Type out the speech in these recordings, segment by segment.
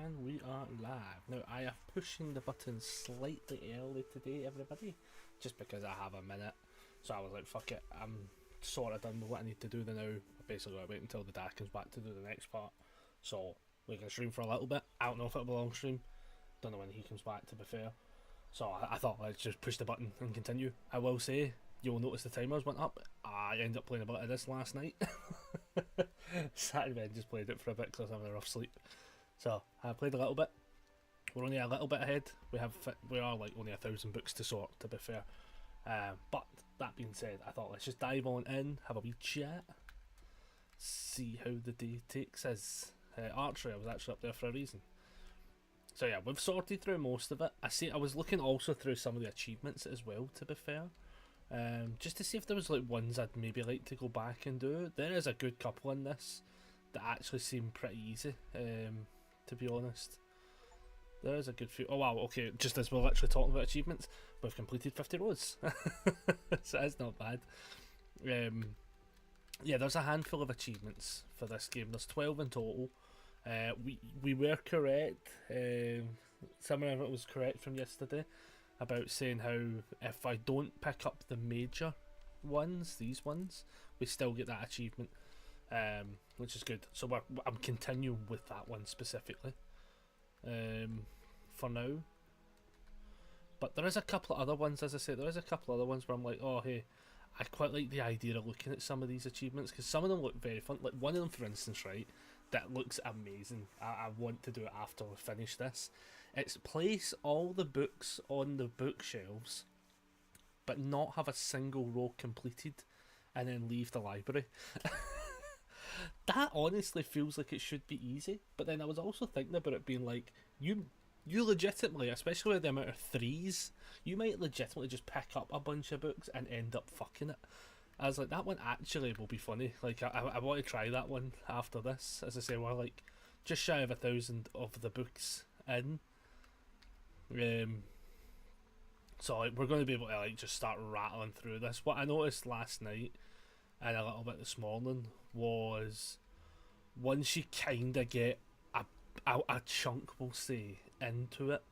And we are live. Now, I am pushing the button slightly early today, everybody, just because I have a minute. So I was like, fuck it, I'm sort of done with what I need to do now. I basically got to wait until the dad comes back to do the next part. So we can stream for a little bit. I don't know if it'll be a long stream. Don't know when he comes back, to be fair. So I thought let's just push the button and continue. I will say, you'll notice the timers went up. I ended up playing a bit of this last night. Saturday I just played it for a bit because I was having a rough sleep. So I played a little bit. We're only a little bit ahead. We are like only 1,000 books to sort, to be fair. But that being said, I thought let's just dive on in, have a wee chat, see how the day takes us. Archery, I was actually up there for a reason. So yeah, we've sorted through most of it. I was looking also through some of the achievements as well, to be fair. Just to see if there was like ones I'd maybe like to go back and do. There is a good couple in this that actually seem pretty easy, to be honest. There is a good few. Oh wow, okay, just as we're literally talking about achievements, we've completed 50 roads. So that's not bad. Yeah, there's a handful of achievements for this game. There's 12 in total. We were correct. Some of it was correct from yesterday about saying how if I don't pick up the major ones, these ones, we still get that achievement, which is good. So I'm continuing with that one specifically for now. But there is a couple of other ones, as I say, there is a couple of other ones where I'm like, oh hey, I quite like the idea of looking at some of these achievements because some of them look very fun. Like one of them, for instance, right, that looks amazing. I want to do it after we finish this. It's place all the books on the bookshelves, but not have a single row completed, and then leave the library. That honestly feels like it should be easy. But then I was also thinking about it being like, you legitimately, especially with the amount of threes, you might legitimately just pick up a bunch of books and end up fucking it. I was like, that one actually will be funny. Like, I want to try that one after this. As I say, we're like just shy of 1,000 of the books in. So like, we're going to be able to like just start rattling through this. What I noticed last night and a little bit this morning was once you kind of get a chunk, we'll say, into it,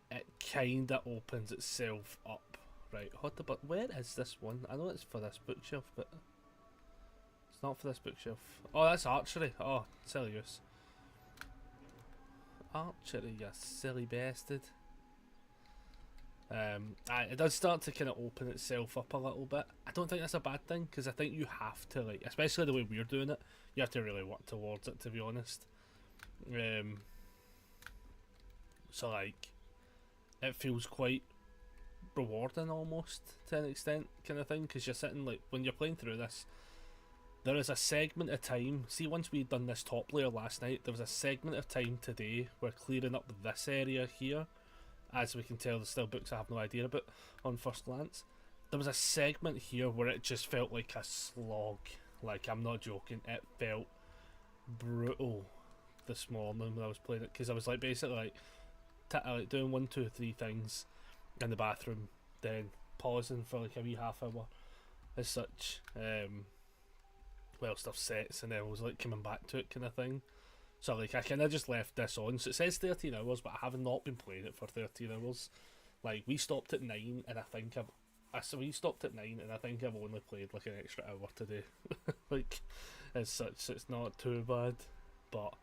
it kind of opens itself up. Right, but where is this one? I know it's for this bookshelf, but it's not for this bookshelf. Oh, that's archery. Oh, silly goose. Archery, you silly bastard. It does start to kind of open itself up a little bit. I don't think that's a bad thing, because I think you have to, like, especially the way we're doing it, you have to really work towards it, to be honest. So, like, it feels quite rewarding almost, to an extent, kind of thing, because you're sitting, like, when you're playing through this, there is a segment of time. See, once we'd done this top layer last night, there was a segment of time today where clearing up this area here, as we can tell, there's still books I have no idea about on first glance. There was a segment here where it just felt like a slog. Like, I'm not joking, it felt brutal this morning when I was playing it, because I was like basically like doing 1, 2, 3 things in the bathroom, then pausing for like a wee half hour as such, while stuff sets, and then I was like coming back to it kind of thing. So like I kind of just left this on. So it says 13 hours, but I have not been playing it for 13 hours. Like we stopped at 9, and I think we stopped at 9, and I think I've only played like an extra hour today. Like as such, it's not too bad, but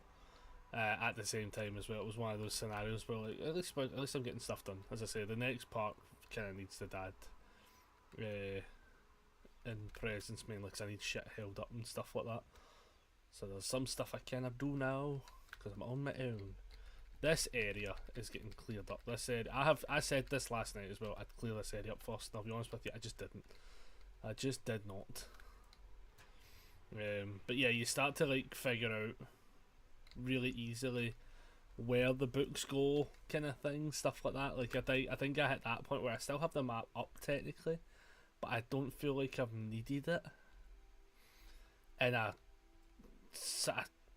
at the same time as well, it was one of those scenarios where like at least I'm getting stuff done. As I say, the next part kind of needs the dad in presence mainly, because I need shit held up and stuff like that. So there's some stuff I kind of do now because I'm on my own. This area is getting cleared up. This area, I said this last night as well, I'd clear this area up first, and I'll be honest with you, I just didn't. I just did not. But yeah, you start to like figure out really easily where the books go, kind of thing, stuff like that. Like I think I hit that point where I still have the map up technically, but I don't feel like I've needed it in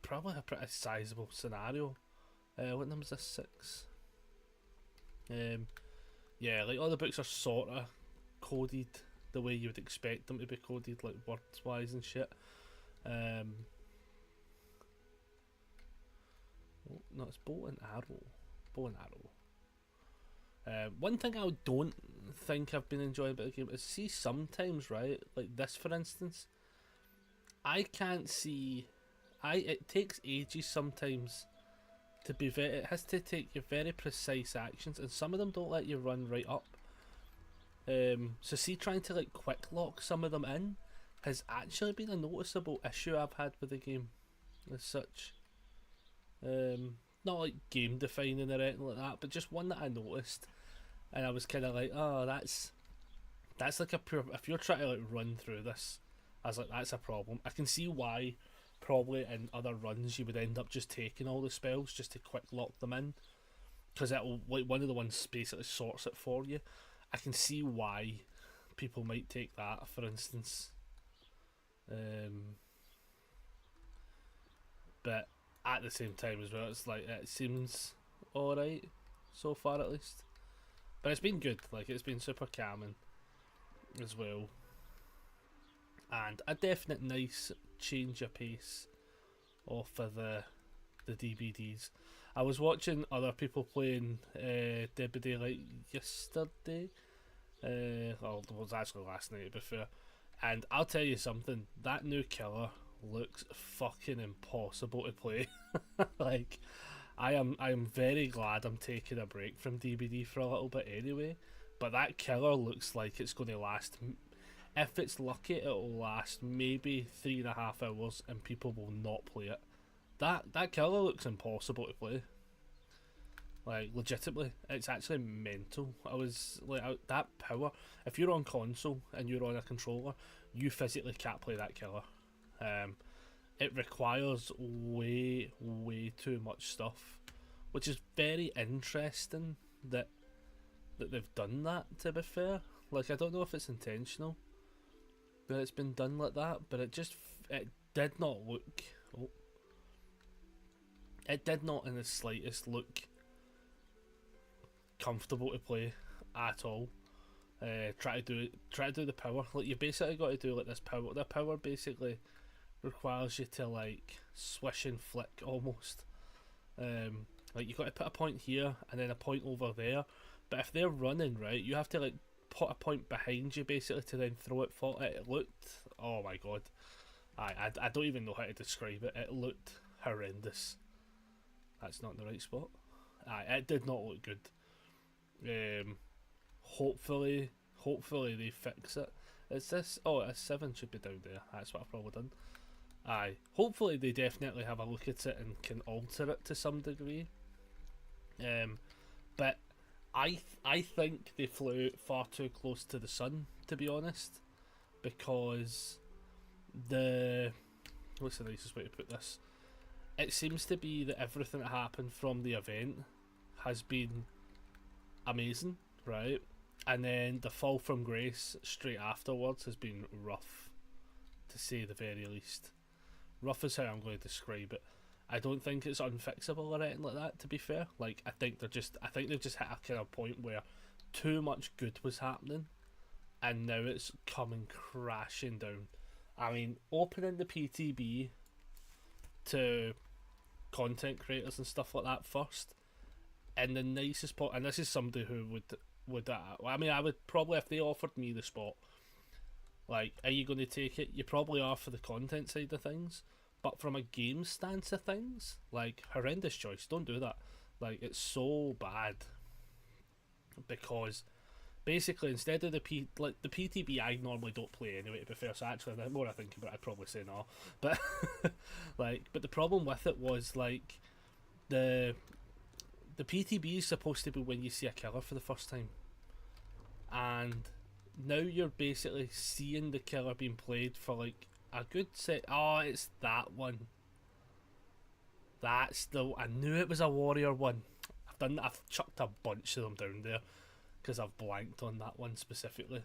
probably a pretty sizable scenario. What number is this? 6. Yeah, like all the books are sort of coded the way you would expect them to be coded, like words wise and shit. Oh, No, it's bow and arrow. Bow and arrow. One thing I don't think I've been enjoying about the game is, see, sometimes, right, like this for instance, I can't see. It takes ages sometimes to be very. It has to take your very precise actions, and some of them don't let you run right up. So see, trying to like quick lock some of them in has actually been a noticeable issue I've had with the game, as such. Not like game defining or anything like that, but just one that I noticed, and I was kind of like, oh, that's like a pure. If you're trying to like run through this, I was like, that's a problem. I can see why. Probably in other runs you would end up just taking all the spells just to quick lock them in, because it'll, like, one of the ones basically sorts it for you. I can see why people might take that, for instance. But at the same time as well, it's like, it seems alright so far at least. But it's been good, like it's been super calming as well. And a definite nice change of pace off of the DBDs. I was watching other people playing Dead by Daylight yesterday. Well, it was actually last night, to be fair. And I'll tell you something, that new killer looks fucking impossible to play. Like, I am very glad I'm taking a break from DBD for a little bit anyway. But that killer looks like it's going to last. If it's lucky, it'll last maybe 3.5 hours, and people will not play it. That killer looks impossible to play. Like, legitimately, it's actually mental. I was like, that power. If you're on console and you're on a controller, you physically can't play that killer. It requires way too much stuff, which is very interesting that they've done that. To be fair, like, I don't know if it's intentional that it's been done like that, but it did not look. Oh, it did not in the slightest look comfortable to play at all. Try to do the power. Like, you basically got to do like this power. The power basically requires you to like swish and flick almost. Like, you got to put a point here and then a point over there. But if they're running, right, you have to like put a point behind you basically to then throw it for it. It looked, oh my god, I don't even know how to describe it. It looked horrendous. That's not in the right spot. It did not look good. Hopefully they fix it. Is this? Oh, a 7 should be down there. That's what I've probably done. Hopefully they definitely have a look at it and can alter it to some degree. But I think they flew far too close to the sun, to be honest, because what's the nicest way to put this? It seems to be that everything that happened from the event has been amazing, right? And then the fall from grace straight afterwards has been rough, to say the very least. Rough is how I'm going to describe it. I don't think it's unfixable or anything like that, to be fair. Like, I think they've just hit a kind of point where too much good was happening, and now it's coming crashing down. I mean, opening the PTB to content creators and stuff like that first, in the nicest spot, and this is somebody who would I mean, I would probably, if they offered me the spot, like, are you going to take it? You probably are for the content side of things, but from a game stance of things, like, horrendous choice. Don't do that. Like, it's so bad, because basically instead of the PTB, I normally don't play anyway, to be fair. So actually, the more I think about it, I'd probably say no. But but the problem with it was, like, the PTB is supposed to be when you see a killer for the first time, and now you're basically seeing the killer being played for like a good set. Oh, it's that one. I knew it was a warrior one. I've chucked a bunch of them down there because I've blanked on that one specifically.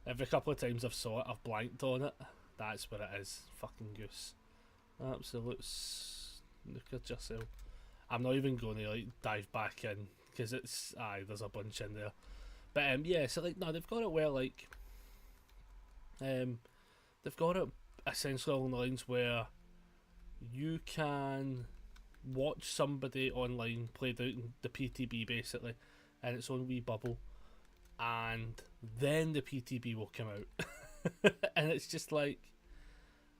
Every couple of times I've saw it, I've blanked on it. That's what it is. Fucking goose. Absolute snooker yourself. I'm not even going to like dive back in because it's there's a bunch in there. But yeah, so like, no, they've got it where like they've got it essentially along the lines where you can watch somebody online play the PTB basically in its own wee bubble, and then the PTB will come out. And it's just like,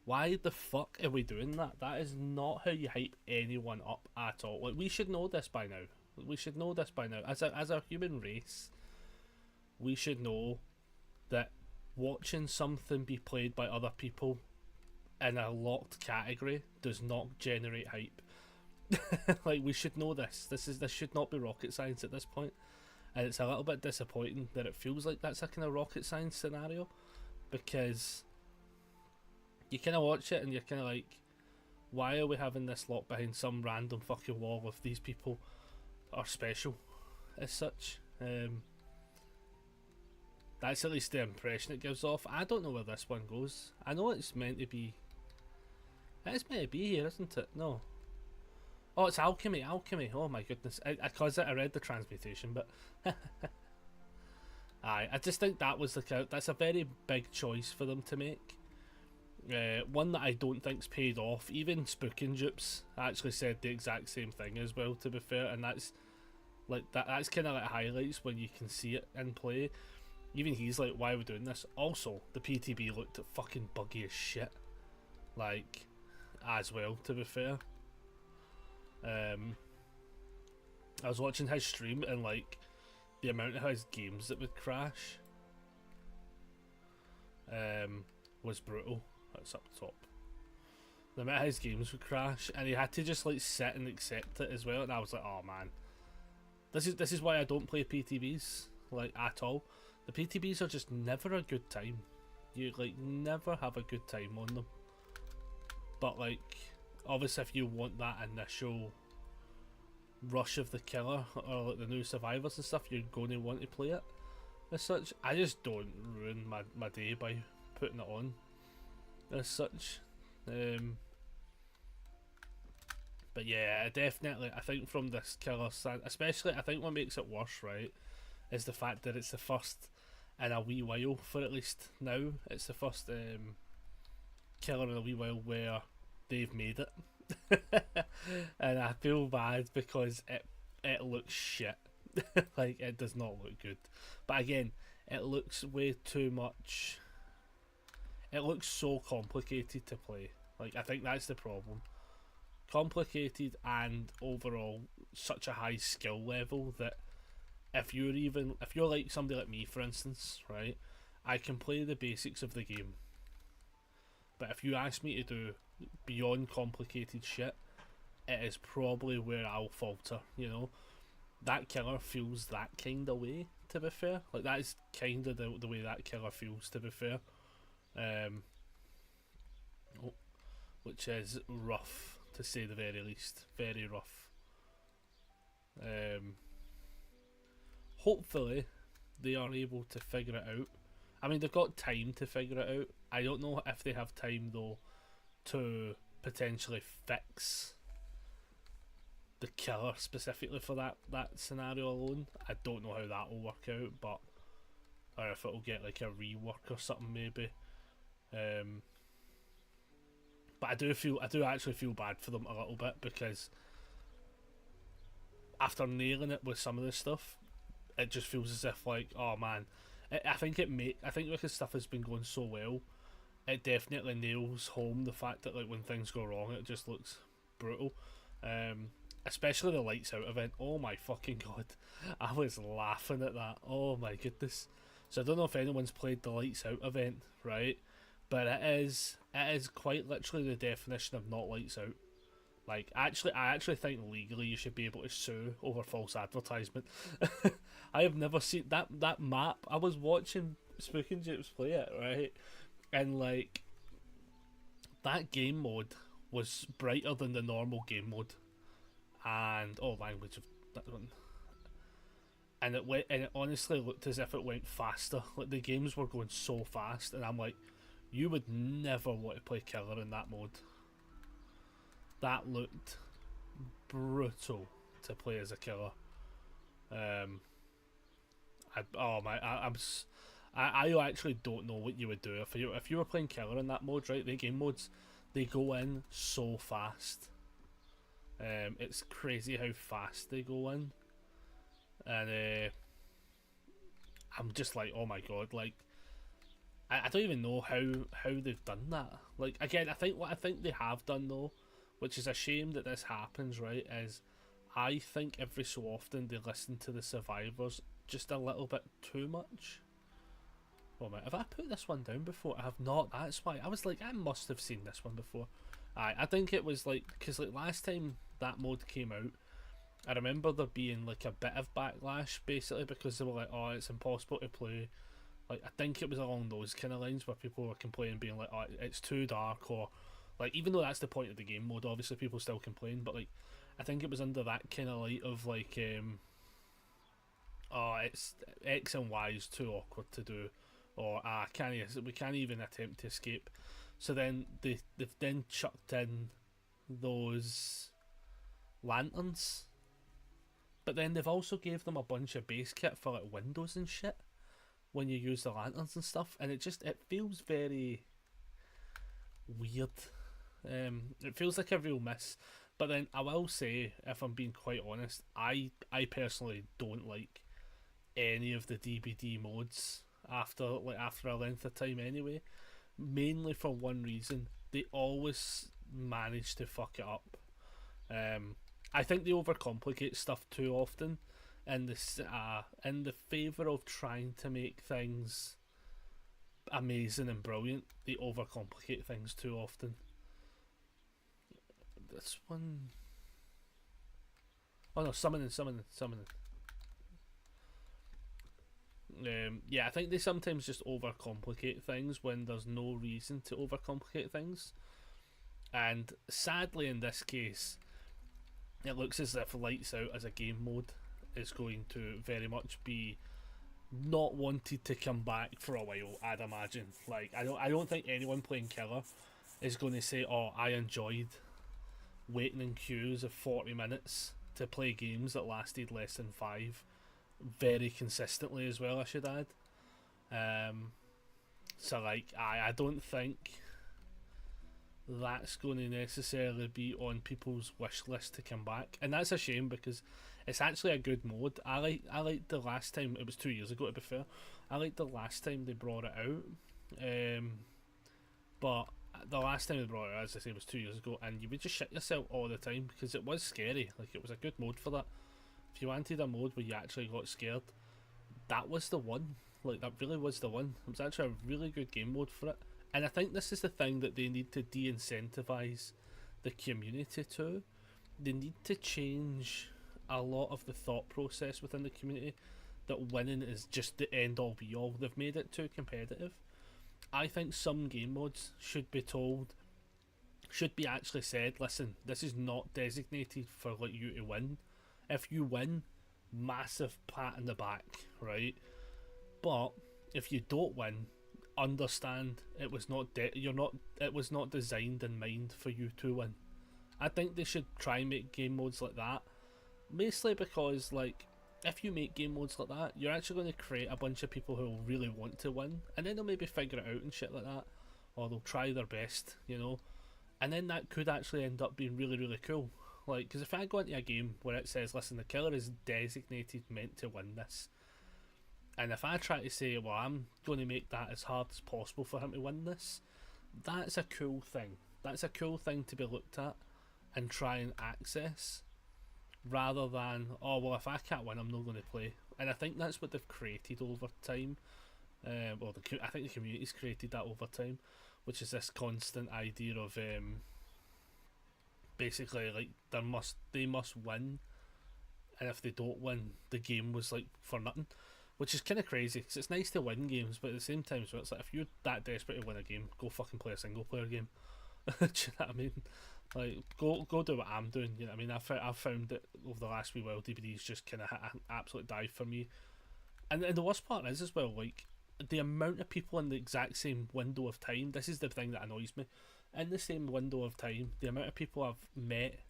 why the fuck are we doing that? That is not how you hype anyone up at all. Like, we should know this by now. We should know this by now. As a human race, we should know that watching something be played by other people in a locked category does not generate hype. Like, we should know this. This should not be rocket science at this point. And it's a little bit disappointing that it feels like that's a kind of rocket science scenario, because you kind of watch it and you're kind of like, why are we having this locked behind some random fucking wall if these people are special as such? That's at least the impression it gives off. I don't know where this one goes. I know it's meant to be. It's meant to be here, isn't it? No. Oh, it's alchemy. Oh my goodness. I read the transmutation, but aye, I just think that's a very big choice for them to make. One that I don't think's paid off. Even Spookin' Dupes actually said the exact same thing as well, to be fair, and that's like that's kind of like highlights when you can see it in play. Even he's like, why are we doing this? Also, the PTB looked fucking buggy as shit, like, as well, to be fair. I was watching his stream, and like the amount of his games that would crash was brutal. That's up top. The amount of his games would crash, and he had to just like sit and accept it as well. And I was like, oh man, this is why I don't play PTBs like at all. The PTBs are just never a good time. You like never have a good time on them. But like, obviously, if you want that initial rush of the killer or like the new survivors and stuff, you're going to want to play it as such. I just don't ruin my day by putting it on as such. But yeah, definitely, I think from this killer stand, especially, I think what makes it worse, right, is the fact that it's the first in a wee while, for at least now, it's the first killer in a wee while where they've made it. And I feel bad because it looks shit. Like, it does not look good. But again, it looks way too much. It looks so complicated to play. Like, I think that's the problem. Complicated, and overall such a high skill level that if you're like somebody like me, for instance, right, I can play the basics of the game, but if you ask me to do beyond complicated shit, it is probably where I'll falter. You know, that killer feels that kind of way, to be fair. Like, that is kind of the way that killer feels, to be fair. Which is rough, to say the very least. Very rough. Hopefully they are able to figure it out. I mean, they've got time to figure it out. I don't know if they have time though to potentially fix the killer specifically for that scenario alone. I don't know how that will work out, but or if it'll get like a rework or something maybe. But I do actually feel bad for them a little bit, because after nailing it with some of this stuff, it just feels as if like, oh man, I think because stuff has been going so well, it definitely nails home the fact that like when things go wrong, it just looks brutal. Especially the lights out event. Oh my fucking god, I was laughing at that. Oh my goodness. So I don't know if anyone's played the lights out event, right? But it is quite literally the definition of not lights out. Like, I actually think legally you should be able to sue over false advertisement. I have never seen that map. I was watching Spookin' Dupes play it, right? And like, that game mode was brighter than the normal game mode. And language of that one. And it honestly looked as if it went faster. Like, the games were going so fast, and I'm like, you would never want to play killer in that mode. That looked brutal to play as a killer. I actually don't know what you would do if you were playing killer in that mode, right? The game modes, they go in so fast It's crazy how fast they go in, and I'm just like, oh my god, like I don't even know how they've done that. Like again, I think what I think they have done though, which is a shame that this happens, right? Is I think every so often they listen to the survivors just a little bit too much. Oh my, have I put this one down before? I have not. That's why I was like, I must have seen this one before. I think it was like because like last time that mode came out, I remember there being like a bit of backlash basically because they were like, oh, it's impossible to play. Like I think it was along those kind of lines where people were complaining, being like, oh, it's too dark, or like even though that's the point of the game mode, obviously people still complain, but like I think it was under that kind of light of like, oh, it's X and Y is too awkward to do, or we can't even attempt to escape. So then they've then chucked in those lanterns, but then they've also gave them a bunch of base kit for like windows and shit when you use the lanterns and stuff, and it feels very weird. It feels like a real miss. But then I will say, if I'm being quite honest, I personally don't like any of the DBD modes after a length of time anyway. Mainly for one reason, they always manage to fuck it up. I think they overcomplicate stuff too often, in the favour of trying to make things amazing and brilliant. They overcomplicate things too often. This one, oh no, summoning. Yeah, I think they sometimes just overcomplicate things when there's no reason to overcomplicate things. And sadly, in this case, it looks as if Lights Out as a game mode is going to very much be not wanted to come back for a while. I'd imagine. Like I don't think anyone playing Killer is going to say, "Oh, I enjoyed waiting in queues of 40 minutes to play games that lasted less than 5 very consistently as well, I should add." So like I don't think that's going to necessarily be on people's wish list to come back, and that's a shame because it's actually a good mode. I like the last time, it was 2 years ago to be fair, I liked the last time they brought it out, but the last time they brought it out, as I say, was 2 years ago, and you would just shit yourself all the time because it was scary. Like it was a good mode for that. If you wanted a mode where you actually got scared, that was the one. Like that really was the one. It was actually a really good game mode for it. And I think this is the thing that they need to de-incentivize the community to. They need to change a lot of the thought process within the community that winning is just the end all be all. They've made it too competitive. I think some game modes should be actually said, listen, this is not designated for like you to win. If you win, massive pat in the back, right? But if you don't win, understand it was not it was not designed in mind for you to win. I think they should try and make game modes like that, mostly because like if you make game modes like that, you're actually going to create a bunch of people who will really want to win, and then they'll maybe figure it out and shit like that, or they'll try their best, you know, and then that could actually end up being really really cool. Like, because if I go into a game where it says, listen, the killer is designated meant to win this, and if I try to say, well, I'm going to make that as hard as possible for him to win this, that's a cool thing. That's a cool thing to be looked at and try and access, rather than, oh, well, if I can't win, I'm not going to play. And I think that's what they've created over time. I think the community's created that over time, which is this constant idea of basically like they must win, and if they don't win, the game was like for nothing. Which is kind of crazy, because it's nice to win games, but at the same time, so it's like, if you're that desperate to win a game, go fucking play a single player game. Do you know what I mean? Like, go do what I'm doing, you know what I mean? I've found that over the last wee while, DBD's just kind of hit an absolute dive for me. And the worst part is as well, like, the amount of people in the exact same window of time, this is the thing that annoys me. In the same window of time, the amount of people I've met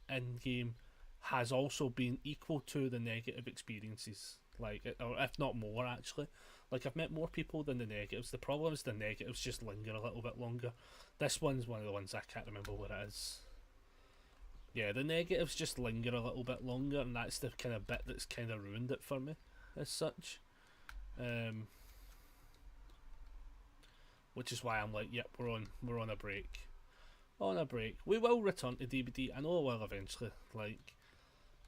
in game has also been equal to the negative experiences. Like, or if not more, actually. Like, I've met more people than the negatives. The problem is the negatives just linger a little bit longer. This one's one of the ones I can't remember what it is. yeah, the negatives just linger a little bit longer, and that's the kind of bit that's kind of ruined it for me, as such. Which is why I'm like, yep, we're on a break. On a break. We will return to DBD. I know I will eventually. Like,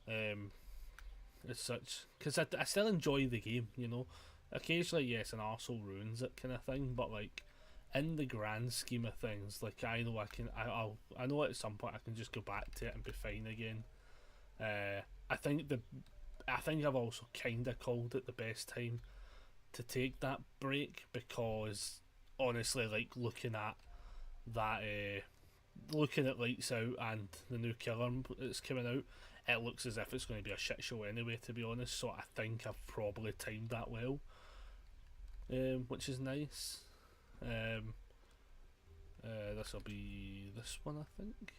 as such, because I still enjoy the game. You know, occasionally yes, an arsehole ruins it, kind of thing. But like, in the grand scheme of things, like I know I know at some point I can just go back to it and be fine again. I think I've also kind of called it the best time to take that break, because honestly, like looking at that, looking at Lights Out and the new Killer that's coming out, it looks as if it's going to be a shit show anyway, to be honest. So I think I've probably timed that well, which is nice. This will be this one, I think.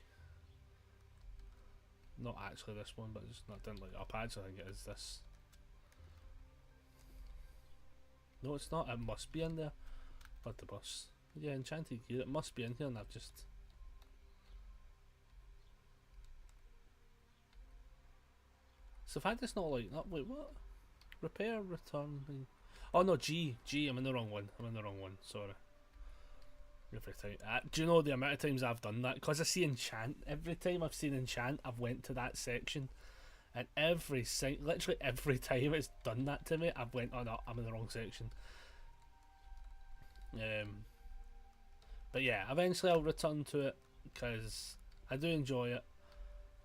Not actually this one, but just not didn't look up. I actually think it is this. No, it's not. It must be in there. But the bus. Yeah, Enchanted Gear. It must be in here, and I've just. So if I just not like that, wait, what? Repair, return. Oh no, G. I'm in the wrong one. Sorry. Every time. Do you know the amount of times I've done that? Because I see Enchant. Every time I've seen Enchant, I've went to that section. And literally every time it's done that to me, I've went, oh no, I'm in the wrong section. But yeah, eventually I'll return to it, because I do enjoy it.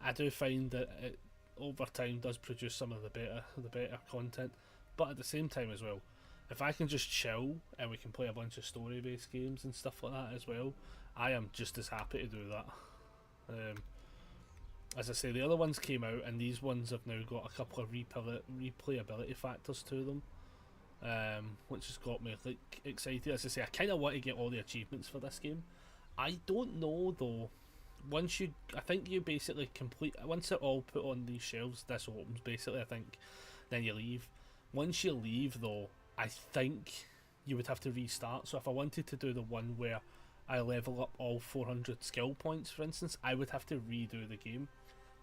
I do find that it over time does produce some of the better content, but at the same time as well, if I can just chill and we can play a bunch of story based games and stuff like that as well, I am just as happy to do that. As I say, the other ones came out, and these ones have now got a couple of replayability factors to them, which has got me like excited. As I say, I kind of want to get all the achievements for this game. I don't know though. I think you basically complete, once they're all put on these shelves, this opens basically, I think, then you leave. Once you leave though, I think you would have to restart. So if I wanted to do the one where I level up all 400 skill points, for instance, I would have to redo the game.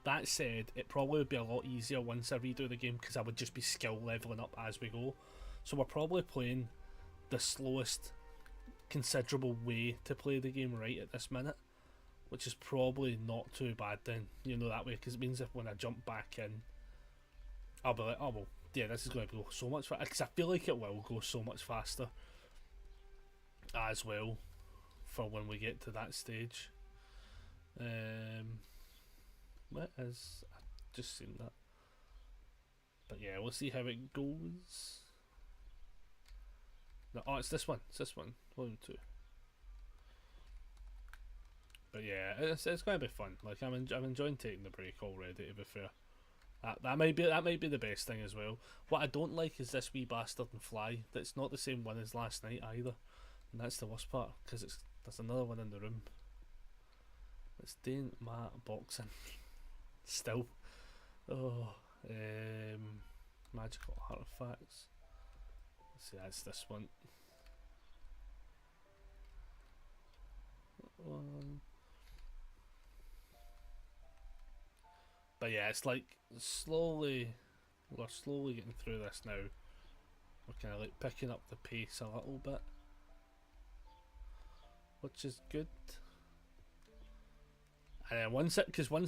That said, it probably would be a lot easier once I redo the game, because I would just be skill leveling up as we go. So we're probably playing the slowest considerable way to play the game right at this minute, which is probably not too bad then, you know, that way, because it means if when I jump back in, I'll be like, oh well, yeah, this is going to go so much faster, because I feel like it will go so much faster as well for when we get to that stage. What is, I've just seen that, but yeah, we'll see how it goes. No, oh, it's this one, 1 2. But yeah, it's going to be fun. Like I'm enjoying taking the break already, to be fair. That might be the best thing as well. What I don't like is this wee bastard and fly. That's not the same one as last night either, and that's the worst part, because there's another one in the room. It's Dane Matt boxing. Still. Oh, magical artifacts. Let's see, that's this one. But yeah, it's like we're slowly getting through this now. We're kind of like picking up the pace a little bit, which is good. And then once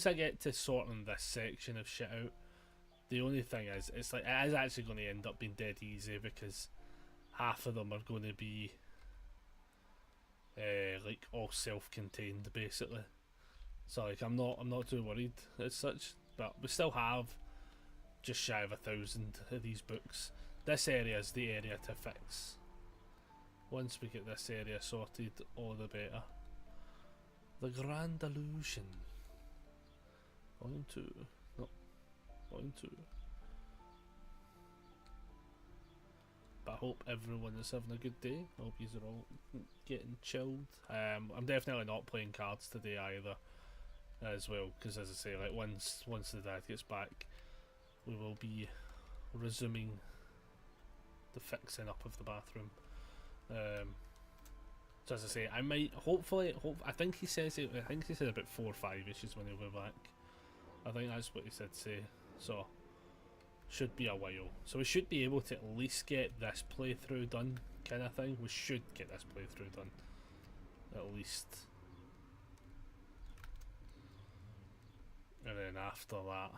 I get to sorting this section of shit out, the only thing is, it's like it is actually going to end up being dead easy, because half of them are going to be like all self-contained basically. So like I'm not too worried as such, but we still have just shy of 1,000 of these books. This area is the area to fix. Once we get this area sorted, all the better. The Grand Illusion. Volume 2. No. Volume 2. But I hope everyone is having a good day. I hope you are all getting chilled. I'm definitely not playing cards today either, as well, because as I say, like once the dad gets back, we will be resuming the fixing up of the bathroom. So as I say, I might I think he said about 4 or 5 issues when he'll be back. I think that's what he said say. So, should be a while. So we should be able to at least get this playthrough done, kind of thing. We should get this playthrough done. At least. And then after that,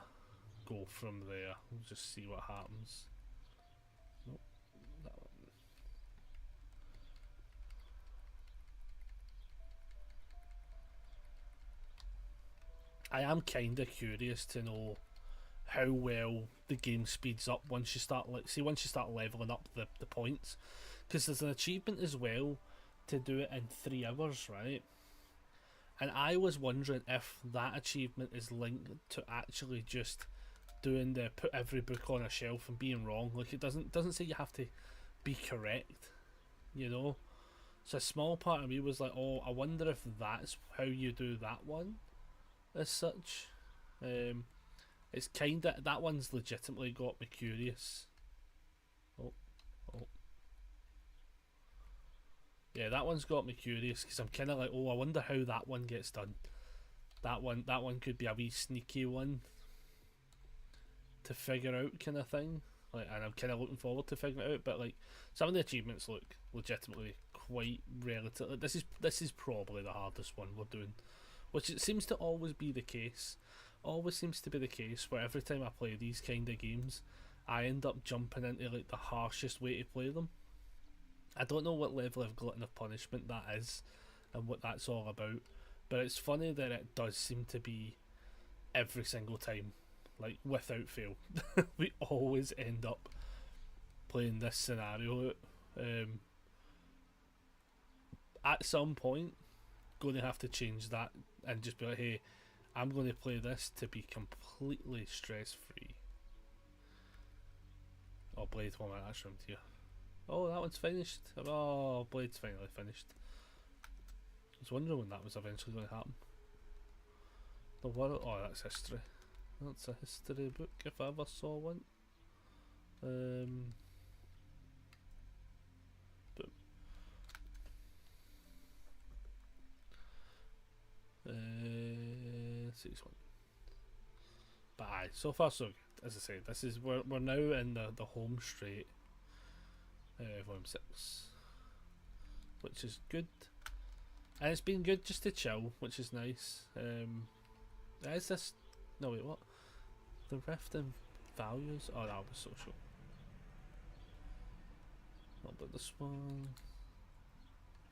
go from there. We'll just see what happens. Nope, that one. I am kind of curious to know how well the game speeds up once you start, like, see, once you start leveling up the points, because there's an achievement as well to do it in 3 hours, right? And I was wondering if that achievement is linked to actually just doing the put every book on a shelf and being wrong. Like, it doesn't say you have to be correct, you know. So a small part of me was like, oh, I wonder if that's how you do that one, as such. It's kinda, that one's legitimately got me curious. Oh. Yeah, that one's got me curious because I'm kind of like, oh, I wonder how that one gets done. That one could be a wee sneaky one to figure out, kind of thing. Like, and I'm kind of looking forward to figuring it out. But like, some of the achievements look legitimately quite relative. Like, this is probably the hardest one we're doing, which it seems to always be the case. Always seems to be the case where every time I play these kind of games, I end up jumping into like the harshest way to play them. I don't know what level of glutton of punishment that is and what that's all about, but it's funny that it does seem to be every single time, like without fail. We always end up playing this scenario out. At some point, going to have to change that and just be like, hey, I'm going to play this to be completely stress free. Oh, Blade, 1 minute, that's from here. Oh, that one's finished. Oh, Blade's finally finished. I was wondering when that was eventually going to happen. The world. Oh, that's history. That's a history book if I ever saw one. Boom. 6-1. But aye, so far so good. As I say, this is we're now in the home straight. Volume 6, which is good, and it's been good just to chill, which is nice. Is this? No, wait, what? The Rift in Values? Oh, that was social. What about this one?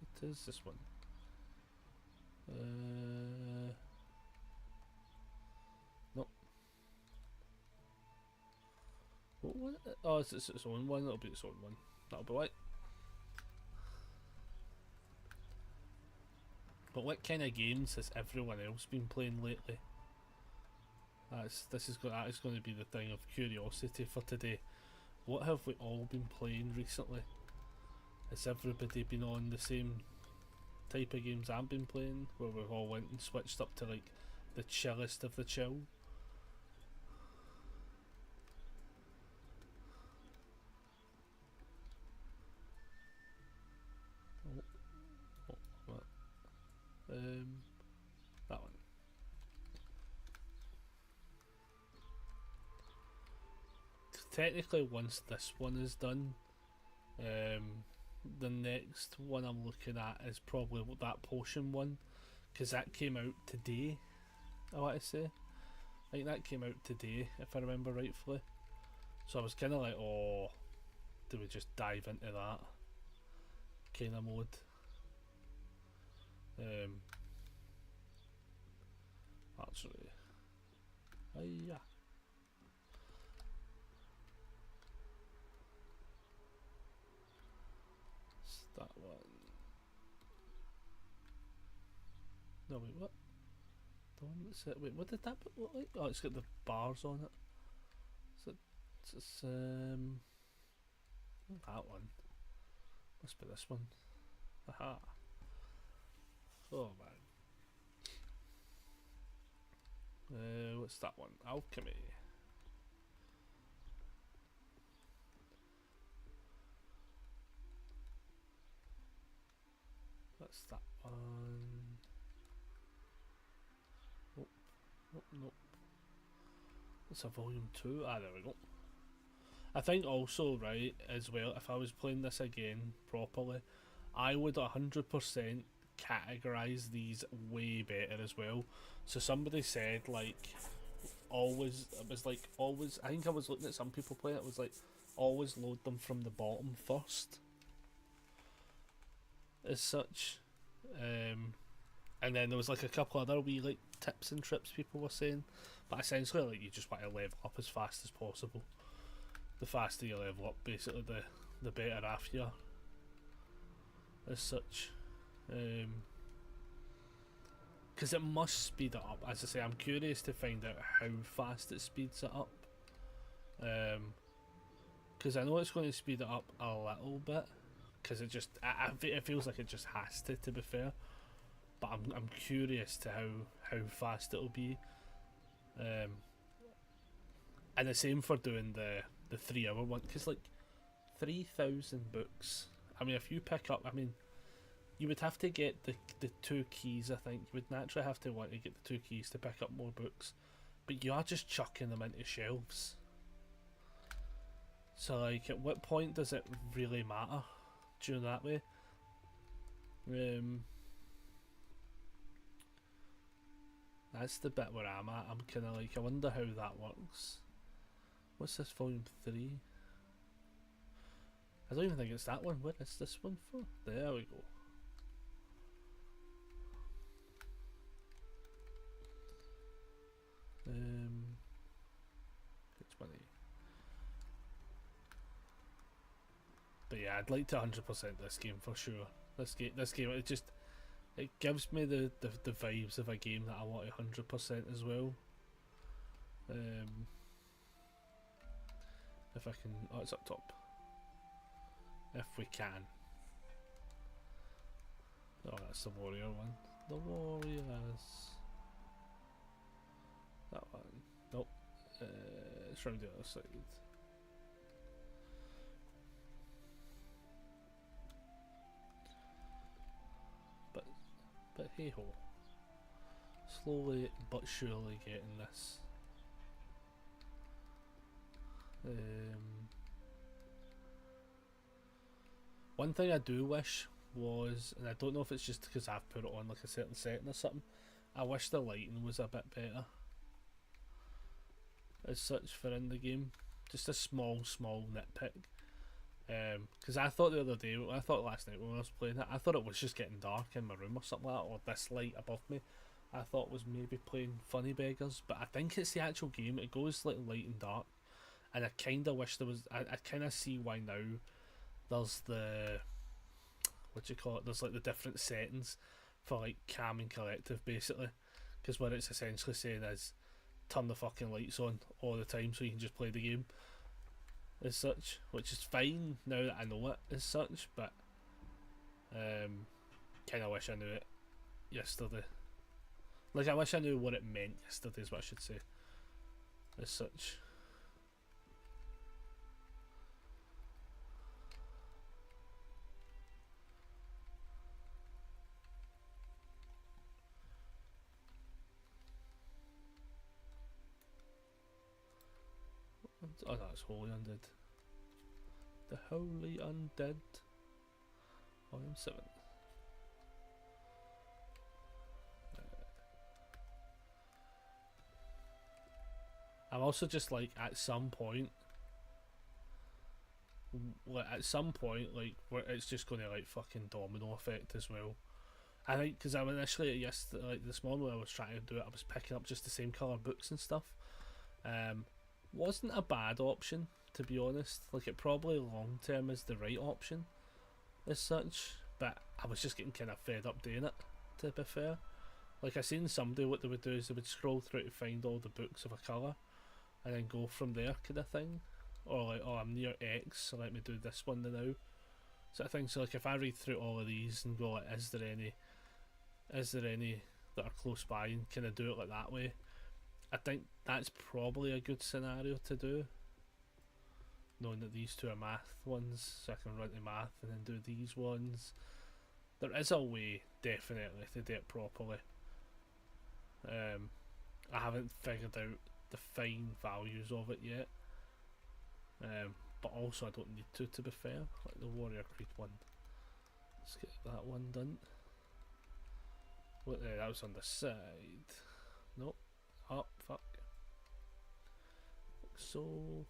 It is this one. Nope. What was it? Oh, it's its own one. It'll be its own one. That'll be right. But what kind of games has everyone else been playing lately? That is going to be the thing of curiosity for today. What have we all been playing recently? Has everybody been on the same type of games I've been playing, where we've all went and switched up to like the chillest of the chill? That one. Technically, once this one is done, the next one I'm looking at is probably that potion one, because that came out today. I want to say, I think that came out today, if I remember rightfully. So I was kind of like, oh, do we just dive into that kind of mode? Actually, yeah. It's that one. No, wait, what? The one that's it. Wait, what did that look like? Oh, it's got the bars on it. It's that one. Must be this one. Aha. Oh man. What's that one? Alchemy. What's that one? Nope. Nope. Nope. It's a volume 2. Ah, there we go. I think also, right, as well, if I was playing this again properly, I would 100% categorize these way better as well. So somebody said, like, always, it was like, always, I think I was looking at some people playing it, it was like, always load them from the bottom first, as such. And then there was like a couple other wee like tips and trips people were saying, but essentially like you just want to level up as fast as possible. The faster you level up, basically, the better off you are, as such. Because it must speed it up. As I say, I'm curious to find out how fast it speeds it up. Because I know it's going to speed it up a little bit. Because it just, it feels like it just has to be fair. But I'm curious to how fast it'll be. And the same for doing the 3 hour one. Because like 3,000 books. I mean, if you pick up, I mean, you would have to get the 2 keys, I think. You would naturally have to want to get the 2 keys to pick up more books. But you are just chucking them into shelves. So, like, at what point does it really matter? Do you know that way? That's the bit where I'm at. I'm kind of like, I wonder how that works. What's this, volume 3? I don't even think it's that one. What is this one for? There we go. It's money. But yeah, I'd like to 100% this game for sure. This game, it gives me the vibes of a game that I want 100% as well. If I can, oh, it's up top. If we can. Oh, that's the warrior one. The warriors. That one. Nope. It's from the other side. But hey ho. Slowly but surely getting this. One thing I do wish was, and I don't know if it's just because I've put it on like a certain setting or something, I wish the lighting was a bit better as such for in the game. Just a small nitpick. Because I thought the other day, I thought last night when I was playing it, I thought it was just getting dark in my room or something like that, or this light above me I thought was maybe playing Funny Beggars, but I think it's the actual game. It goes like light and dark, and I kind of wish there was, I kind of see why now there's the, what do you call it, there's like the different settings for like calm and collective basically, because what it's essentially saying is turn the fucking lights on all the time so you can just play the game as such, which is fine now that I know it as such, but kind of wish I knew it yesterday. Like, I wish I knew what it meant yesterday is what I should say as such. Oh, that's Holy Undead. The Holy Undead. Volume 7. I'm also just like, at some point, like, where it's just going to like fucking domino effect as well. I think because I initially yesterday, like this morning when I was trying to do it, I was picking up just the same colour books and stuff. Wasn't a bad option, to be honest. Like, it probably long term is the right option as such, but I was just getting kind of fed up doing it, to be fair. Like, I seen somebody, what they would do is they would scroll through to find all the books of a colour and then go from there, kind of thing. Or like, oh, I'm near X, so let me do this one now, sort of thing. So like, if I read through all of these and go like, is there any that are close by, and kind of do it like that way, I think that's probably a good scenario to do, knowing that these two are math ones, so I can run to math and then do these ones. There is a way, definitely, to do it properly. I haven't figured out the fine values of it yet. But also I don't need to be fair. Like the Warrior Creed one. Let's get that one done. What there? That was on the side. Nope. Oh fuck. So.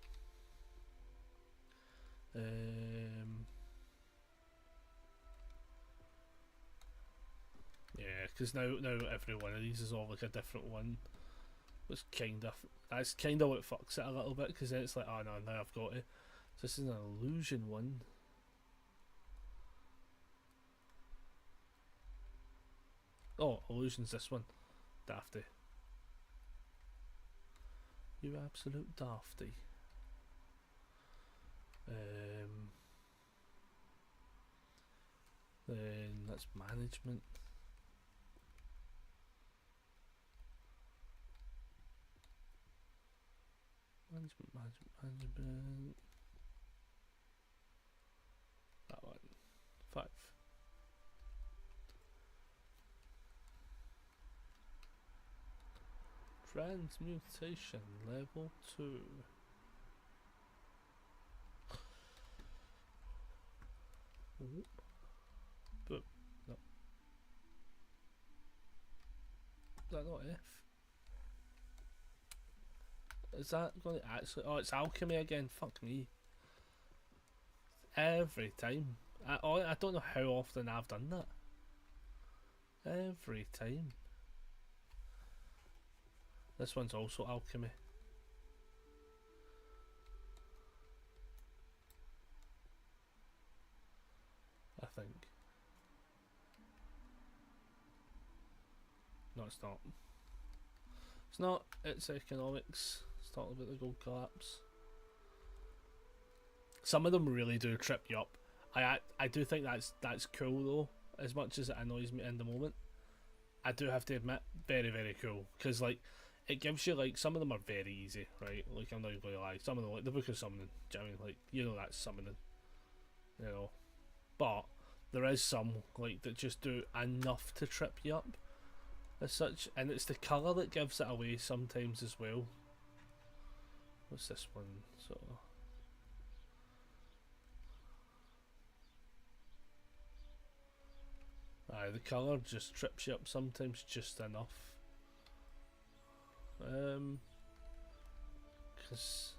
Yeah, because now every one of these is all like a different one. Which that's kind of what fucks it a little bit, because then it's like, oh no, now I've got it. So this is an illusion one. Oh, illusion's this one. Dafty. You absolute dafty. Then that's management. Management. That one. 5. Transmutation level 2. Boom. No. Is that not F? Is that going to actually... Oh, it's alchemy again. Fuck me. Every time. I don't know how often I've done that. Every time. This one's also alchemy. I think. No, it's not. It's not. It's economics. It's talking about the gold collapse. Some of them really do trip you up. I do think that's cool though. As much as it annoys me in the moment, I do have to admit, very very cool. Because like, it gives you like, some of them are very easy, right? Like, I'm not even going to lie. Some of them, like the Book of Summoning. Do you know what I mean? Like, you know that's summoning. You know, but there is some like that just do enough to trip you up as such, and it's the colour that gives it away sometimes as well. What's this one? So the colour just trips you up sometimes just enough. Because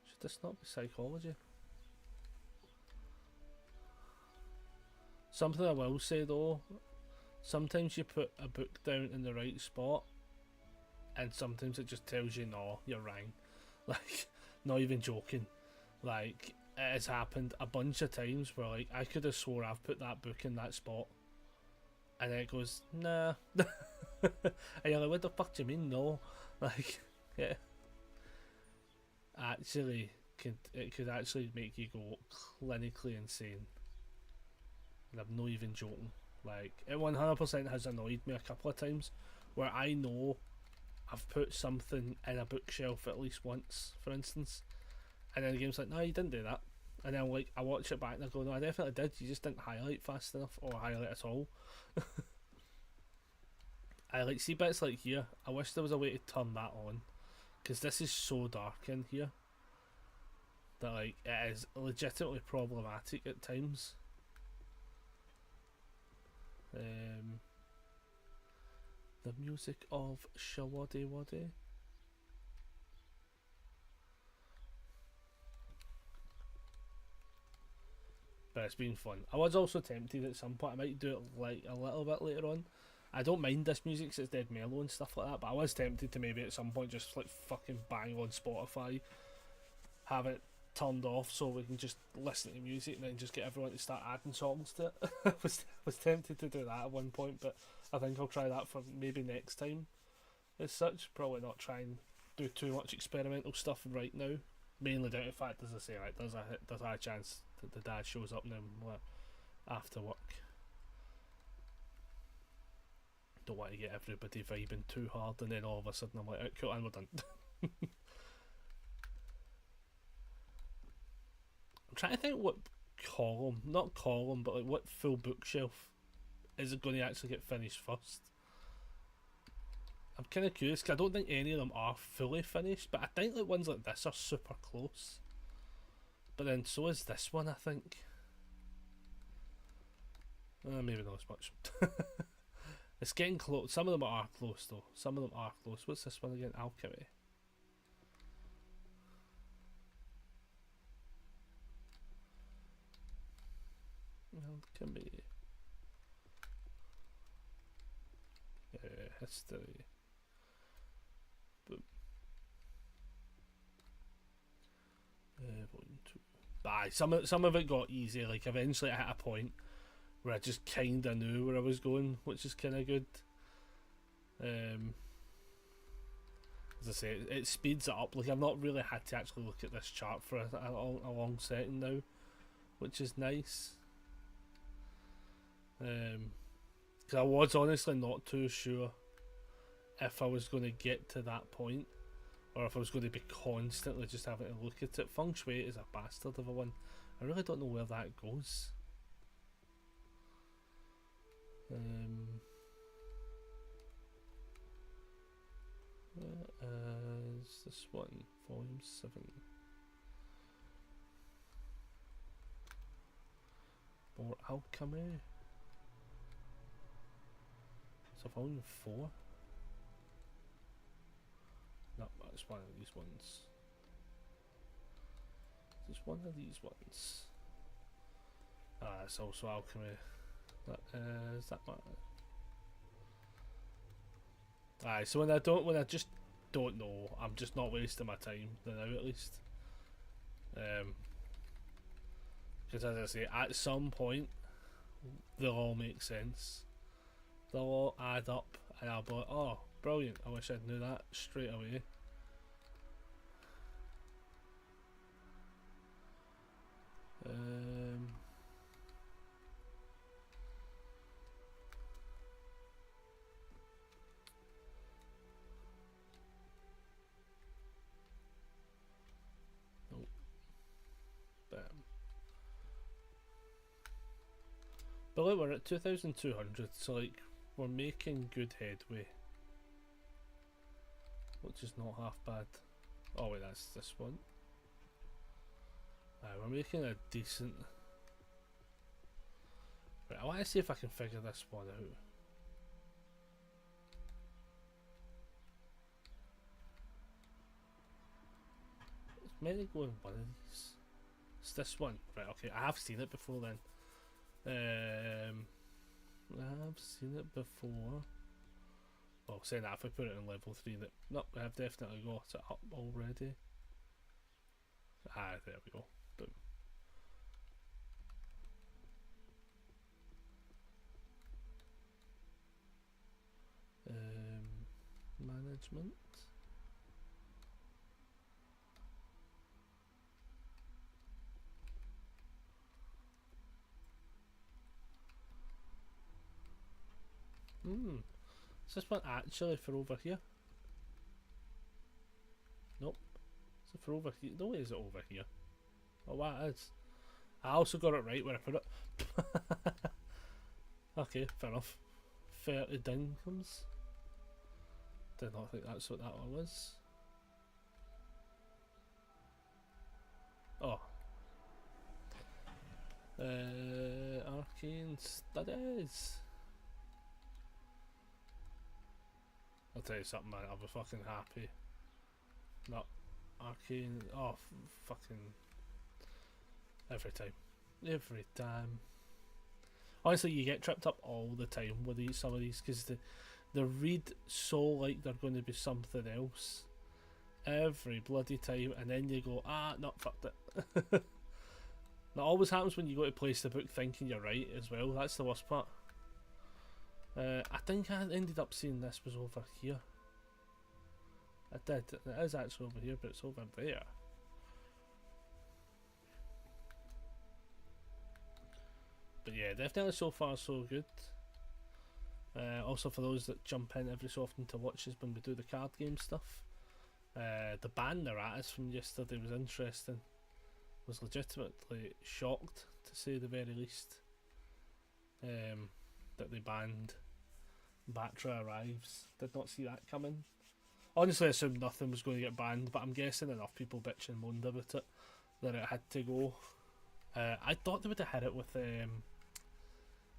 should this not be psychology? Something I will say though, sometimes you put a book down in the right spot, and sometimes it just tells you, no, you're wrong. Like, not even joking. Like, it has happened a bunch of times where like I could have swore I've put that book in that spot, and then it goes, nah. And you're like, what the fuck do you mean no? Like, yeah. Actually, it could actually make you go clinically insane. And I'm not even joking. Like, it 100% has annoyed me a couple of times where I know I've put something in a bookshelf at least once, for instance, and then the game's like, no, you didn't do that. And then like, I watch it back and I go, no, I definitely did, you just didn't highlight fast enough, or highlight at all. I like, see bits like here, I wish there was a way to turn that on, because this is so dark in here that like, it is legitimately problematic at times. The music of Shawade Wade. But it's been fun. I was also tempted at some point, I might do it like a little bit later on. I don't mind this music because it's dead mellow and stuff like that, but I was tempted to maybe at some point just like fucking bang on Spotify, have it turned off so we can just listen to music and then just get everyone to start adding songs to it. I was tempted to do that at one point, but I think I'll try that for maybe next time. As such, probably not try and do too much experimental stuff right now. Mainly down to the fact, as I say, like, there's a chance that the dad shows up now after work. Don't want to get everybody vibing too hard and then all of a sudden I'm like, oh, cool, and we're done. I'm trying to think what not column, but like what full bookshelf is it going to actually get finished first? I'm kind of curious because I don't think any of them are fully finished, but I think like ones like this are super close. But then so is this one, I think. Maybe not as much. It's getting close. Some of them are close though. Some of them are close. What's this one again? Alchemy. Alchemy. History. Boom. Volume 2. Aye, some of it got easy. Like eventually I hit a point where I just kind of knew where I was going, which is kind of good. As I say, it speeds it up. Like I've not really had to actually look at this chart for a long setting now, which is nice. Because I was honestly not too sure if I was going to get to that point, or if I was going to be constantly just having to look at it. Feng Shui is a bastard of a one. I really don't know where that goes. Where is this one? Volume 7. More Alchemy. So volume 4. No, that's one of these ones. It's one of these ones. Ah, it's also Alchemy. Is that one? Aye, so when I just don't know, I'm just not wasting my time now at least. Because as I say, at some point they'll all make sense. They'll all add up, and I'll be like, oh, brilliant! I wish I'd knew that straight away. Nope. Bam. But look, we're at 2,200, so like we're making good headway, which is not half bad. Oh wait, that's this one. We're making a decent. Right, I want to see if I can figure this one out. It's meant to go in one of these. It's this one. Right, okay, I have seen it before then. I've seen it before. Well, saying that, if I put it in level 3, that nope, I have definitely got it up already. Ah, there we go. Boom. Management. Is this one actually for over here? Nope. Is it for over here? No, is it over here? Oh, wow, it is. I also got it right where I put it. Okay, fair enough. 30 dinghams. Did not think that's what that one was. Oh. Arcane Studies. I'll tell you something, man. I'll be fucking happy. No. Arcane. Oh, fucking. Every time. Every time. Honestly, you get tripped up all the time with some of these because they read so like they're going to be something else every bloody time, and then you go, no, fucked it. That always happens when you go to place the book thinking you're right as well. That's the worst part. I think I ended up seeing this was over here. I did. It is actually over here, but it's over there. But yeah, definitely so far so good. Also for those that jump in every so often to watch us when we do the card game stuff. The band they're at us from yesterday was interesting. Was legitimately shocked, to say the very least, that they banned Batra arrives. Did not see that coming. Honestly, I assumed nothing was going to get banned, but I'm guessing enough people bitch and moaned about it that it had to go. I thought they would have hit it with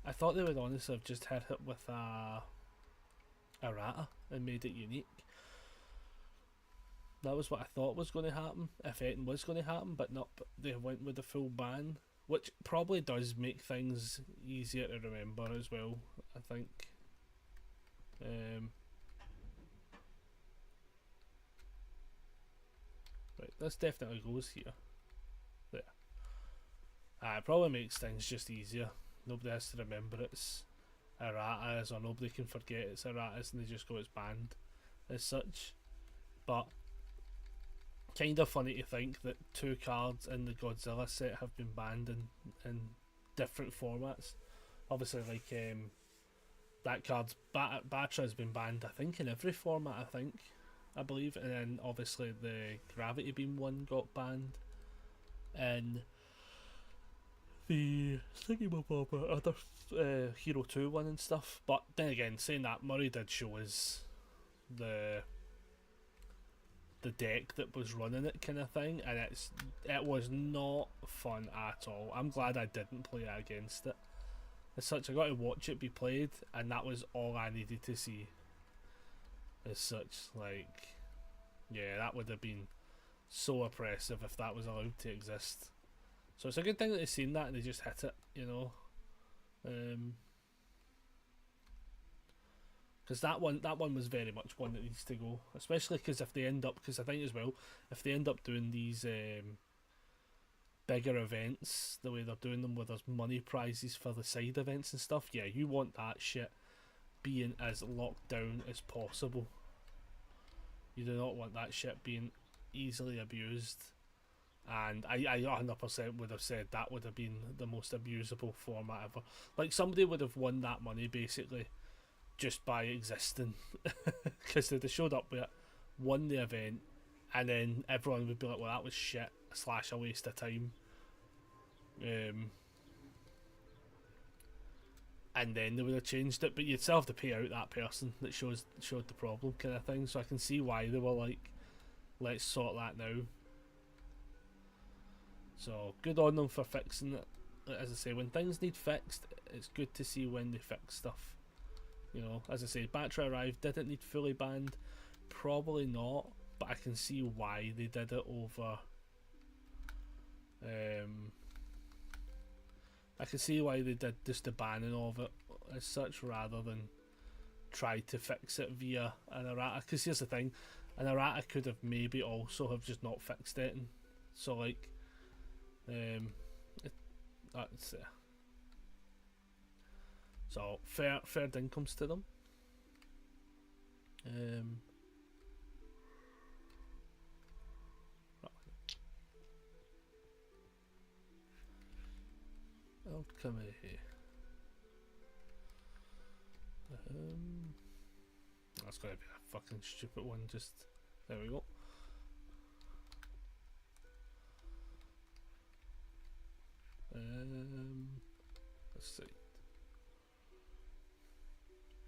I thought they would honestly have just hit it with a errata and made it unique. That was what I thought was going to happen, if anything was going to happen, but not. They went with the full ban, which probably does make things easier to remember as well, I think. Right, this definitely goes here. There. It probably makes things just easier. Nobody has to remember it's erratas, or nobody can forget it's erratas, and they just go it's banned as such. But kind of funny to think that 2 cards in the Godzilla set have been banned in different formats. Obviously, like that card's Batra has been banned, I think, in every format. I believe, and then obviously the Gravity Beam one got banned, and the Stinky Bob other Hero 2 one and stuff. But then again, saying that, Murray did show us the deck that was running it, kind of thing, and it was not fun at all. I'm glad I didn't play it against it. As such, I got to watch it be played, and that was all I needed to see. As such, like, yeah, that would have been so oppressive if that was allowed to exist. So it's a good thing that they've seen that and they just hit it, you know. Because that one was very much one that needs to go, especially because if they end up, because I think as well, if they end up doing these bigger events the way they're doing them, where there's money prizes for the side events and stuff, yeah, you want that shit being as locked down as possible. You do not want that shit being easily abused, and I 100% would have said that would have been the most abusable format ever. Like, somebody would have won that money basically just by existing, because they'd have showed up with it, won the event, and then everyone would be like, well, that was shit / a waste of time. And then they would have changed it, but you'd still have to pay out that person that showed the problem, kind of thing. So I can see why they were like, let's sort that now. So good on them for fixing it. As I say, when things need fixed, it's good to see when they fix stuff. You know, as I say, Batra arrived. Did it need fully banned? Probably not, but I can see why they did it over. I can see why they did just the banning of it as such, rather than try to fix it via an errata. Because here's the thing, an errata could have maybe also have just not fixed it. So like, that's so fair incomes to them. I'll come in here. That's gonna be a fucking stupid one. Just there we go. Let's see.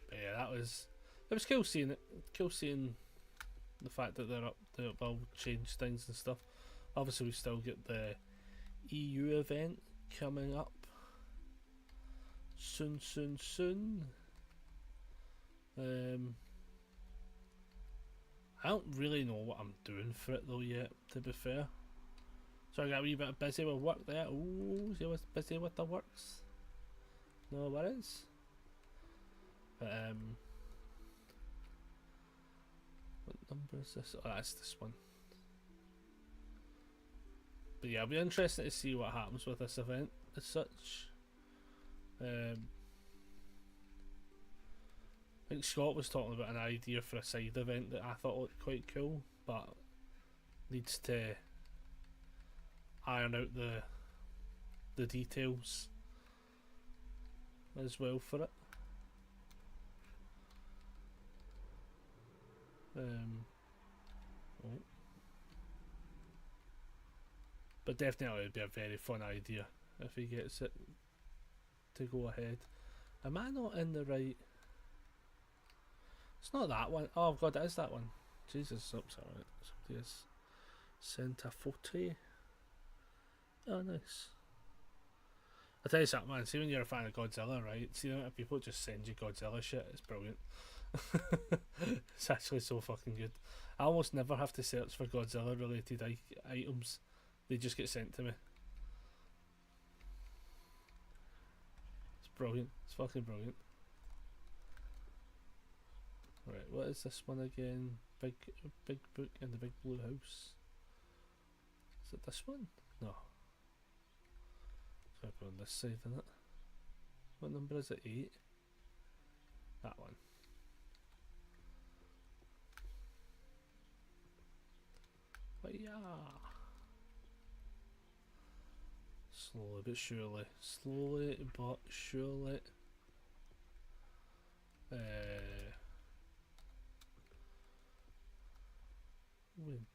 But yeah, it was cool seeing it. Cool seeing the fact that they'll change things and stuff. Obviously, we still get the EU event coming up soon. I don't really know what I'm doing for it though yet, to be fair. So I got a wee bit busy with work there. Ooh, see what's busy with the works? No worries. But what number is this? Oh, that's this one. But yeah, I'll be interested to see what happens with this event as such. I think Scott was talking about an idea for a side event that I thought looked quite cool, but needs to iron out the details as well for it. But definitely it would be a very fun idea if he gets it to go ahead. Am I not in the right? It's not that one. Oh god, it is that one. Jesus, oops, alright. Somebody has sent a photo. Oh, nice. I'll tell you something, man. See, when you're a fan of Godzilla, right? See, the amount of people just send you Godzilla shit. It's brilliant. It's actually so fucking good. I almost never have to search for Godzilla related items. They just get sent to me. It's brilliant. It's fucking brilliant. Right, what is this one again? Big book in the big blue house. Is it this one? No. It's gotta be on this side, isn't it? What number is it? 8? That one. But yeah. Slowly but surely. Slowly but surely. Wind.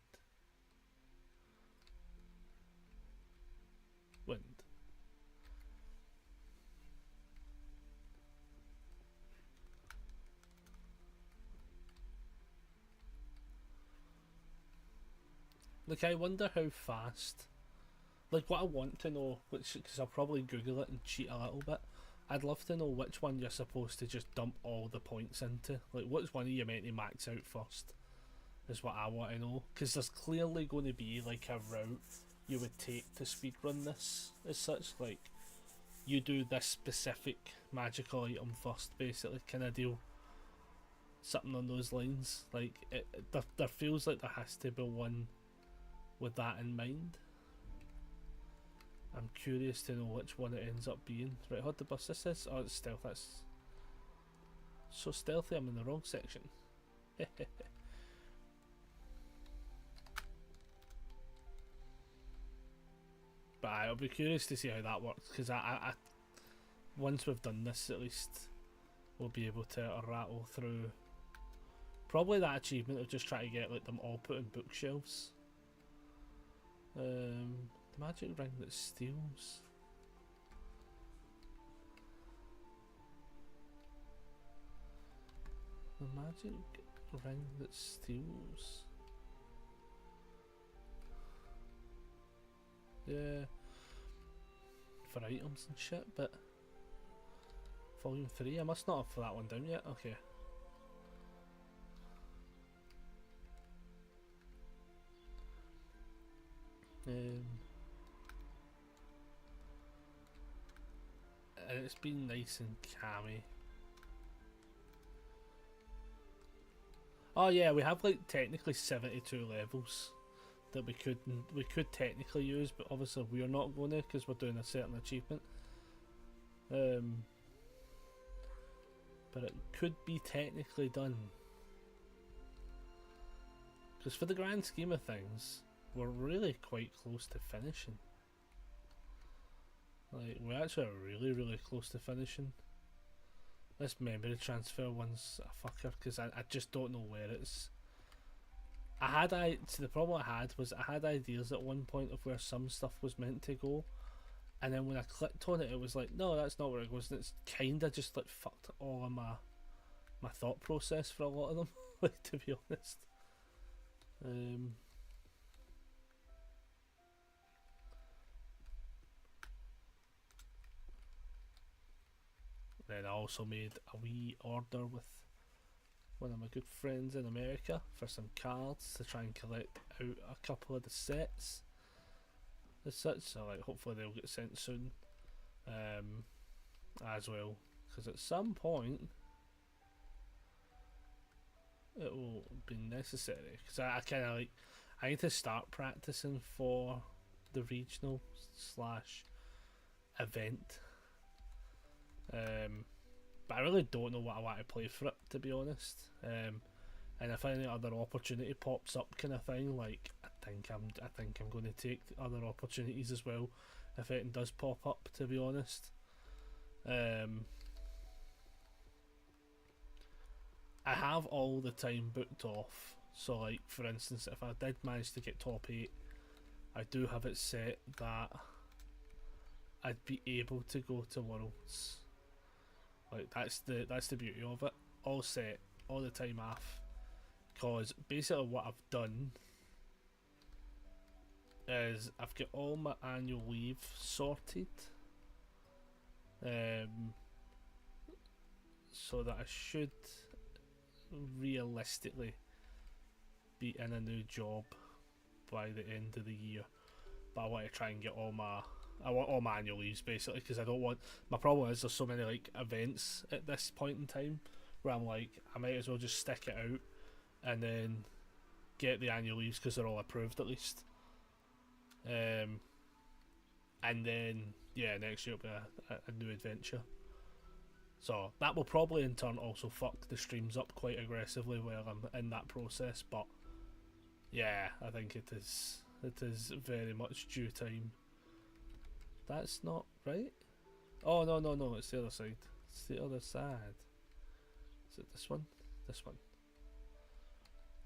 Wind. Like, I wonder how fast. Like, what I want to know, which, because I'll probably Google it and cheat a little bit, I'd love to know which one you're supposed to just dump all the points into. Like, which one are you meant to max out first? Is what I want to know. Because there's clearly going to be, like, a route you would take to speedrun this as such. Like, you do this specific magical item first, basically, kind of deal. Something on those lines. Like, there feels like there has to be one with that in mind. I'm curious to know which one it ends up being. Right, what the bus this is? Oh, it's stealth. That's so stealthy. I'm in the wrong section. But I'll be curious to see how that works, because I once we've done this, at least we'll be able to rattle through probably that achievement of just trying to get like them all put in bookshelves. The magic ring that steals. The magic ring that steals. Yeah, for items and shit, but volume 3, I must not have that one down yet. Okay. And it's been nice and cammy. Oh yeah, we have like technically 72 levels that we could technically use, but obviously we're not going to because we're doing a certain achievement. But it could be technically done, because for the grand scheme of things, we're really quite close to finishing. Like, we're actually really close to finishing. This memory transfer one's a fucker, because I just don't know where it's. See, the problem I had was I had ideas at one point of where some stuff was meant to go, and then when I clicked on it, it was like, no, that's not where it goes, and it's kinda just like fucked all of my thought process for a lot of them, like, to be honest. Then I also made a wee order with one of my good friends in America for some cards to try and collect out a couple of the sets as such, so like hopefully they'll get sent soon as well, because at some point it will be necessary, because I kind of like, I need to start practicing for the regional / event, but I really don't know what I want to play for it, to be honest. And if any other opportunity pops up, kind of thing, like I think I'm going to take other opportunities as well if anything does pop up, to be honest. I have all the time booked off, so like for instance, if I did manage to get top 8, I do have it set that I'd be able to go to Worlds. Like, that's the beauty of it. All set. all the time off, because basically what I've done is I've got all my annual leave sorted, so that I should realistically be in a new job by the end of the year. But I want to try and get all my annual leaves basically, because I don't want, my problem is there's so many like events at this point in time where I'm like, I might as well just stick it out and then get the annual leaves because they're all approved at least. And then yeah, next year will be a new adventure. So that will probably in turn also fuck the streams up quite aggressively while I'm in that process. But yeah, I think it is very much due time. That's not right. Oh no, it's the other side. It's the other side. Is it this one? This one.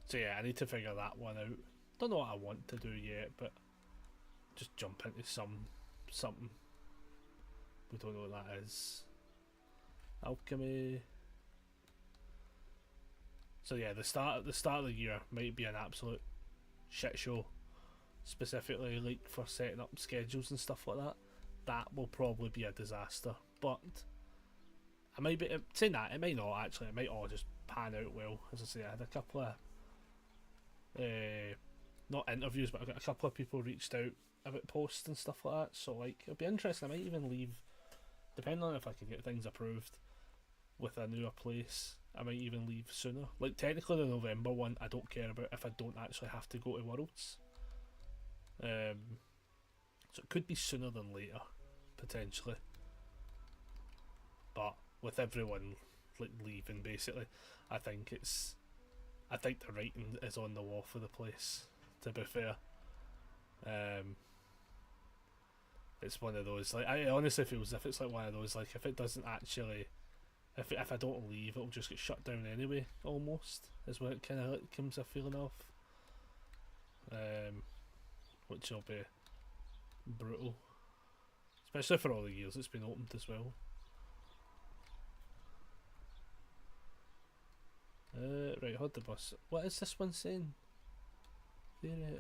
So yeah, I need to figure that one out. Don't know what I want to do yet, but just jump into something. We don't know what that is. Alchemy. So yeah, the start of the year might be an absolute shit show, specifically like for setting up schedules and stuff like that. That will probably be a disaster. But I might be saying that, it might not actually. It might all just pan out well. As I say, I had a couple of not interviews, but I got a couple of people reached out about posts and stuff like that. So like, it'll be interesting. I might even leave, depending on if I can get things approved with a newer place. I might even leave sooner. Like technically the November one I don't care about if I don't actually have to go to Worlds. So it could be sooner than later, potentially. But with everyone like leaving basically, I think the writing is on the wall for the place, to be fair. It's one of those, like, I honestly feel as if it's like one of those, like, if it doesn't actually, if I don't leave, it'll just get shut down anyway, almost, is what it kind of like comes a feeling of. Which will be brutal, especially for all the years it's been opened as well. Right, hold the bus. What is this one saying?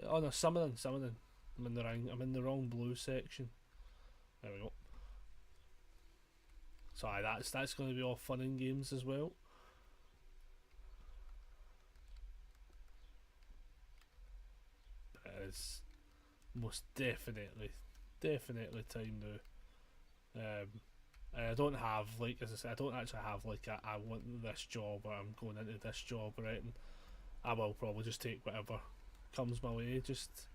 Oh no, summoning. I'm in the wrong blue section. There we go. So that's going to be all fun and games as well. But it is most definitely time now. And I don't have, like, as I said, I don't actually have like I want this job or I'm going into this job or anything. I will probably just take whatever comes my way just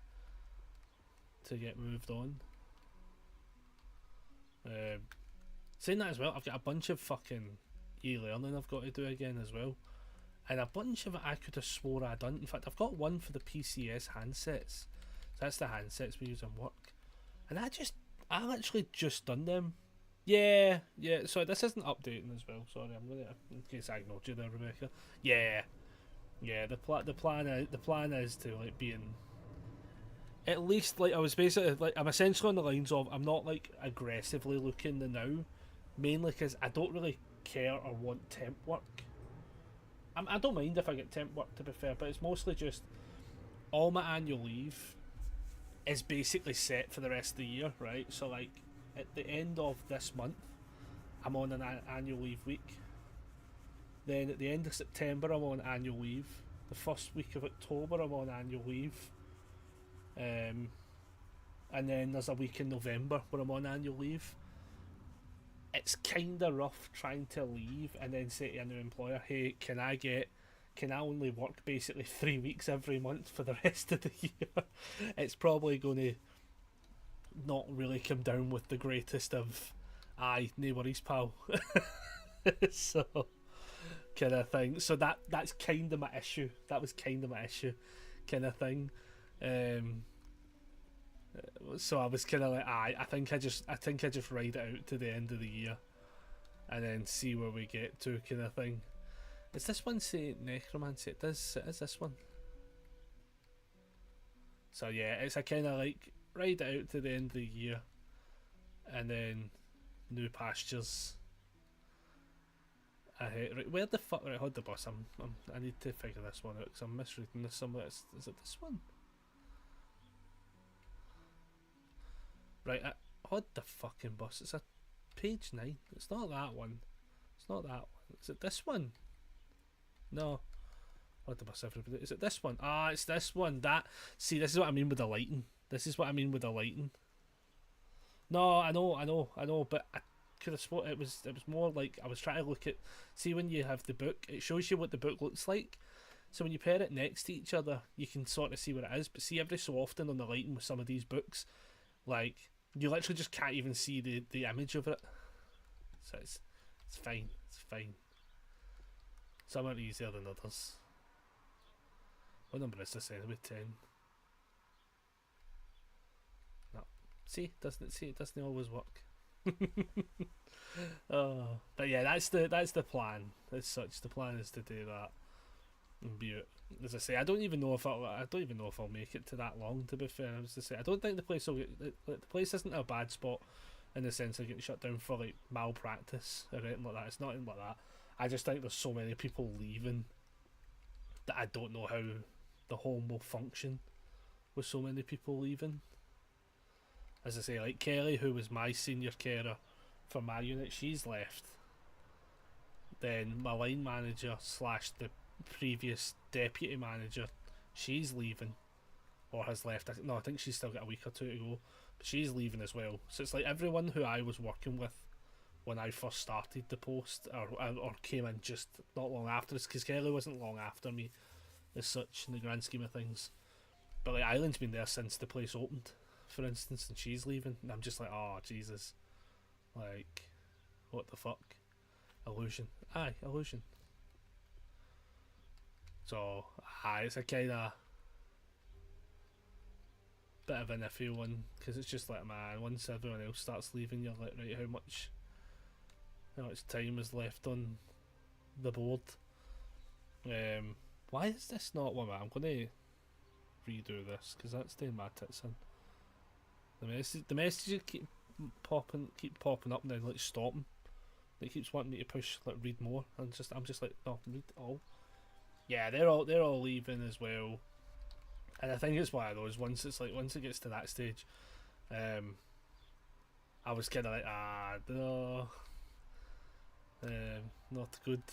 to get moved on. Saying that as well, I've got a bunch of fucking e-learning I've got to do again as well, and a bunch of it I could have swore I'd done. In fact, I've got one for the PCS handsets, so that's the handsets we use in work, and I literally just done them. Yeah. Sorry, this isn't updating as well. Sorry, I'm gonna, in case I ignored you there, Rebecca. Yeah. The plan is to like be in. At least, like, I was basically like, I'm essentially on the lines of, I'm not like aggressively looking now, mainly because I don't really care or want temp work. I don't mind if I get temp work, to be fair, but it's mostly just all my annual leave is basically set for the rest of the year, right? So like at the end of this month, I'm on an annual leave week. Then at the end of September, I'm on annual leave. The first week of October, I'm on annual leave. And then there's a week in November where I'm on annual leave. It's kind of rough trying to leave and then say to a new employer, hey, can I only work basically 3 weeks every month for the rest of the year? It's probably going to not really come down with the greatest of, aye, no worries, pal. So, kind of thing. So that's kind of my issue. That was kind of my issue, kind of thing. So I was kind of like, I think I just ride it out to the end of the year, and then see where we get to, kind of thing. Is this one say necromancy? It is this one. So yeah, it's a kind of like ride it out to the end of the year, and then new pastures, I hate. Right, where the fuck? Right, hold the bus. I need to figure this one out because I'm misreading this somewhere. Is it this one? Right, hold the fucking bus. It's a page 9. It's not that one. It's not that one. Is it this one? No. Hold the bus, everybody. Is it this one? Ah, it's this one. That. See, this is what I mean with the lighting. This is what I mean with the lighting. No, I know, but I could have sworn it was more like I was trying to look at. See, when you have the book, it shows you what the book looks like. So when you pair it next to each other, you can sort of see what it is. But see, every so often on the lighting with some of these books, like you literally just can't even see the image of it. So it's fine. It's fine. Some are easier than others. What number is this anyway? 10. No. See, it doesn't always work. Oh, but yeah, that's the plan. As such, the plan is to do that. And be it. As I say, I don't even know if I'll make it to that long. To be fair, I was to say, I don't think the place will get, the place isn't a bad spot in the sense of getting shut down for like malpractice or anything like that. It's not anything like that. I just think there's so many people leaving that I don't know how the home will function with so many people leaving. As I say, like Kelly, who was my senior carer for my unit, she's left. Then my line manager slash the previous deputy manager, she's leaving or has left. No, I think she's still got a week or two to go, but she's leaving as well. So it's like everyone who I was working with when I first started the post or came in just not long after us, because Kelly wasn't long after me as such in the grand scheme of things. But like Island's been there since the place opened, for instance, and she's leaving, and I'm just like, oh Jesus, like what the fuck. Illusion. Aye, Illusion. So it's a kind of bit of an iffy one, because it's just like, man, once everyone else starts leaving, you're like, right, how much time is left on the board? Why is this not one? I'm going to redo this because that's doing my tits in. The messages keep popping up and then like stopping. It keeps wanting me to push like read more. I'm just like, no, read all. Yeah, they're all leaving as well. And I think it's one of those, once it gets to that stage, I was kind of like, no, not good.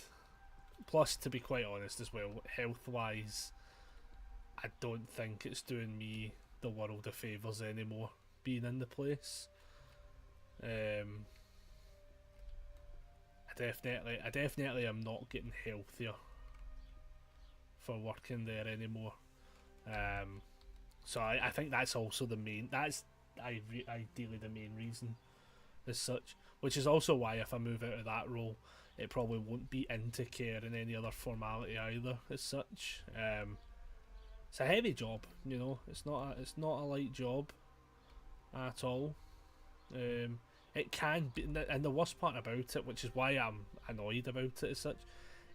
Plus, to be quite honest as well, health wise, I don't think it's doing me the world of favours anymore being in the place. I definitely am not getting healthier for working there anymore. So I think that's also that's ideally the main reason as such, which is also why if I move out of that role, it probably won't be into care in any other formality either as such. It's a heavy job, you know. It's not a light job at all. It can be, and the worst part about it, which is why I'm annoyed about it as such,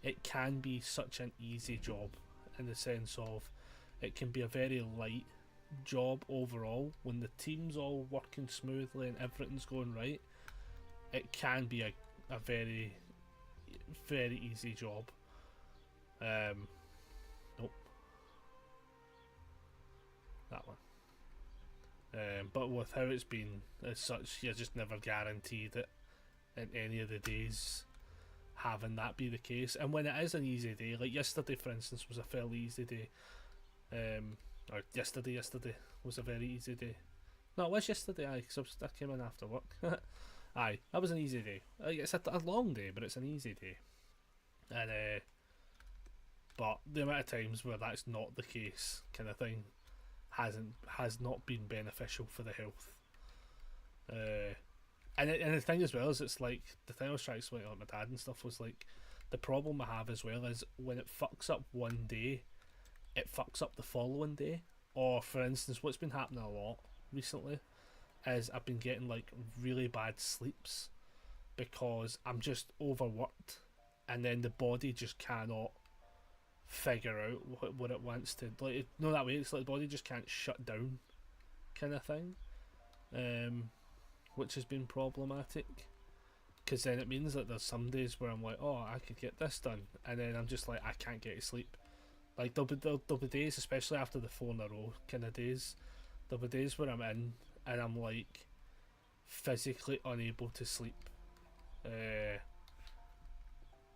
it can be such an easy job in the sense of it can be a very light job overall. When the team's all working smoothly and everything's going right, it can be a very, very easy job. Nope. That one. But with how it's been as such, you're just never guaranteed it in any of the days having that be the case. And when it is an easy day, like yesterday for instance was a fairly easy day, or yesterday was a very easy day. No, it was yesterday, aye, because I came in after work. Aye, that was an easy day. It's a long day, but it's an easy day. And but the amount of times where that's not the case, kind of thing, has not been beneficial for the health. And the thing as well is, it's like the thing I was trying to explain to like my dad and stuff was like, the problem I have as well is when it fucks up one day, it fucks up the following day. Or for instance, what's been happening a lot recently is I've been getting like really bad sleeps because I'm just overworked, and then the body just cannot figure out what it wants to, like, no, that way it's like the body just can't shut down kind of thing, which has been problematic because then it means that there's some days where I'm like, oh, I could get this done, and then I'm just like, I can't get to sleep. Like there'll be days, especially after the 4 in a row kind of days, there'll be days where I'm in and I'm like physically unable to sleep, and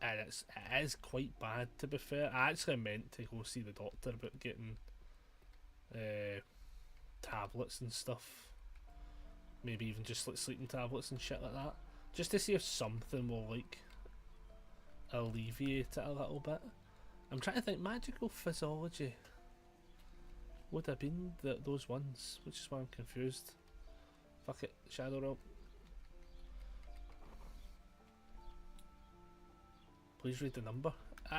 it is quite bad, to be fair. I actually meant to go see the doctor about getting tablets and stuff, maybe even just like sleeping tablets and shit like that, just to see if something will like alleviate it a little bit. I'm trying to think. Magical physiology would have been those ones, which is why I'm confused. Fuck it, Shadow Realm. Please read the number.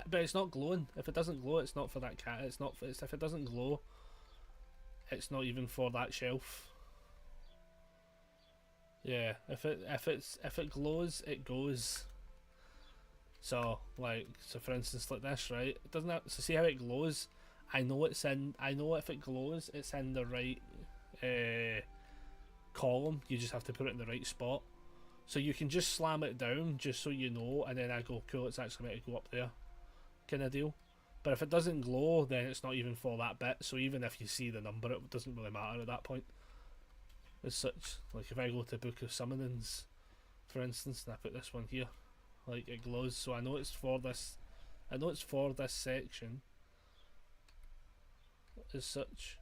But it's not glowing. If it doesn't glow, it's not for that cat. It's not. If it doesn't glow, it's not even for that shelf. Yeah. If it glows, it goes. So for instance, like this, right? It doesn't have, so see how it glows. I know if it glows, it's in the right column. You just have to put it in the right spot. So you can just slam it down, just so you know, and then I go, cool, it's actually meant to go up there, kind of deal. But if it doesn't glow, then it's not even for that bit. So even if you see the number, it doesn't really matter at that point. As such, like if I go to Book of Summonings, for instance, and I put this one here, like it glows, so I know it's for this. I know it's for this section. As such,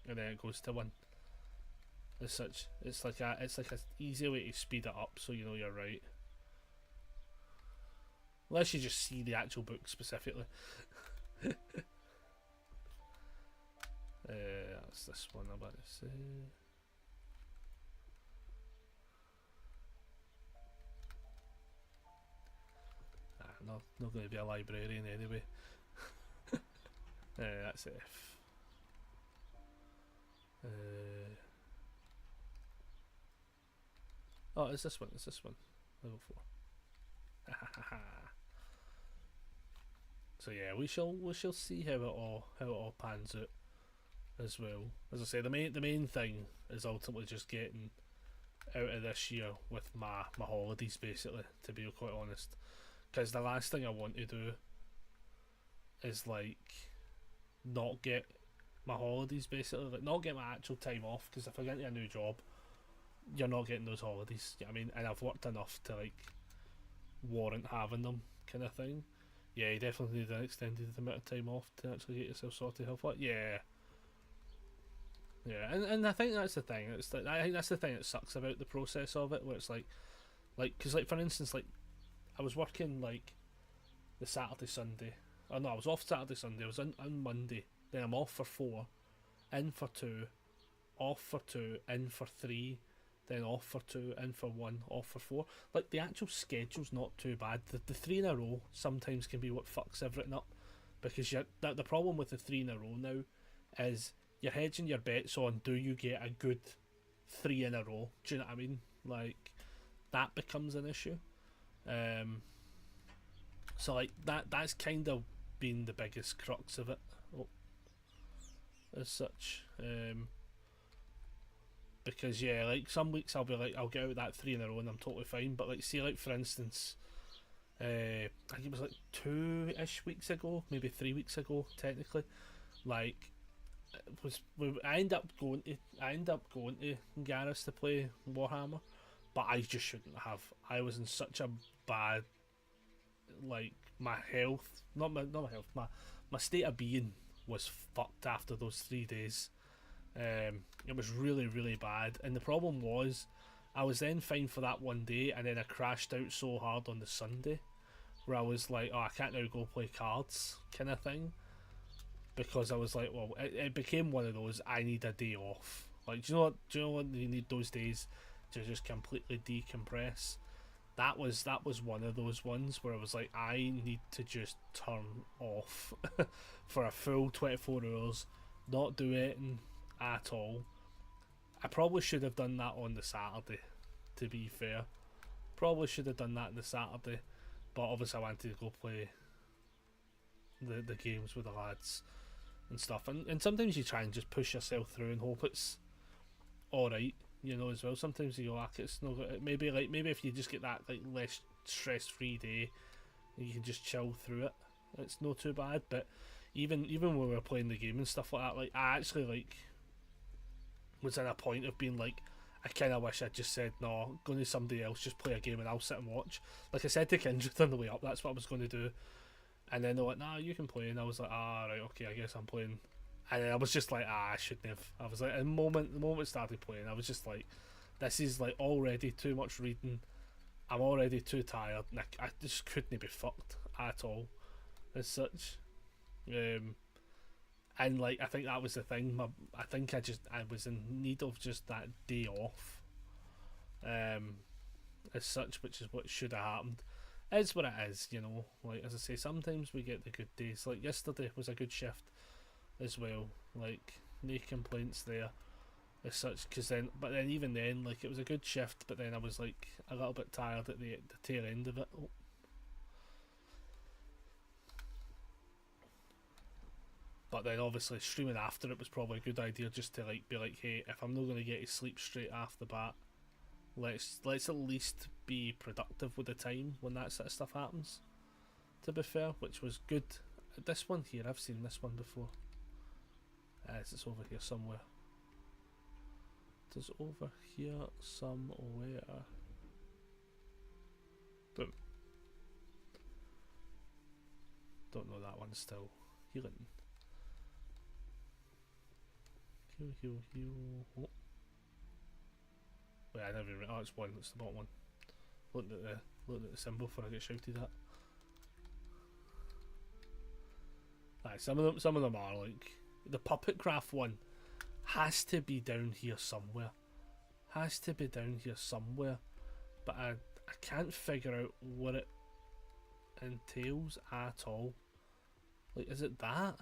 and then it goes to 1. As such, it's like a easy way to speed it up, so you know you're right. Unless you just see the actual book specifically. That's this one I'm about to say. Not going to be a librarian anyway. That's F. Oh, it's this one. It's this one. Level 4. So yeah, we shall see how it all pans out as well. As I say, the main thing is ultimately just getting out of this year with my holidays, basically, to be quite honest. Because the last thing I want to do is like not get my holidays, basically, like not get my actual time off. Because if I get into a new job, you're not getting those holidays. You know what I mean? And I've worked enough to like warrant having them, kind of thing. Yeah, you definitely need an extended amount of time off to actually get yourself sorted health-wise. Yeah. Yeah, and I think that's the thing. It's like, I think that's the thing that sucks about the process of it, where it's like, because like for instance, like I was working like the Saturday, Sunday. Oh no, I was off Saturday, Sunday. I was on Monday. Then I'm off for 4, in for 2, off for 2, in for 3, then off for 2, in for 1, off for 4. Like the actual schedule's not too bad. The 3 in a row sometimes can be what fucks everything up, because the problem with the 3 in a row now is you're hedging your bets on, do you get a good 3 in a row? Do you know what I mean? Like that becomes an issue. So like that's kind of been the biggest crux of it, as such. Because yeah, like some weeks I'll be like, I'll get out that 3 in a row and I'm totally fine. But like, see, like for instance, I think it was like 2-ish weeks ago, maybe 3 weeks ago, technically. Like, I end up going to Gareth to play Warhammer, but I just shouldn't have. I was in such a bad, like, my health, not my health, my state of being was fucked after those 3 days. It was really, really bad, and the problem was I was then fine for that one day, and then I crashed out so hard on the Sunday where I was like, oh, I can't now go play cards kind of thing, because I was like, well, it became one of those, I need a day off. Like, do you know what you need those days to just completely decompress? That was one of those ones where I was like, I need to just turn off for a full 24 hours, not do anything at all. I probably should have done that on the Saturday, to be fair. Probably should have done that on the Saturday, but obviously I wanted to go play the games with the lads and stuff. And sometimes you try and just push yourself through and hope it's alright. You you know, as well. Sometimes you go, like, it's no, maybe if you just get that like less stress-free day, you can just chill through it. It's not too bad. But even when we were playing the game and stuff like that, like I actually like was in a point of being like, I kind of wish I'd just said, no, go to somebody else, just play a game and I'll sit and watch. Like I said to Kindred on the way up, that's what I was going to do. And then they're like, nah, you can play. And I was like, right, okay, I guess I'm playing. And then I was just like, I shouldn't have. I was like, the moment it started playing, I was just like, this is like already too much reading. I'm already too tired. And I just couldn't be fucked at all, as such. And like, I think that was the thing. I think I was in need of just that day off, as such, which is what should have happened. It's what it is, you know. Like, as I say, sometimes we get the good days. Like yesterday was a good shift as well. Like, no complaints there as such. But then even then, like, it was a good shift. But then I was like a little bit tired at the tail end of it. Oh. But then obviously streaming after it was probably a good idea, just to like be like, hey, if I'm not going to get to sleep straight off the bat, let's at least be productive with the time when that sort of stuff happens. To be fair, which was good. This one here, I've seen this one before. It's over here somewhere. It's over here somewhere. Don't know that one still. Healing. Heal. Oh. Wait, I never even. Oh, it's one. It's the bottom one. Looked at the symbol before I get shouted at. Aye, some of them are like the puppet craft one has to be down here somewhere. But I can't figure out what it entails at all. Like, is it that?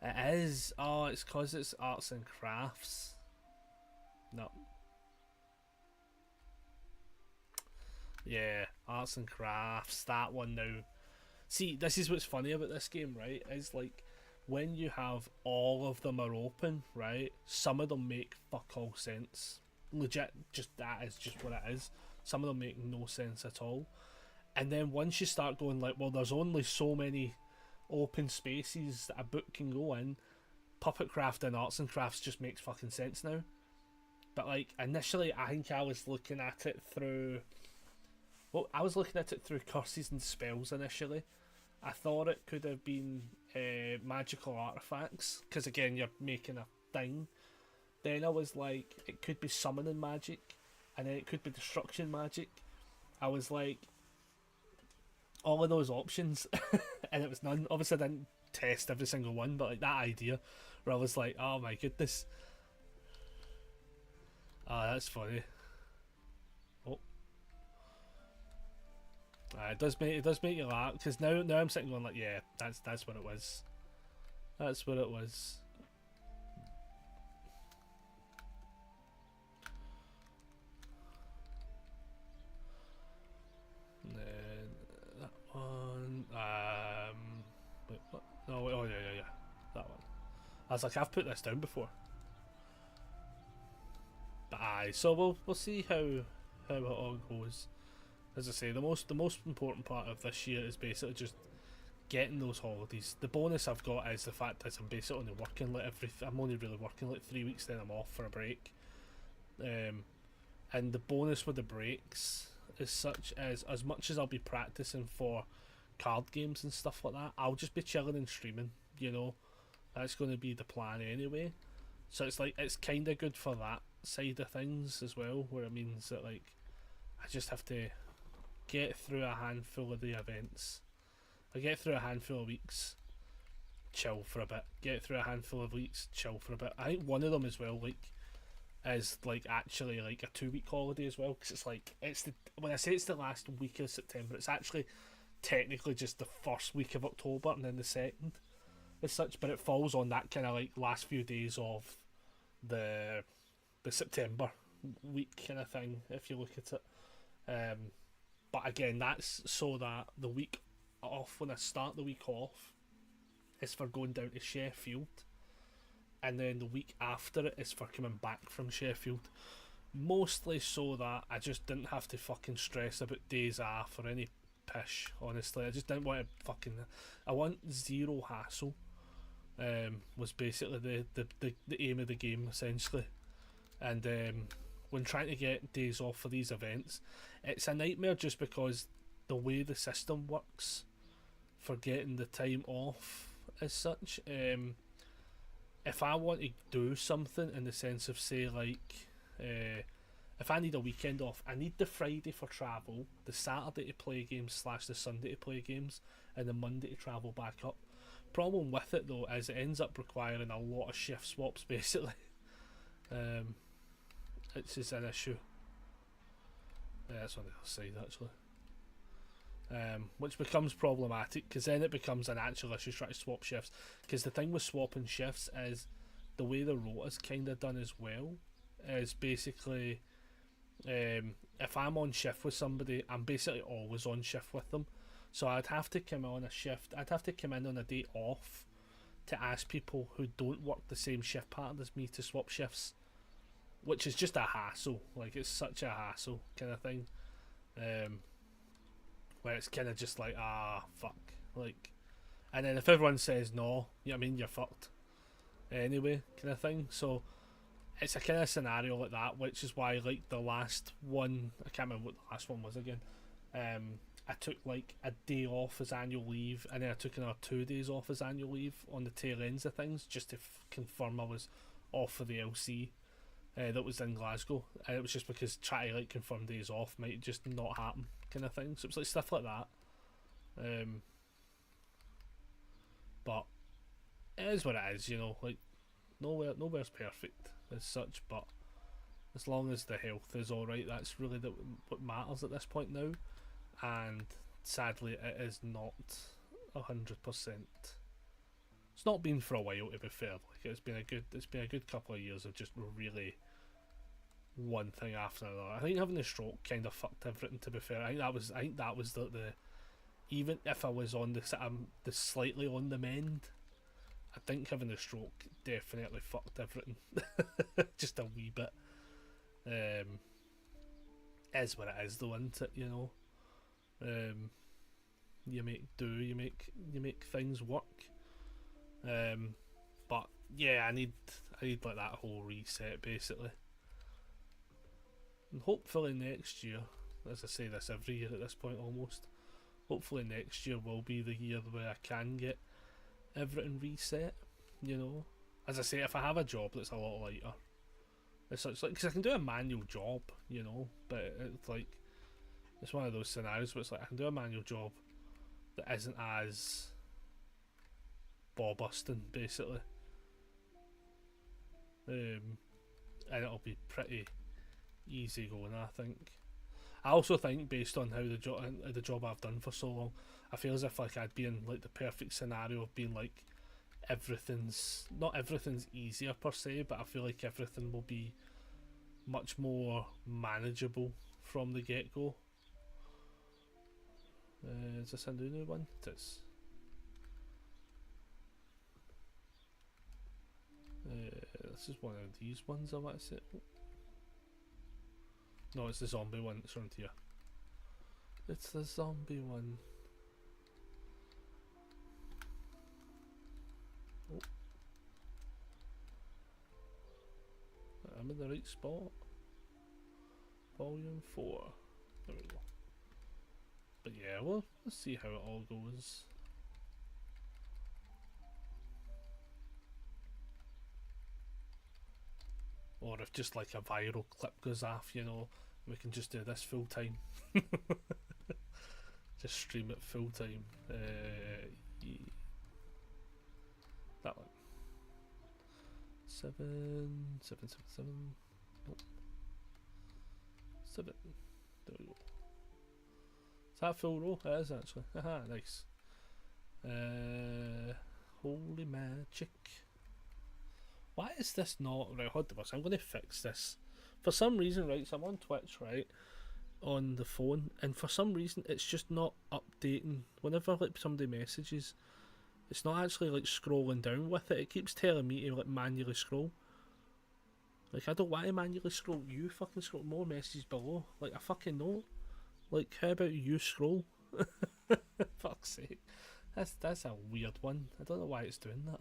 It is. Oh, it's because it's arts and crafts. No. Yeah, arts and crafts. That one now. See, this is what's funny about this game, right? Is like when you have all of them are open, right? Some of them make fuck all sense. Legit, just that is just what it is. Some of them make no sense at all. And then once you start going like, well, there's only so many open spaces that a book can go in, puppet craft and arts and crafts just makes fucking sense now. But like initially, I think I was looking at it through. Well, I was looking at it through curses and spells initially. I thought it could have been magical artifacts, because again, you're making a thing. Then I was like, it could be summoning magic, and then it could be destruction magic. I was like, all of those options, and it was none. Obviously, I didn't test every single one, but like that idea, where I was like, oh my goodness. Ah, that's funny. Oh. It does make you laugh, because now I'm sitting going like, yeah, that's what it was. That's what it was. And then that one. Wait, what? No, wait, oh yeah, that one. I was like, I've put this down before. But aye, so we'll see how it all goes. As I say, the most important part of this year is basically just getting those holidays. The bonus I've got is the fact that I'm basically only working like I'm only really working like 3 weeks, then I'm off for a break. And the bonus with the breaks is such as much as I'll be practicing for card games and stuff like that, I'll just be chilling and streaming, you know. That's going to be the plan anyway. So it's like, it's kind of good for that side of things as well, where it means that like I just have to get through a handful of the events. I get through a handful of weeks, chill for a bit. Get through a handful of weeks, chill for a bit. I think one of them as well, like, is like actually like a 2-week holiday as well, because it's like when I say it's the last week of September, it's actually technically just the first week of October and then the second as such, but it falls on that kind of like last few days of the September week kind of thing, if you look at it. But again, that's so that the week off, when I start the week off, is for going down to Sheffield and then the week after it is for coming back from Sheffield. Mostly so that I just didn't have to fucking stress about days off or any pish, honestly. I just didn't want to fucking... I want zero hassle, was basically the aim of the game, essentially. And when trying to get days off for these events, it's a nightmare just because the way the system works for getting the time off as such. If I want to do something in the sense of, say, like... if I need a weekend off, I need the Friday for travel, the Saturday to play games / the Sunday to play games, and the Monday to travel back up. Problem with it though is it ends up requiring a lot of shift swaps basically. It's just an issue. Yeah, that's on the other side actually. Which becomes problematic because then it becomes an actual issue trying to swap shifts. Because the thing with swapping shifts is the way the rota's kind of done as well is basically if I'm on shift with somebody, I'm basically always on shift with them. So I'd have to come on a shift, I'd have to come in on a day off to ask people who don't work the same shift pattern as me to swap shifts, which is just a hassle. Like, it's such a hassle kind of thing, where it's kind of just like, fuck, like, and then if everyone says no, you know what I mean, you're fucked anyway kind of thing. So it's a kind of scenario like that, which is why, like, the last one, I can't remember what the last one was again, I took like a day off as annual leave, and then I took another 2 days off as annual leave on the tail ends of things, just to confirm I was off for the LC that was in Glasgow. And it was just because trying to like confirm days off might just not happen kind of thing. So it's like stuff like that. But it is what it is, you know, like nowhere's perfect as such, but as long as the health is alright, that's really what matters at this point now. And sadly it is not 100%. It's not been for a while, to be fair. Like, it's been a good couple of years of just really one thing after another. I think having the stroke kind of fucked everything, to be fair. I think that was the even if I was on the slightly on the mend, I think having the stroke definitely fucked everything. Just a wee bit. Is what it is though, isn't it, you know? You make do, you make things work. But yeah, I need like that whole reset basically. And hopefully next year, as I say this every year at this point almost, hopefully next year will be the year where I can get everything reset, you know. As I say, if I have a job that's a lot lighter, it's like, because I can do a manual job, you know, but it's like, it's one of those scenarios where it's like I can do a manual job that isn't as ball busting basically, and it'll be pretty easy going, I think. I also think, based on how the job I've done for so long, I feel as if like I'd be in like the perfect scenario of being like not everything's easier per se, but I feel like everything will be much more manageable from the get-go. Is this a new one? It is. This is one of these ones I want to say. No, it's the zombie one that's around here. It's the zombie one. Oh. I'm in the right spot. Volume 4. There we go. But yeah, well, let's see how it all goes. Or if just like a viral clip goes off, you know, we can just do this full time. Just stream it full time. Yeah. That one. 7. Nope. 7. There we go. Is that full row? It is actually. Haha, nice. Holy magic. Why is this not right? Hold on, I'm going to fix this. For some reason, right? So I'm on Twitch, right, on the phone, and for some reason it's just not updating. Whenever like somebody messages, It's not actually like scrolling down with it. It keeps telling me to like manually scroll. Like I don't want to manually scroll. You fucking scroll. More messages below. Like I fucking know. Like how about you scroll? Fuck's sake. That's a weird one. I don't know why it's doing that.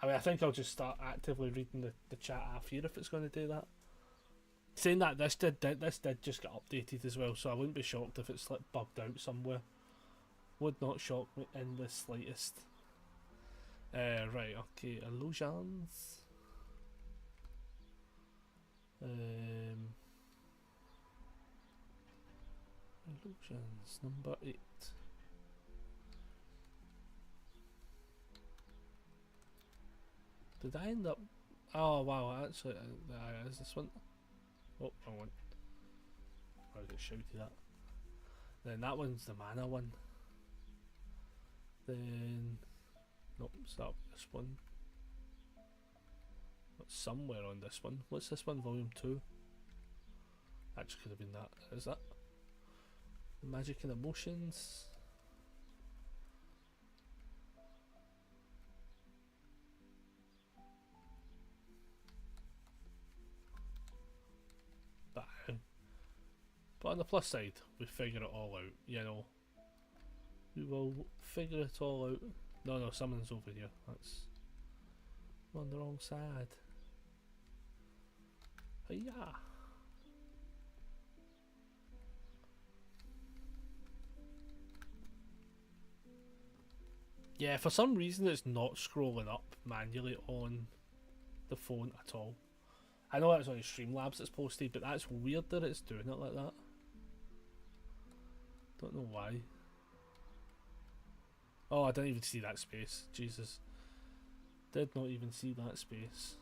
I mean, I think I'll just start actively reading the chat half here if it's going to do that. Saying that, this did just get updated as well, so I wouldn't be shocked if it's like bugged out somewhere. Would not shock me in the slightest. Right, okay, illusions. Illusions number 8. Did I end up? Oh wow, actually, is this one? Oh, wrong one. I get shouted at. Then that one's the mana one. Then, nope, it's not this one. It's somewhere on this one. What's this one? Volume 2. Actually, could have been that. Is that Magic and Emotions? But on the plus side, we figure it all out, you know. We will figure it all out. No, someone's over here. That's on the wrong side. Hiya! Yeah, for some reason it's not scrolling up manually on the phone at all. I know that's on Streamlabs it's posted, but that's weird that it's doing it like that. Don't know why. Oh, I didn't even see that space. Jesus. Did not even see that space.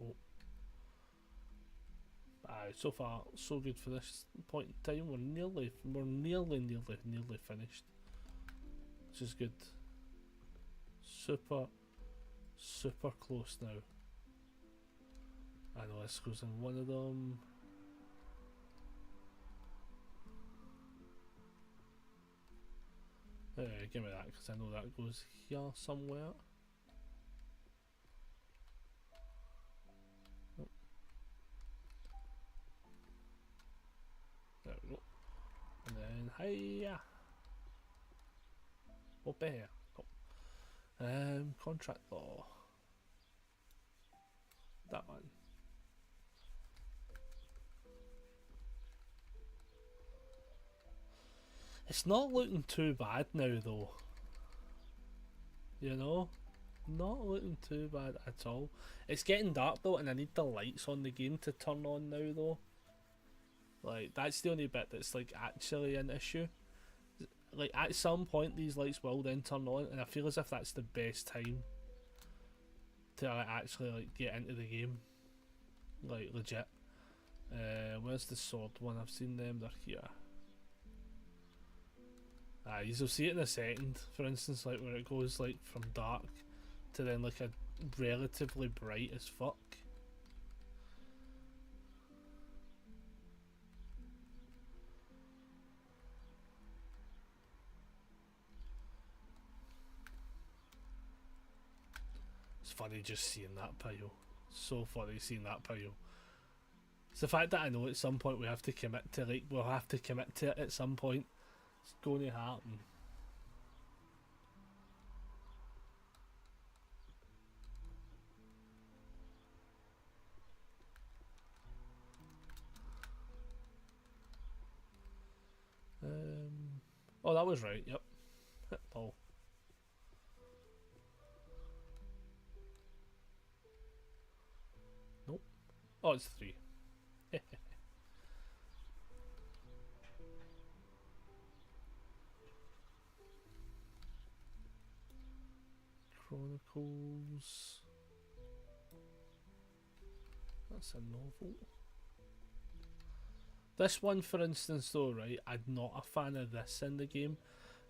Oh. Aye, so far so good for this point in time. We're nearly finished, which is good. Super close now. I know this goes in one of them. Give me that because I know that goes here somewhere. Oh. There we go. And then hiya. Up here. Oh. Contract law. That one. It's not looking too bad now though. You know? Not looking too bad at all. It's getting dark though and I need the lights on the game to turn on now though. Like, that's the only bit that's like actually an issue. Like, at some point these lights will then turn on and I feel as if that's the best time to actually like get into the game. Like, legit. Where's the sword one? I've seen them, they're here. You'll see it in a second, for instance, like where it goes like from dark to then like a relatively bright as fuck. It's funny just seeing that pile. So funny seeing that pile. It's the fact that I know at some point we have to commit to, like, we'll have to commit to it at some point. It's going to happen. Oh, that was right, yep. Oh. Nope. Oh, it's 3. Chronicles. That's a novel. This one, for instance, though, right, I'm not a fan of this in the game.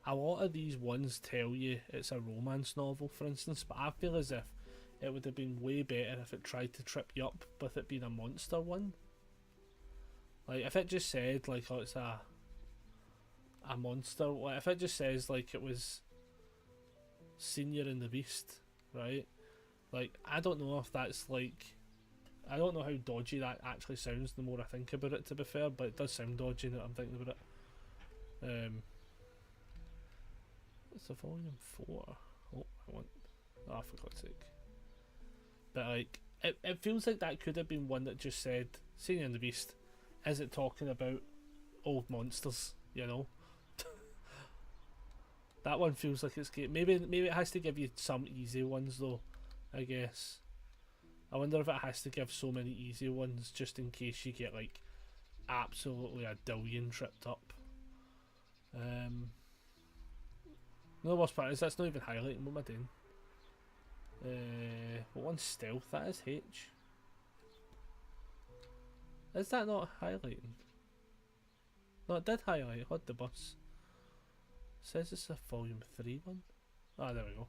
A lot of these ones tell you it's a romance novel, for instance, but I feel as if it would have been way better if it tried to trip you up with it being a monster one. Like, if it just said, like, oh, it's a monster, like, if it just says, like, it was Senior and the Beast, right? Like, I don't know if that's, like, I don't know how dodgy that actually sounds the more I think about it, to be fair, but it does sound dodgy now that I'm thinking about it. It's a volume 4. Oh, for God's sake. But, like, it feels like that could have been one that just said, Senior and the Beast, is it talking about old monsters, you know? That one feels like it's good. Maybe it has to give you some easy ones, though, I guess. I wonder if it has to give so many easy ones just in case you get, like, absolutely a dillion tripped up. No, the worst part is that's not even highlighting. What am I doing? What one's stealth? That is H. Is that not highlighting? No, it did highlight. Hod the bus. It says it's a volume 3 one. Ah, there we go.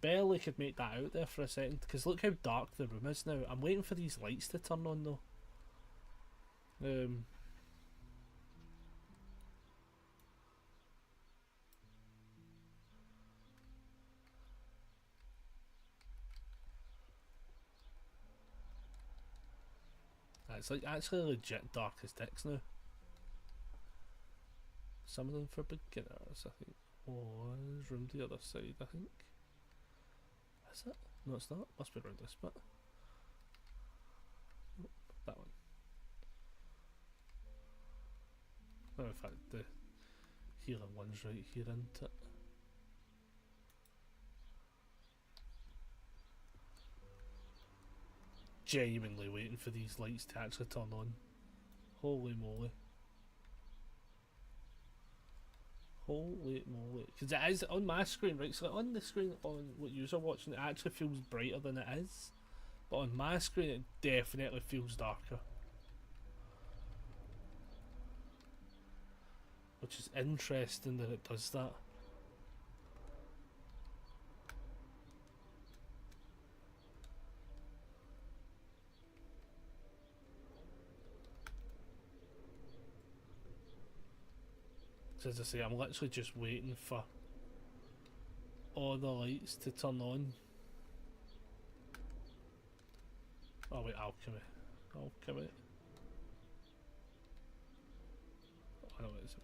Barely could make that out there for a second, because look how dark the room is now. I'm waiting for these lights to turn on though. It's like actually legit dark as dicks now. Some of them for beginners, I think. Oh, there's room to the other side, I think. Is it? No, it's not. Must be around this bit. Nope, that one. Oh, in fact, the healing one's right here, isn't it? Genuinely waiting for these lights to actually turn on. Holy moly. Holy moly. Because it is on my screen, right? So on the screen on what you're watching, it actually feels brighter than it is. But on my screen, it definitely feels darker. Which is interesting that it does that. So as I say, I'm literally just waiting for all the lights to turn on. Oh wait, alchemy. Alchemy. Oh no, it's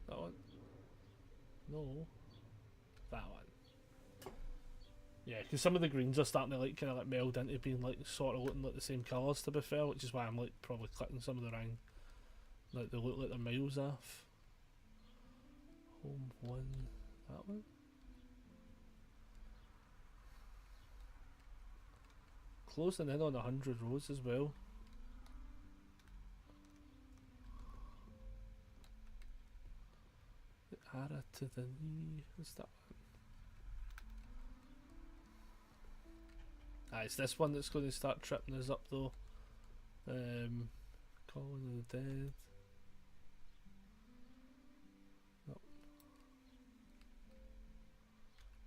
that one. No, that one. Yeah, because some of the greens are starting to like kind of like meld into being like sort of looking like the same colours. To be fair, which is why I'm like probably clicking some of the wrong. Like they look like they're miles off. Home one, that one. Closing in on 100 rows as well. The Ara to the knee. What's that one? It's this one that's going to start tripping us up though. Calling of the Dead. Nope.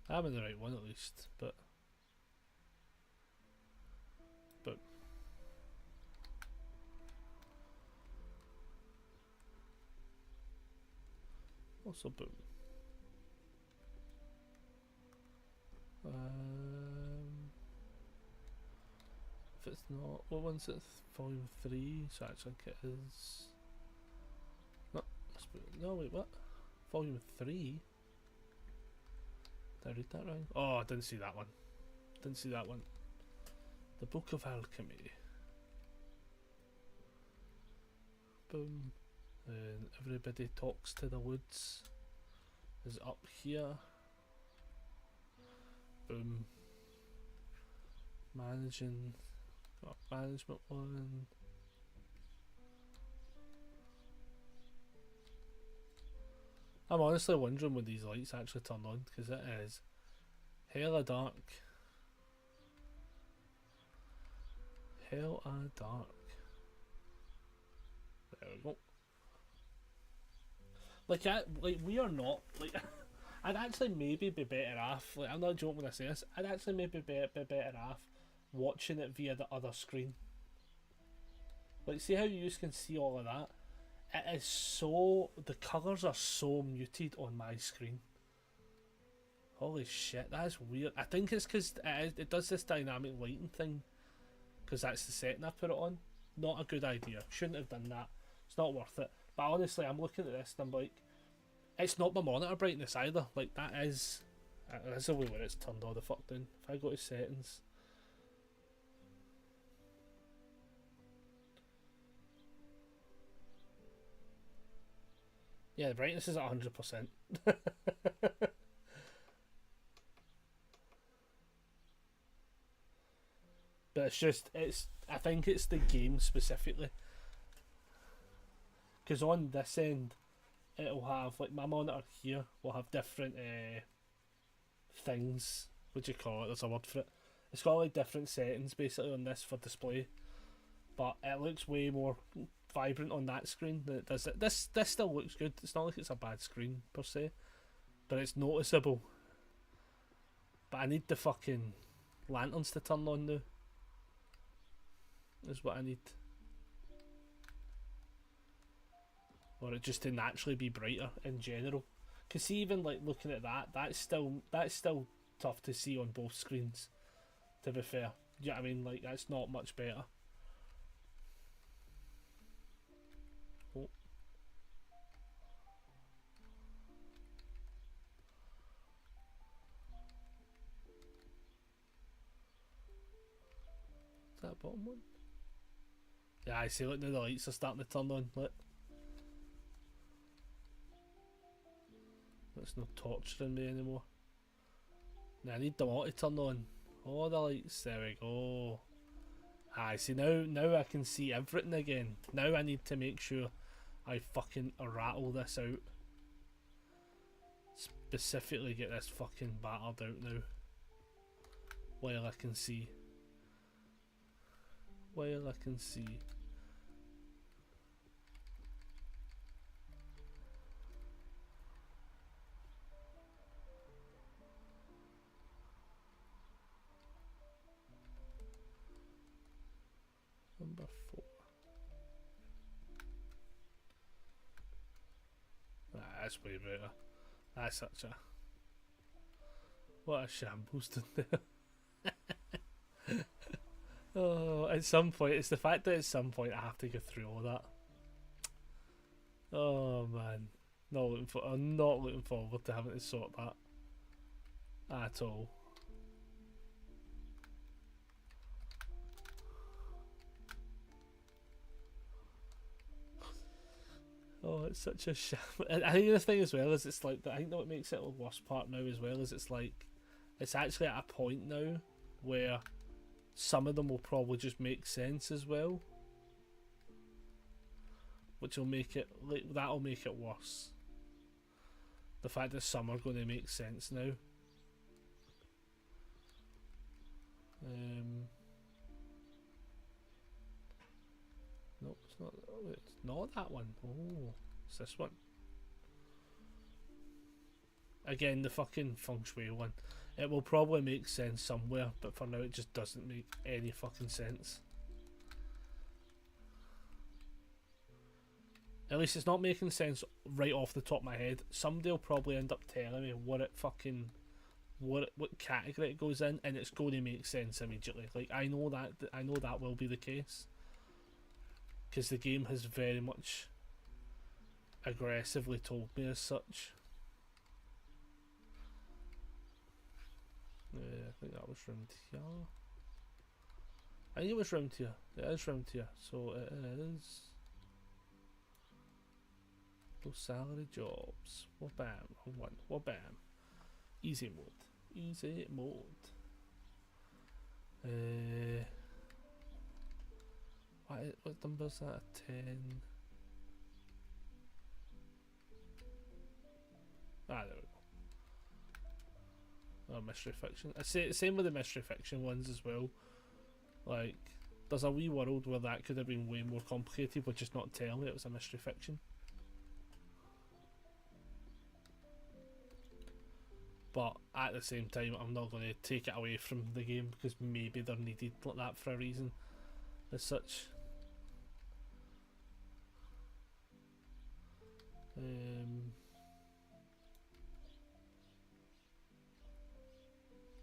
I'm in the right one at least, but also boom. If it's not, what one's it? Volume 3, so I think it is. No, no, wait, what? Volume 3? Did I read that wrong? Oh, I didn't see that one. Didn't see that one. The Book of Alchemy. Boom. And Everybody Talks to the Woods is up here. Boom. Managing. Got management one. I'm honestly wondering when these lights actually turn on, because it is hella dark. Hella dark. There we go. Like we are not like. I'd actually maybe be better off. Like I'm not joking when I say this. I'd actually maybe be better off watching it via the other screen. Like, see how you can see all of that? It is so. The colours are so muted on my screen. Holy shit, that is weird. I think it's because it does this dynamic lighting thing. Because that's the setting I put it on. Not a good idea. Shouldn't have done that. It's not worth it. But honestly, I'm looking at this and I'm like, it's not my monitor brightness either. Like, that's the way where it's turned all the fuck down. If I go to settings. Yeah, the brightness is at 100%. But I think it's the game specifically. Because on this end, it'll have, like, my monitor here will have different things. What do you call it? There's a word for it. It's got like different settings basically on this for display. But it looks way more vibrant on that screen than it does it. This still looks good. It's not like it's a bad screen per se. But it's noticeable. But I need the fucking lanterns to turn on now. Is what I need. Or it just to naturally be brighter in general. Cause even like looking at that, that's still tough to see on both screens. To be fair, you know what I mean? Like that's not much better. Oh. Is that bottom one? Yeah, I see. Look, now the lights are starting to turn on. Look. It's not torturing me anymore. Now I need them all to turn on. All the lights, there we go. I see, now I can see everything again. Now I need to make sure I fucking rattle this out. Specifically get this fucking battered out now. While I can see. While I can see. Number 4. That's way better. That's such a... What a shambles done there. Oh, at some point, it's the fact that at some point I have to go through all that. Oh man. I'm not looking forward to having to sort that. At all. Oh, it's such a sham. I think the thing as well is it's like, I think what makes it the worst part now as well is it's like, it's actually at a point now where some of them will probably just make sense as well. Which will make it, like, that'll make it worse. The fact that some are going to make sense now. No, it's not. Oh, it's not that one. Oh, it's this one. Again, the fucking feng shui one. It will probably make sense somewhere, but for now it just doesn't make any fucking sense. At least it's not making sense right off the top of my head. Somebody will probably end up telling me what it fucking... what category it goes in, and it's going to make sense immediately. Like, I know that will be the case. Because the game has very much aggressively told me as such. Yeah, I think that was round here. I think it was round here. It is round here. So it is... Low salary jobs. What bam? Wrong one. What bam? Easy mode. Easy mode. What number is that? 10. Ah, there we go. Oh, mystery fiction. I say same with the mystery fiction ones as well. Like, there's a wee world where that could have been way more complicated, but just not telling it was a mystery fiction. But at the same time, I'm not going to take it away from the game because maybe they're needed like that for a reason, as such.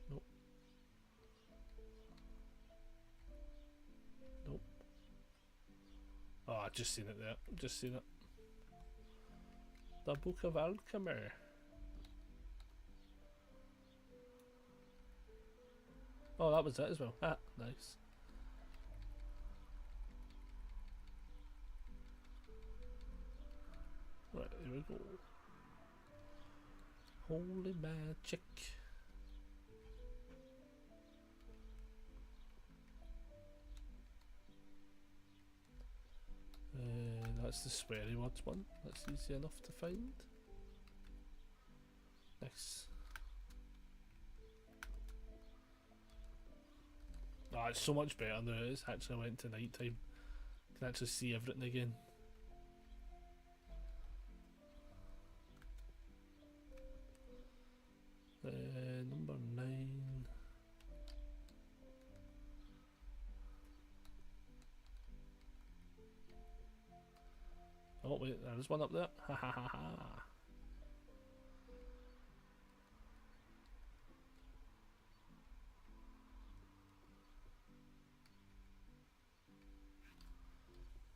Nope. Nope. Oh, I just seen it there. Just seen it. The Book of Alchemy. Oh, that was it as well. Ah, nice. Right, here we go. Holy magic. That's the sweary words one. That's easy enough to find. Nice. Oh, it's so much better now. It's actually went to night time. Can actually see everything again. Number 9. Oh wait, there's one up there. Ha ha ha ha.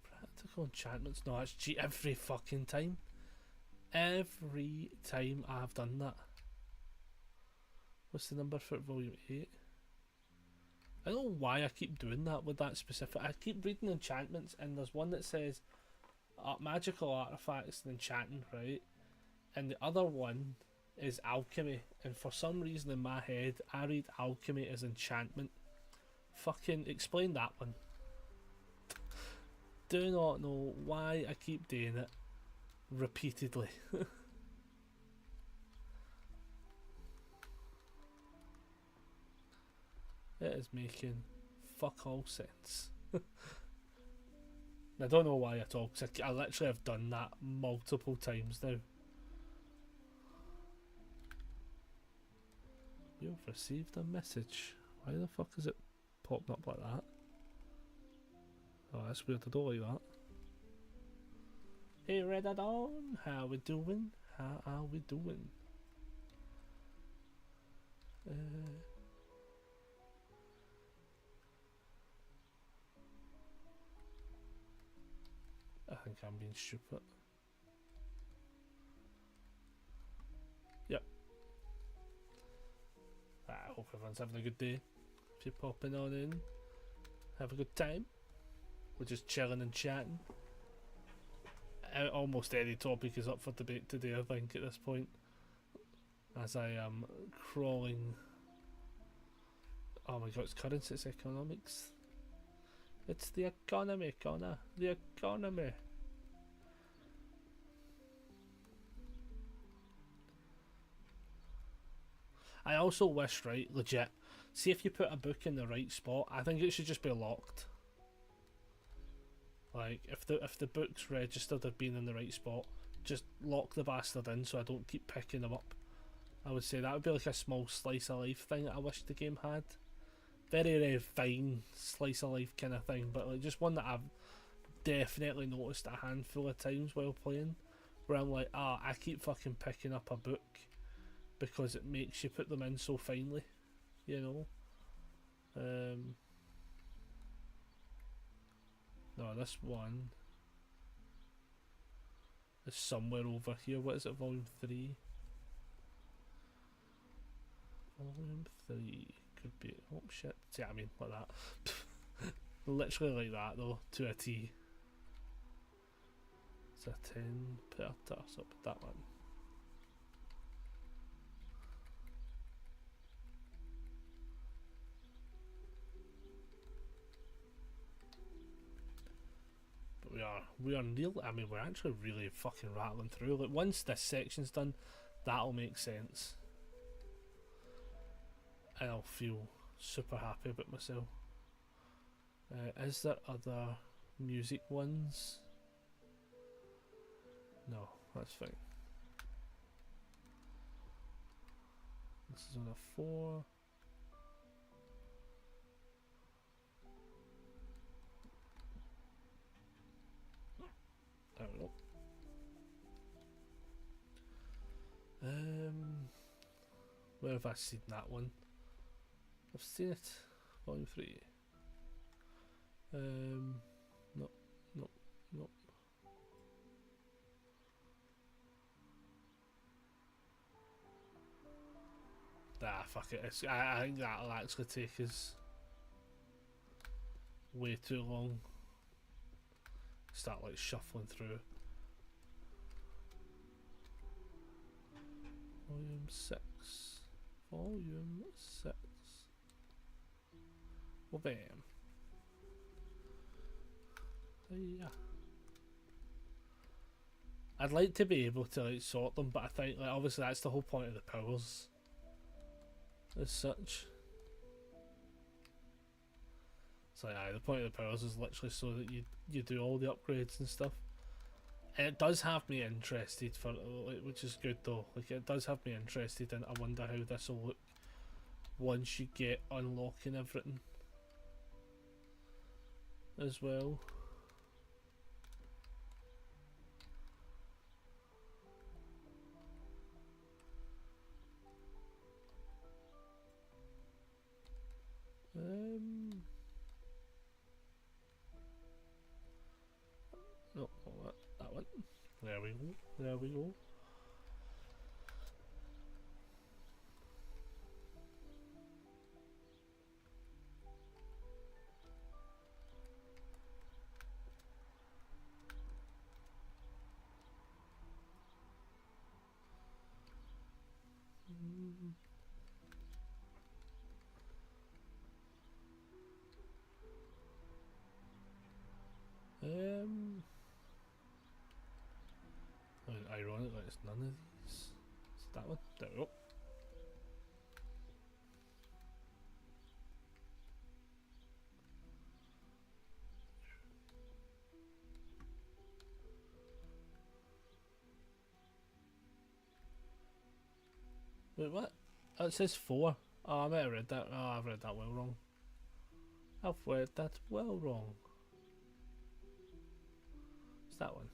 Practical enchantments. No, it's cheat every fucking time. Every time I've done that. What's the number for volume 8? I don't know why I keep doing that with that specific. I keep reading enchantments and there's one that says magical artifacts and enchanting, right? And the other one is alchemy. And for some reason in my head, I read alchemy as enchantment. Fucking explain that one. Do not know why I keep doing it repeatedly. It is making fuck all sense. I don't know why at all, because I literally have done that multiple times now. You've received a message. Why the fuck is it popping up like that? Oh, that's weird. I don't like that. Hey, Redadon, how we doing? How are we doing? I think I'm being stupid. Yep. I hope everyone's having a good day. If you're popping on in, have a good time. We're just chilling and chatting. Almost any topic is up for debate today, I think, at this point. As I am crawling. Oh my god, it's currency, it's economics. It's the economy, Connor. The economy. I also wish, right, legit, see if you put a book in the right spot, I think it should just be locked. Like, if the book's registered as being in the right spot, just lock the bastard in so I don't keep picking them up. I would say that would be like a small slice of life thing that I wish the game had. Very, very fine slice of life kind of thing, but like just one that I've definitely noticed a handful of times while playing, where I'm like, I keep fucking picking up a book because it makes you put them in so finely, you know. No, this one is somewhere over here. What is it? Volume 3. Volume 3 could be. Oh shit! See what I mean? Like that. Literally like that though, to a T. It's a 10 per toss up that one. But we are nearly. I mean, we're actually really fucking rattling through. Like once this section's done, that'll make sense. And I'll feel super happy about myself. Is there other music ones? No, that's fine. This is on a 4. I don't know. Where have I seen that one? I've seen it. Volume 3. Nope, nope, nope. Ah, fuck it. I think that'll actually take us way too long. Start like shuffling through. Volume 6. Volume 6. Well, bam. Yeah. I'd like to be able to like sort them, but I think like obviously that's the whole point of the powers as such. So yeah, the point of the powers is literally so that you do all the upgrades and stuff. And it does have me interested for like, which is good though. Like it does have me interested, and I wonder how this will look once you get unlocking everything as well. No, that one. There we go. There we go. Ironically, it's none of these. It's that one. There we go. Wait, what? Oh, it says 4. Oh, I might have read that. Oh, I've read that well wrong. I've read that well wrong. It's that one.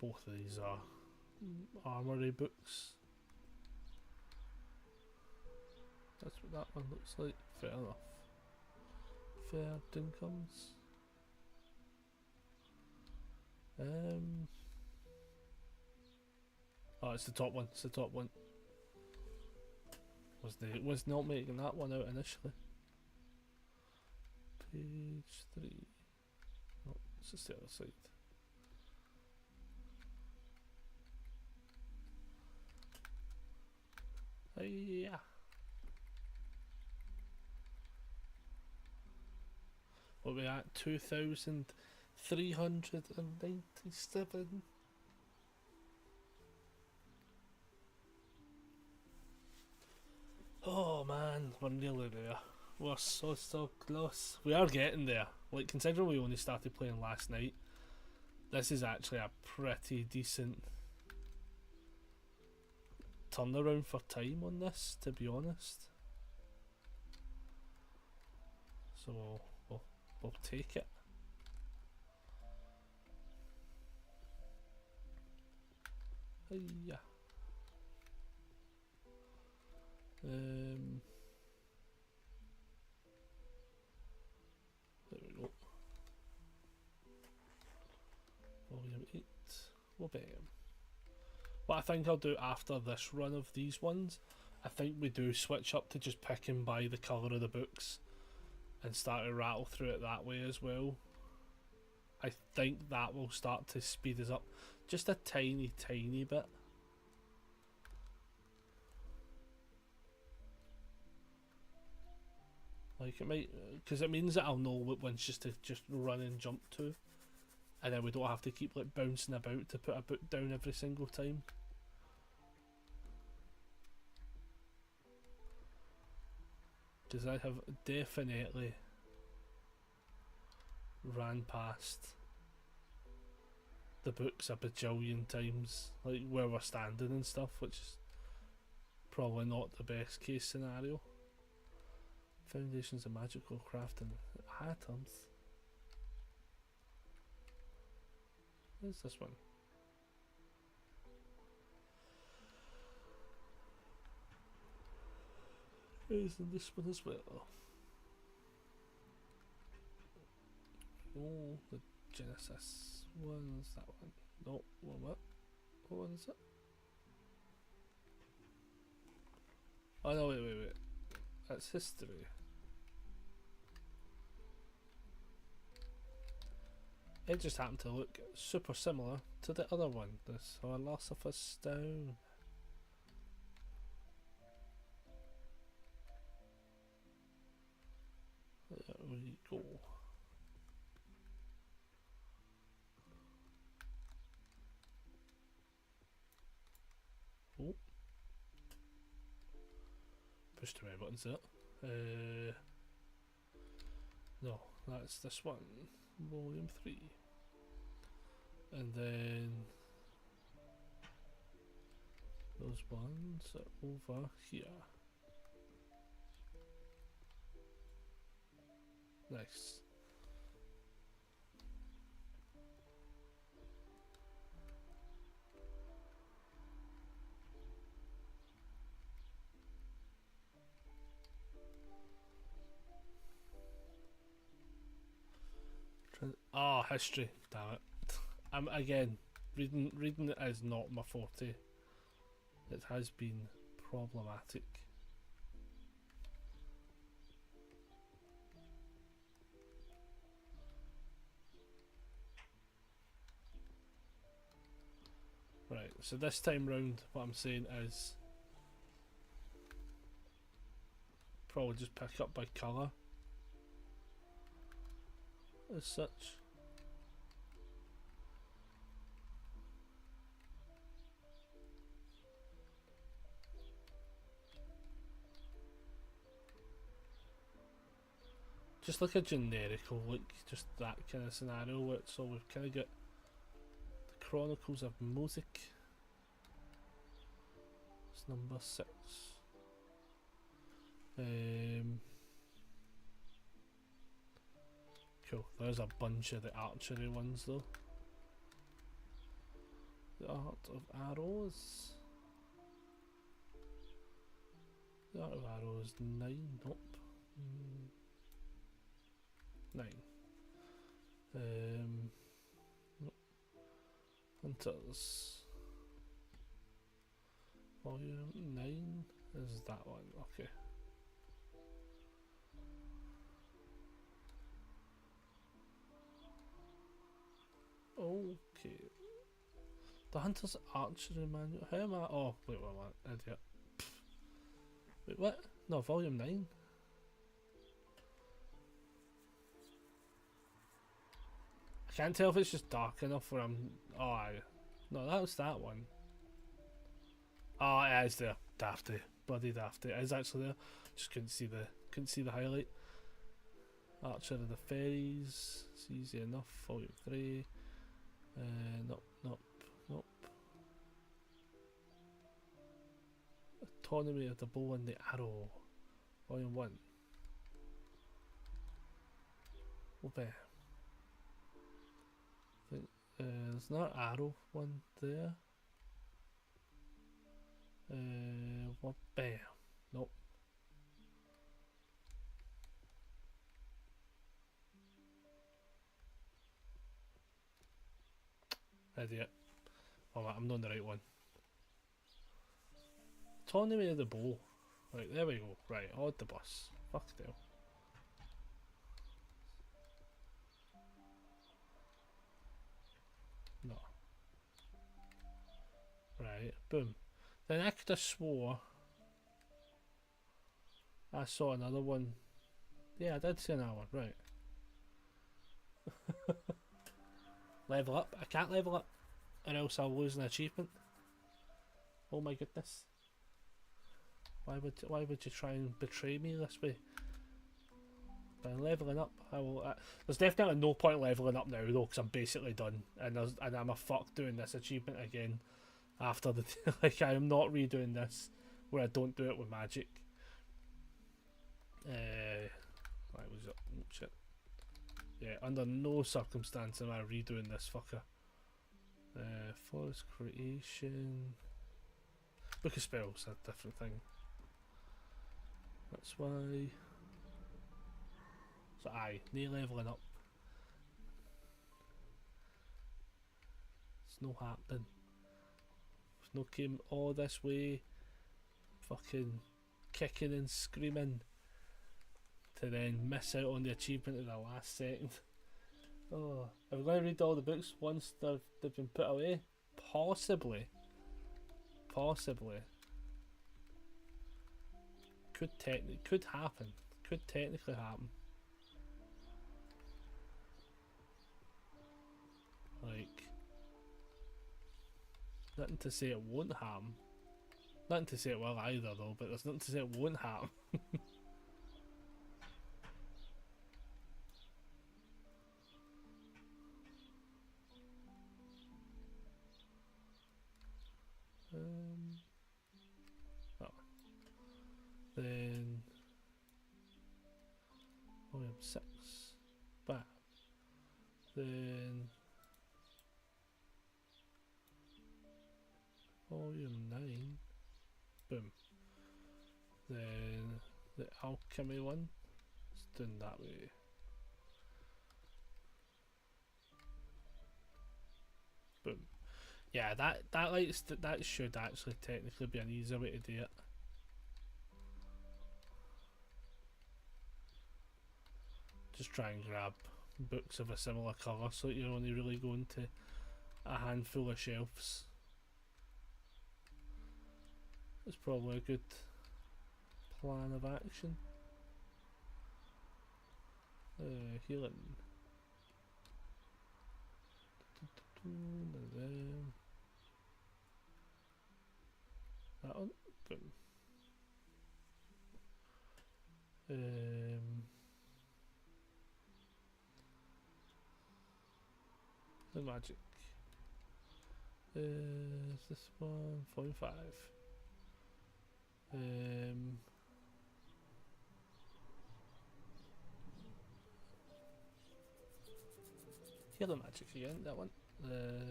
Both of these are armory books. That's what that one looks like. Fair enough. Fair dincomes. Oh, it's the top one. It's the top one. Was not making that one out initially. Page 3. No, it's just the other side. Yeah. What are we at? 2,397. Oh man, we're nearly there. We're so close. We are getting there. Like, considering we only started playing last night, this is actually a pretty decent turnaround for time on this, to be honest. So we'll take it. Yeah. There we go. Volume 8. Well, bam. What I think I'll do after this run of these ones, I think we do switch up to just picking by the colour of the books and start to rattle through it that way as well. I think that will start to speed us up just a tiny bit. Like it might, because it means that I'll know what ones just to just run and jump to, and then we don't have to keep like bouncing about to put a book down every single time. because I have definitely ran past the books a bajillion times, like where we're standing and stuff, which is probably not the best case scenario. Foundations of magical crafting atoms. Where's this one? Isn't this one as well? Oh, the Genesis one's that one. No, what? What one is it? Oh no, wait. That's history. It just happened to look super similar to the other one, the Philosopher's Stone. There we go. Oh. Push the right buttons there. No, that's this one. Volume 3. And then those ones are over here. Nice. Oh, history. Damn it. I'm again reading it is not my forte. It has been problematic. Right, so this time round what I'm saying is probably just pick up by colour as such. Just like a generical, like just that kind of scenario where it's all we've kind of got the Chronicles of Music. It's number 6. Cool. There's a bunch of the archery ones though. The Art of Arrows. The Art of Arrows 9. Nope. 9. Nope. Hunters. Volume 9 is that one. Okay. Okay. The Hunter's Archery Manual. How am I? Oh, wait, idiot. Wait, what? No, volume 9? I can't tell if it's just dark enough where I'm. Oh, no, that was that one. Oh, it is there. Dafty. Bloody Dafty. It is actually there. Just couldn't see the highlight. Archer of the Fairies. It's easy enough. Volume 3. Nope. Autonomy of the Bow and the Arrow. Volume 1. Okay. I think there's not arrow one there. What? Bam. Nope. Idiot. Oh, I'm not on the right one. Autonomy of the Bow. Right, there we go. Right, odd the bus. Fuck them. No. Right, boom. Then I could have swore I saw another one. Yeah, I did see another one, right. Level up. I can't level up or else I'll lose an achievement. Oh my goodness. Why would you try and betray me this way? By leveling up, I will. There's definitely no point leveling up now though, because I'm basically done, and I'm a fuck doing this achievement again after the like I am not redoing this where I don't do it with magic. Right, was it? Oh, shit. Yeah, under no circumstance am I redoing this fucker. Forest creation. Book of spells, a different thing. That's why. So aye, no leveling up. It's no happening. It's no came all this way, fucking kicking and screaming, to then miss out on the achievement at the last second. Oh, are we going to read all the books once they've been put away? Possibly. Possibly. Could happen. Could technically happen. Like, nothing to say it won't happen. Nothing to say it will either though, but there's nothing to say it won't happen. Oh. Then volume 6. Bam. Then volume 9. Boom. Then the alchemy one. It's done that way. Boom. Yeah, that should actually technically be an easier way to do it. Just try and grab books of a similar colour so that you're only really going to a handful of shelves. It's probably a good plan of action. Healing. That one. Boom. The magic. Is this one 45? Healing magic again. That one.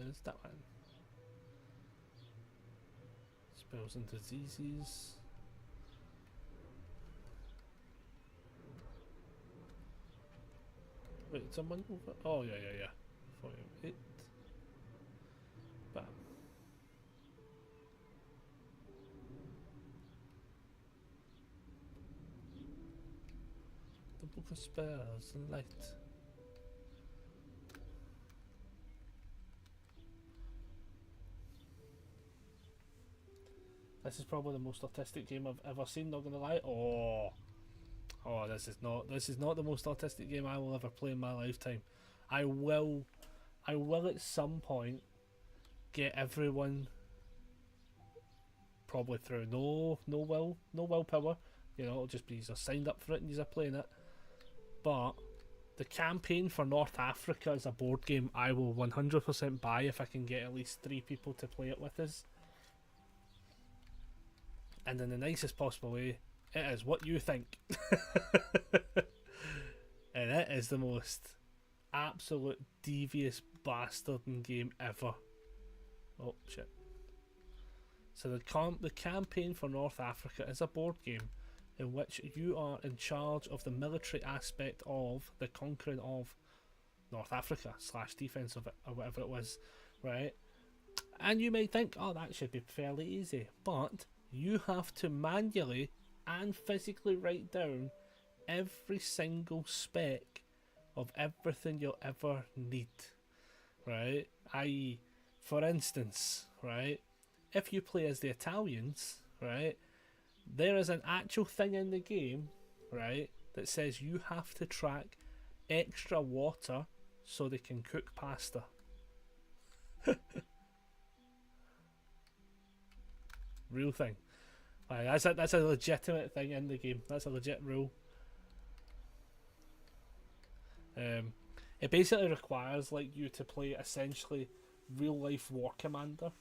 Is that one? Spells and diseases. Wait, someone over? Oh yeah. 48. Bam. The book of spells and light. This is probably the most artistic game I've ever seen, not gonna lie. Oh, this is not the most artistic game I will ever play in my lifetime. I will at some point get everyone, probably through no willpower, you know, it'll just be you're signed up for it and you're playing it. But the campaign for North Africa as a board game I will 100% buy if I can get at least 3 people to play it with us. And in the nicest possible way, it is what you think. And it is the most absolute devious bastarding game ever. Oh shit. So the campaign for North Africa is a board game in which you are in charge of the military aspect of the conquering of North Africa / defense of it, or whatever it was, right? And you might think, oh, that should be fairly easy, but you have to manually and physically write down every single spec of everything you'll ever need, right? I.e., for instance, right, if you play as the Italians, right, there is an actual thing in the game, right, that says you have to track extra water so they can cook pasta. Real thing. That's a legitimate thing in the game. That's a legit rule. It basically requires like you to play essentially real life War Commander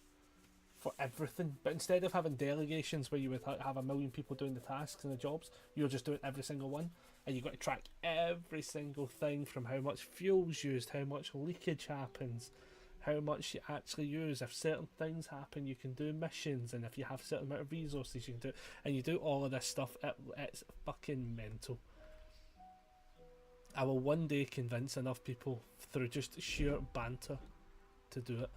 for everything, but instead of having delegations where you would have a million people doing the tasks and the jobs, you're just doing every single one, and you've got to track every single thing from how much fuel's used, how much leakage happens, how much you actually use. If certain things happen, you can do missions, and if you have a certain amount of resources, you can do, and you do all of this stuff. It's fucking mental. I will one day convince enough people through just sheer banter to do it.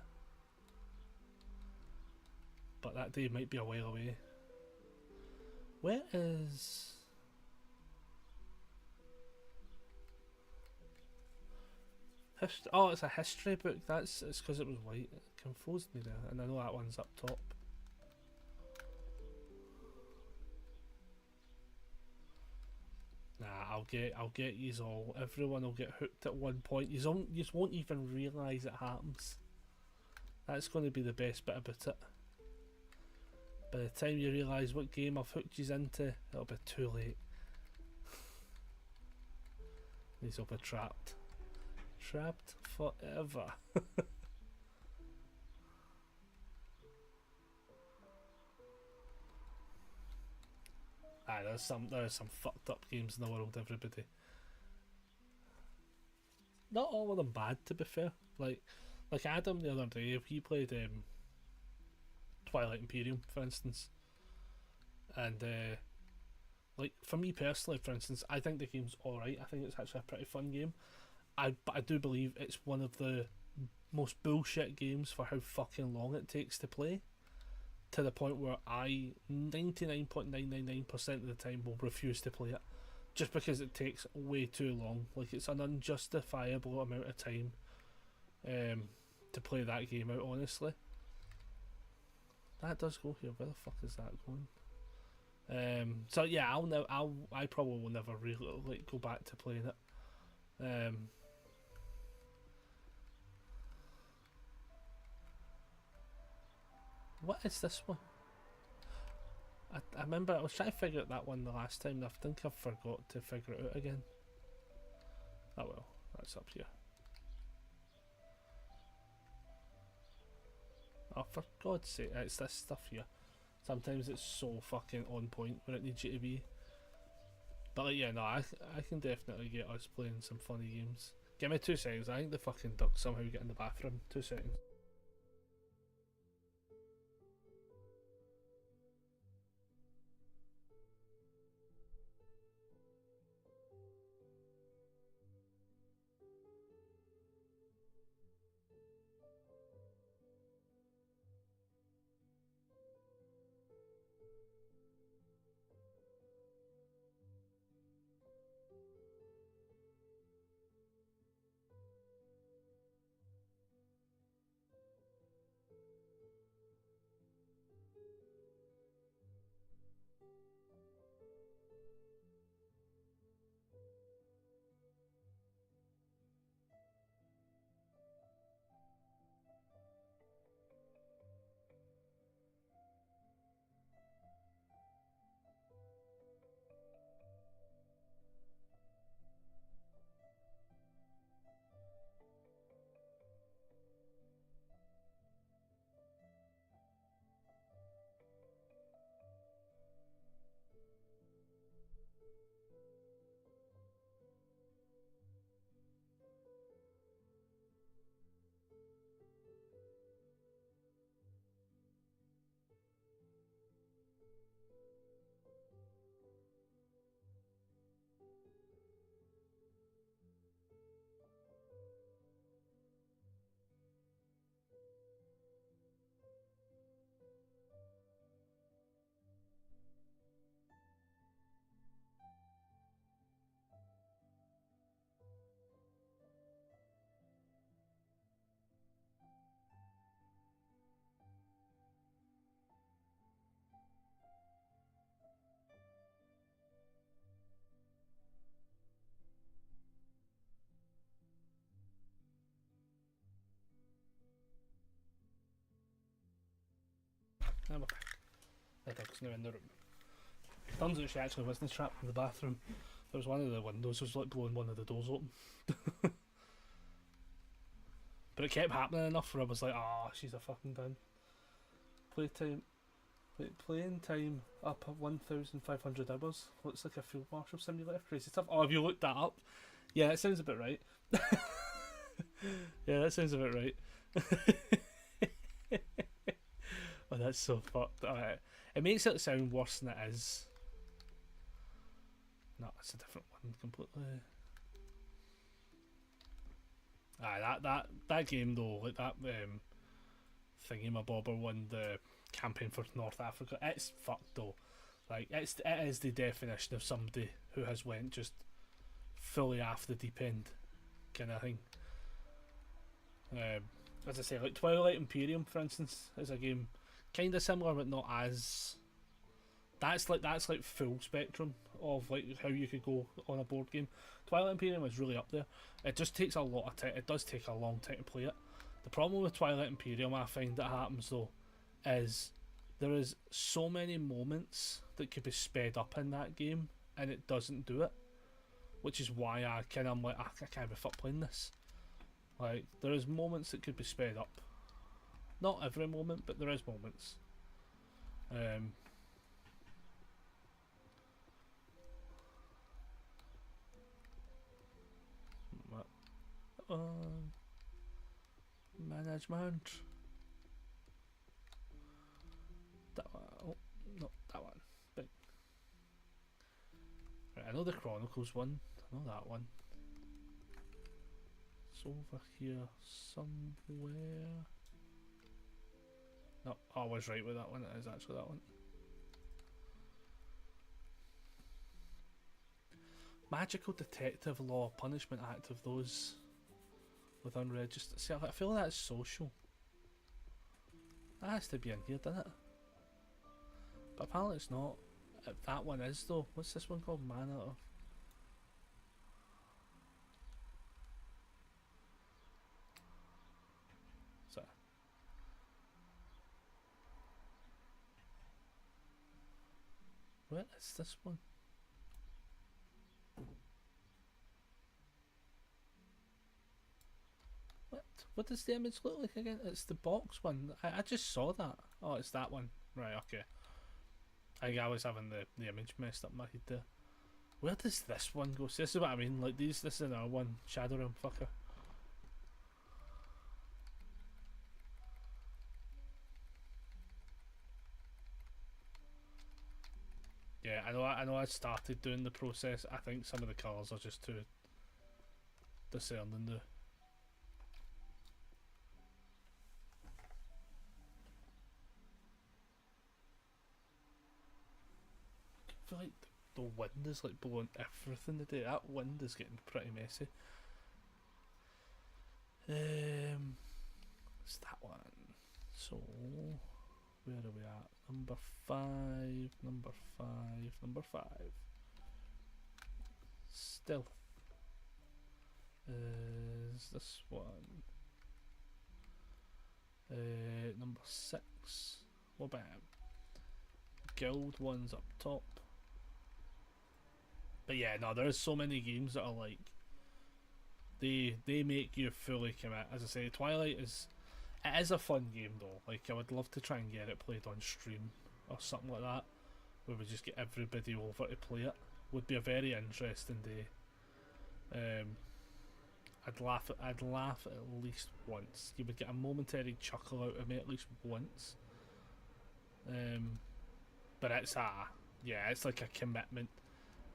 But that day might be a while away. Where is... Oh, it's a history book. It's because it was white. It confused me there, and I know that one's up top. Nah, I'll get yous all. Everyone will get hooked at one point. Yous won't even realise it happens. That's going to be the best bit about it. By the time you realise what game I've hooked yous into, it'll be too late. These will be trapped. Trapped forever. There's some fucked up games in the world, everybody. Not all of them bad, to be fair. Like Adam the other day, he played Twilight Imperium, for instance, and like for me personally, for instance, I think the game's alright. I think it's actually a pretty fun game. But I do believe it's one of the most bullshit games for how fucking long it takes to play, to the point where I 99.999% of the time will refuse to play it, just because it takes way too long. Like, it's an unjustifiable amount of time to play that game out, honestly. That does go here. Where the fuck is that going? So yeah, I probably will never really like go back to playing it. What is this one? I remember I was trying to figure out that one the last time, and I think I forgot to figure it out again. Oh well, that's up here. Oh, for God's sake, it's this stuff here. Sometimes it's so fucking on point where it needs you to be. But like, yeah, no, I can definitely get us playing some funny games. Give me 2 seconds. I think the fucking dog somehow get in the bathroom. 2 seconds. I'm back. The dog's now in the room. Turns out she actually wasn't trapped in the bathroom. There was one of the windows was like blowing one of the doors open. But it kept happening enough where I was like, ah, she's a fucking done. Playtime. Playing time up at 1,500 hours. Looks like a field marshal simulator. Crazy stuff. Oh, have you looked that up? Yeah, it sounds about right. Yeah, that sounds about right. Oh, that's so fucked. It makes it sound worse than it is. No, it's a different one completely. That game though, like that thingy-my-bobber won the campaign for North Africa. It's fucked though. Like it is the definition of somebody who has went just fully off the deep end, kind of thing. As I say, like Twilight Imperium, for instance, is a game kind of similar, but not as. That's like full spectrum of like how you could go on a board game. Twilight Imperium is really up there. It just takes a lot of time. It does take a long time to play it. The problem with Twilight Imperium, I find that happens though, is there is so many moments that could be sped up in that game, and it doesn't do it. Which is why I'm like, I can't be fucked playing this. Like there is moments that could be sped up. Not every moment, but there is moments. Management. That one. Oh, no, that one. Big. Right, I know the Chronicles one. I know that one. It's over here somewhere. No, I was right with that one. It is actually that one. Magical Detective Law Punishment Act of those with unregistered. See, I feel like that's social. That has to be in here, doesn't it? But apparently it's not. That one is though. What's this one called? Mana of. What's that? What is this one? What does the image look like again? It's the box one. I just saw that. Oh, it's that one. Right, okay. I was having the image messed up in my head there. Where does this one go? See, this is what I mean. Like this is another one. Shadow Realm fucker. Yeah, I know I started doing the process. I think some of the colours are just too discerning though. I feel like the wind is like blowing everything today. That wind is getting pretty messy. It's that one. So where are we at? Number 5, number 5, number 5. Stealth is this one. Number 6. What about Guild one's up top? But yeah, no, there's so many games that are like they make you fully commit. As I say, Twilight is a fun game though. Like I would love to try and get it played on stream or something like that, where we just get everybody over to play it. Would be a very interesting day. I'd laugh at least once. You would get a momentary chuckle out of me at least once. But it's it's like a commitment.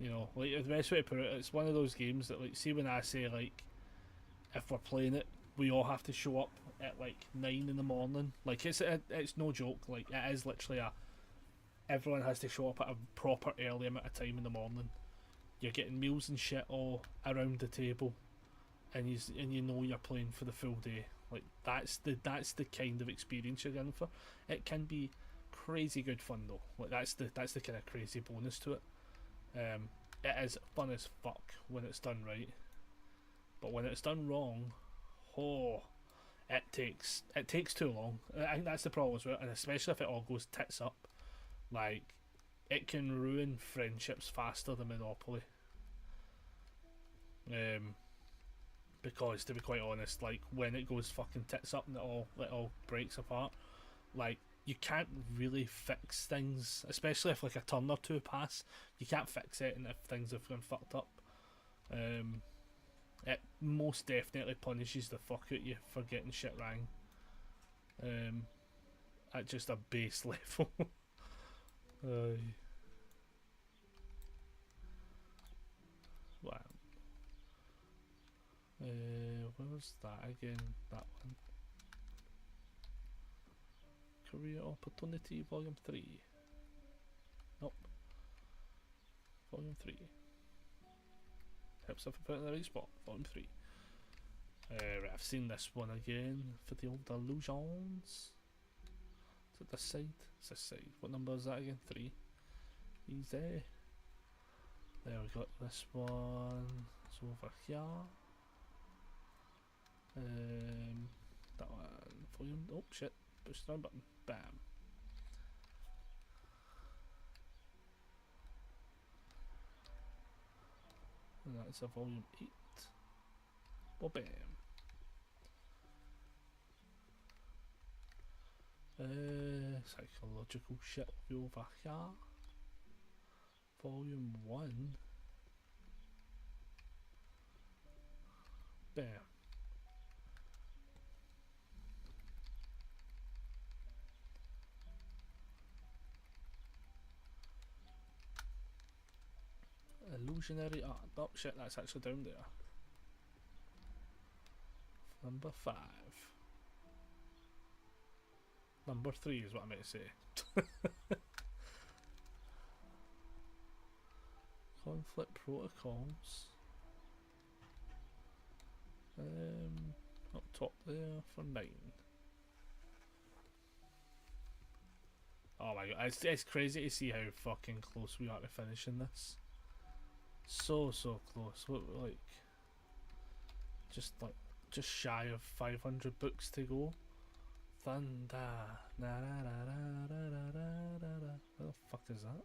You know, like the best way to put it, it's one of those games that, like, see when I say like, if we're playing it, we all have to show up at like 9 in the morning. Like it's no joke. Like it is literally everyone has to show up at a proper early amount of time in the morning. You're getting meals and shit all around the table, and you know you're playing for the full day. Like that's the kind of experience you're in for. It can be crazy good fun though. Like that's the kind of crazy bonus to it. It is fun as fuck when it's done right, but when it's done wrong, it takes too long. I think that's the problem as well, and especially if it all goes tits up, like it can ruin friendships faster than Monopoly. Because to be quite honest, like when it goes fucking tits up and it all breaks apart, like you can't really fix things, especially if like a turn or two pass. You can't fix it, and if things have gone fucked up, it most definitely punishes the fuck out you for getting shit wrong. At just a base level. Wow. Where was that again? That one. Career Opportunity Volume 3. Nope. Volume 3. Helps if I put it in the right spot. Volume 3. Right, I've seen this one again for the old illusions. Is it this side? It's this side. What number is that again? 3. Easy. There we got this one. It's over here. That one. Volume. Oh shit. Push the down button. Bam. And that's a volume 8. Well, bam. Psychological shit will be over here. Volume 1. Bam. Illusionary art. Oh shit, that's actually down there. Number 5. Number 3 is what I meant to say. Conflict protocols. Up top there for 9. Oh my god, it's crazy to see how fucking close we are to finishing this. So close. What, like just shy of 500 books to go. Thunder. Na, na, na, na, na, na, na, na. What the fuck is that?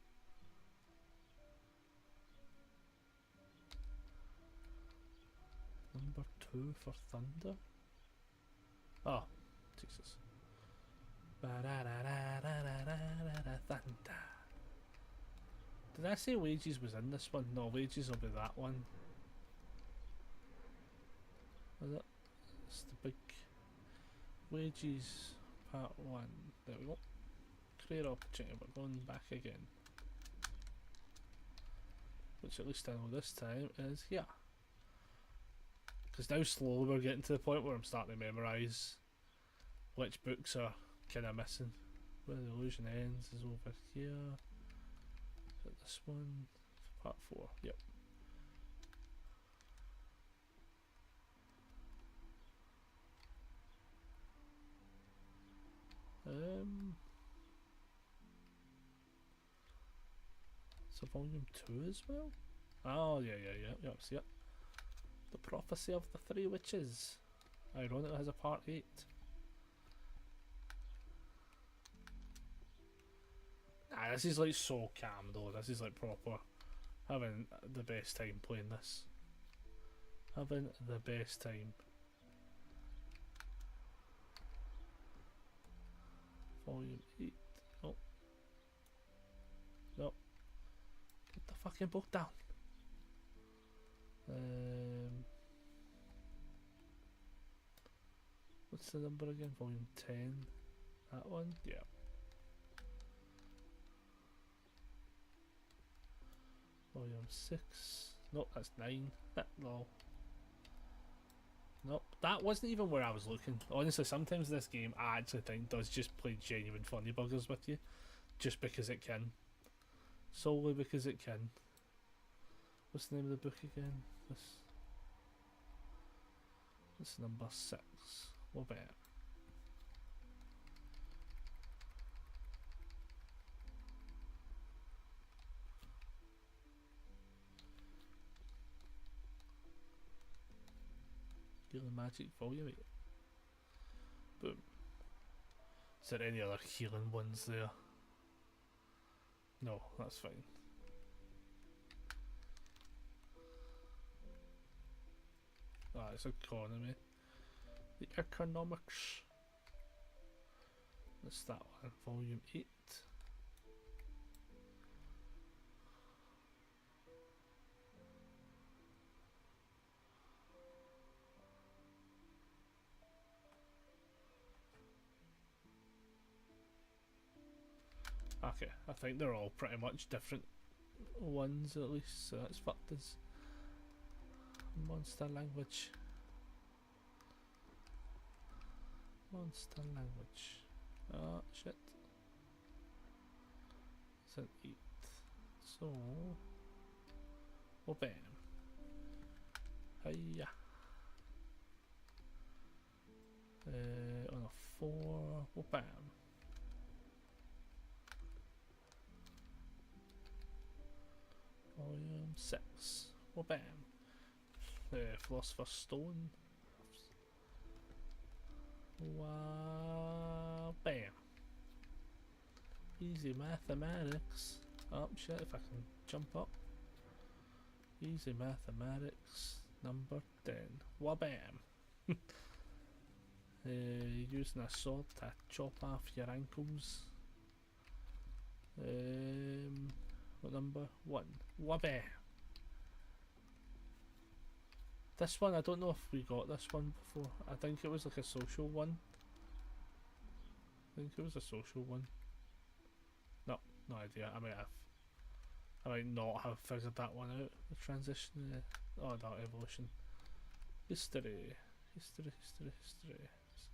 Number 2 for Thunder? Oh, Jesus. Thunder. Did I say Wages was in this one? No, Wages will be that one. Is it? It's the big Wages part 1. There we go. Career Opportunity, but going back again. Which at least I know this time is here. Because now slowly we're getting to the point where I'm starting to memorise which books are kind of missing. Where the illusion ends is over here. Is it this one? Part 4, yep. So volume 2 as well? Oh yeah, see it. The Prophecy of the Three Witches. Ironically has a part 8. Nah, this is like so calm though. This is like proper. Having the best time playing this. Having the best time. Volume 8. Oh. No. Get the fucking book down. What's the number again? Volume 10. That one? Yeah. Volume 6. Nope, that's 9. No. Nope, that wasn't even where I was looking. Honestly, sometimes this game I actually think does just play genuine funny buggers with you. Just because it can. Solely because it can. What's the name of the book again? This number 6. What about it? Healing Magic Volume 8. Boom. Is there any other healing ones there? No, that's fine. Oh, it's economy. The economics. That's that one. Volume 8. Okay, I think they're all pretty much different ones at least, so that's fucked us. Monster language. Monster language. Oh shit. It's an 8. So well bam. Hiya. On a 4, well bam. Volume 6, well bam. Philosopher's Stone. Wow, bam. Easy mathematics. Oh shit, if I can jump up. Easy mathematics, number 10. Wabam! Using a sword to chop off your ankles. What number? 1. Wabam! This one, I don't know if we got this one before. I think it was like a social one. I think it was a social one. No, no idea. I might not have figured that one out. The transition, oh, that evolution. History.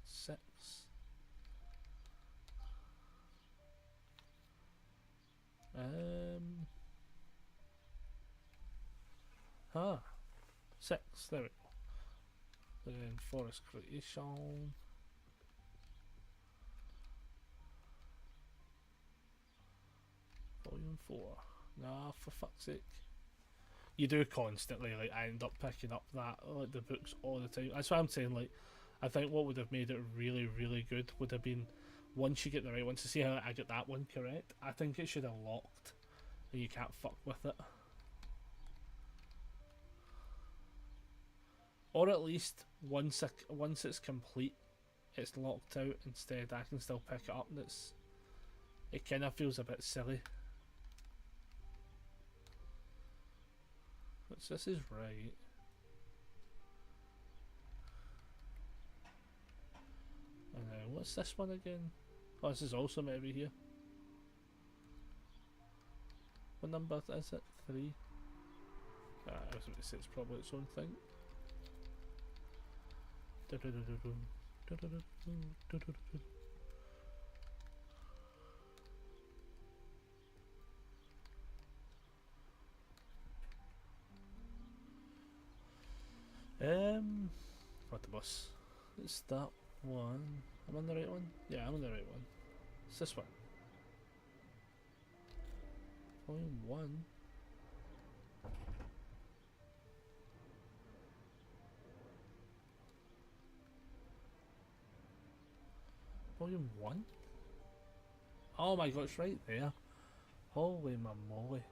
6. Ah, 6. There we go. Then forest creation. Volume 4. Nah, for fuck's sake. You do constantly, like, I end up picking up that, like, the books all the time. That's why I'm saying, like, I think what would have made it really, really good would have been once you get the right one, to see how I get that one correct. I think it should have locked, and you can't fuck with it. Or at least once it's complete, it's locked out. Instead, I can still pick it up. And it kind of feels a bit silly. Which this is right. And what's this one again? Oh, this is also maybe here. What number is it? 3. I was about to say it's probably its own thing. What the bus? It's that one. Am I on the right one? Yeah, I'm on the right one. It's this one. Volume 1. Volume 1? Oh my god, it's right there. Holy moly.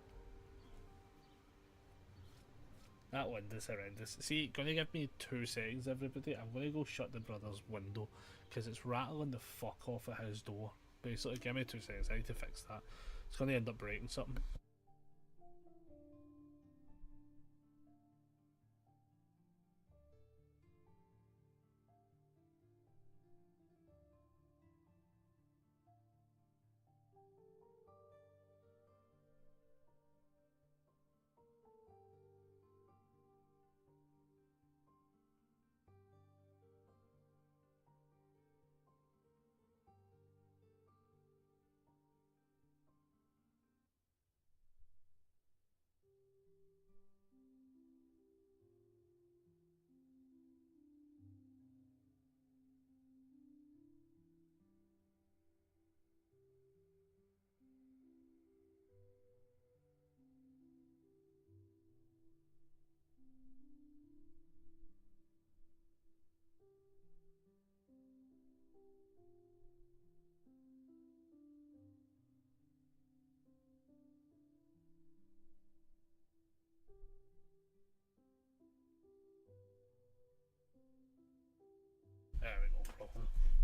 That window's horrendous. See, gonna give me 2 seconds, everybody. I'm gonna go shut the brother's window because it's rattling the fuck off at his door. Basically, give me 2 seconds. I need to fix that. It's gonna end up breaking something.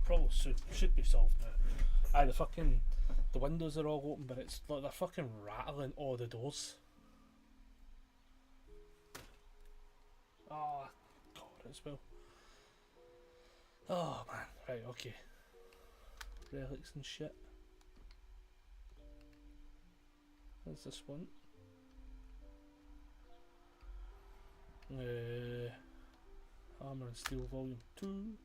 probably should be solved now. Aye, the windows are all open, but it's like they're fucking rattling all the doors. Oh, God, as well. Oh man, right, okay. Relics and shit. What's this one? Armour and Steel Volume 2.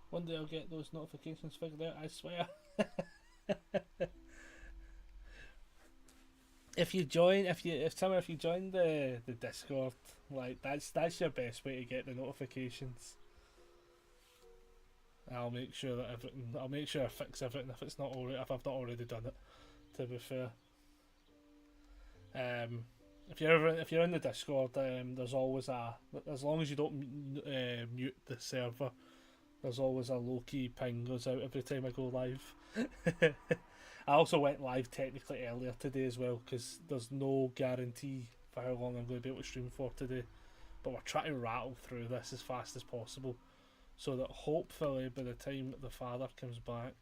One day I'll get those notifications figured out, I swear. If you join the Discord, like that's your best way to get the notifications. I'll make sure I fix everything if it's not already, if I've not already done it, to be fair. If you're in the Discord, there's always as long as you don't mute the server, there's always a low-key ping goes out every time I go live. I also went live technically earlier today as well, because there's no guarantee for how long I'm going to be able to stream for today, but we're trying to rattle through this as fast as possible, so that hopefully by the time the father comes back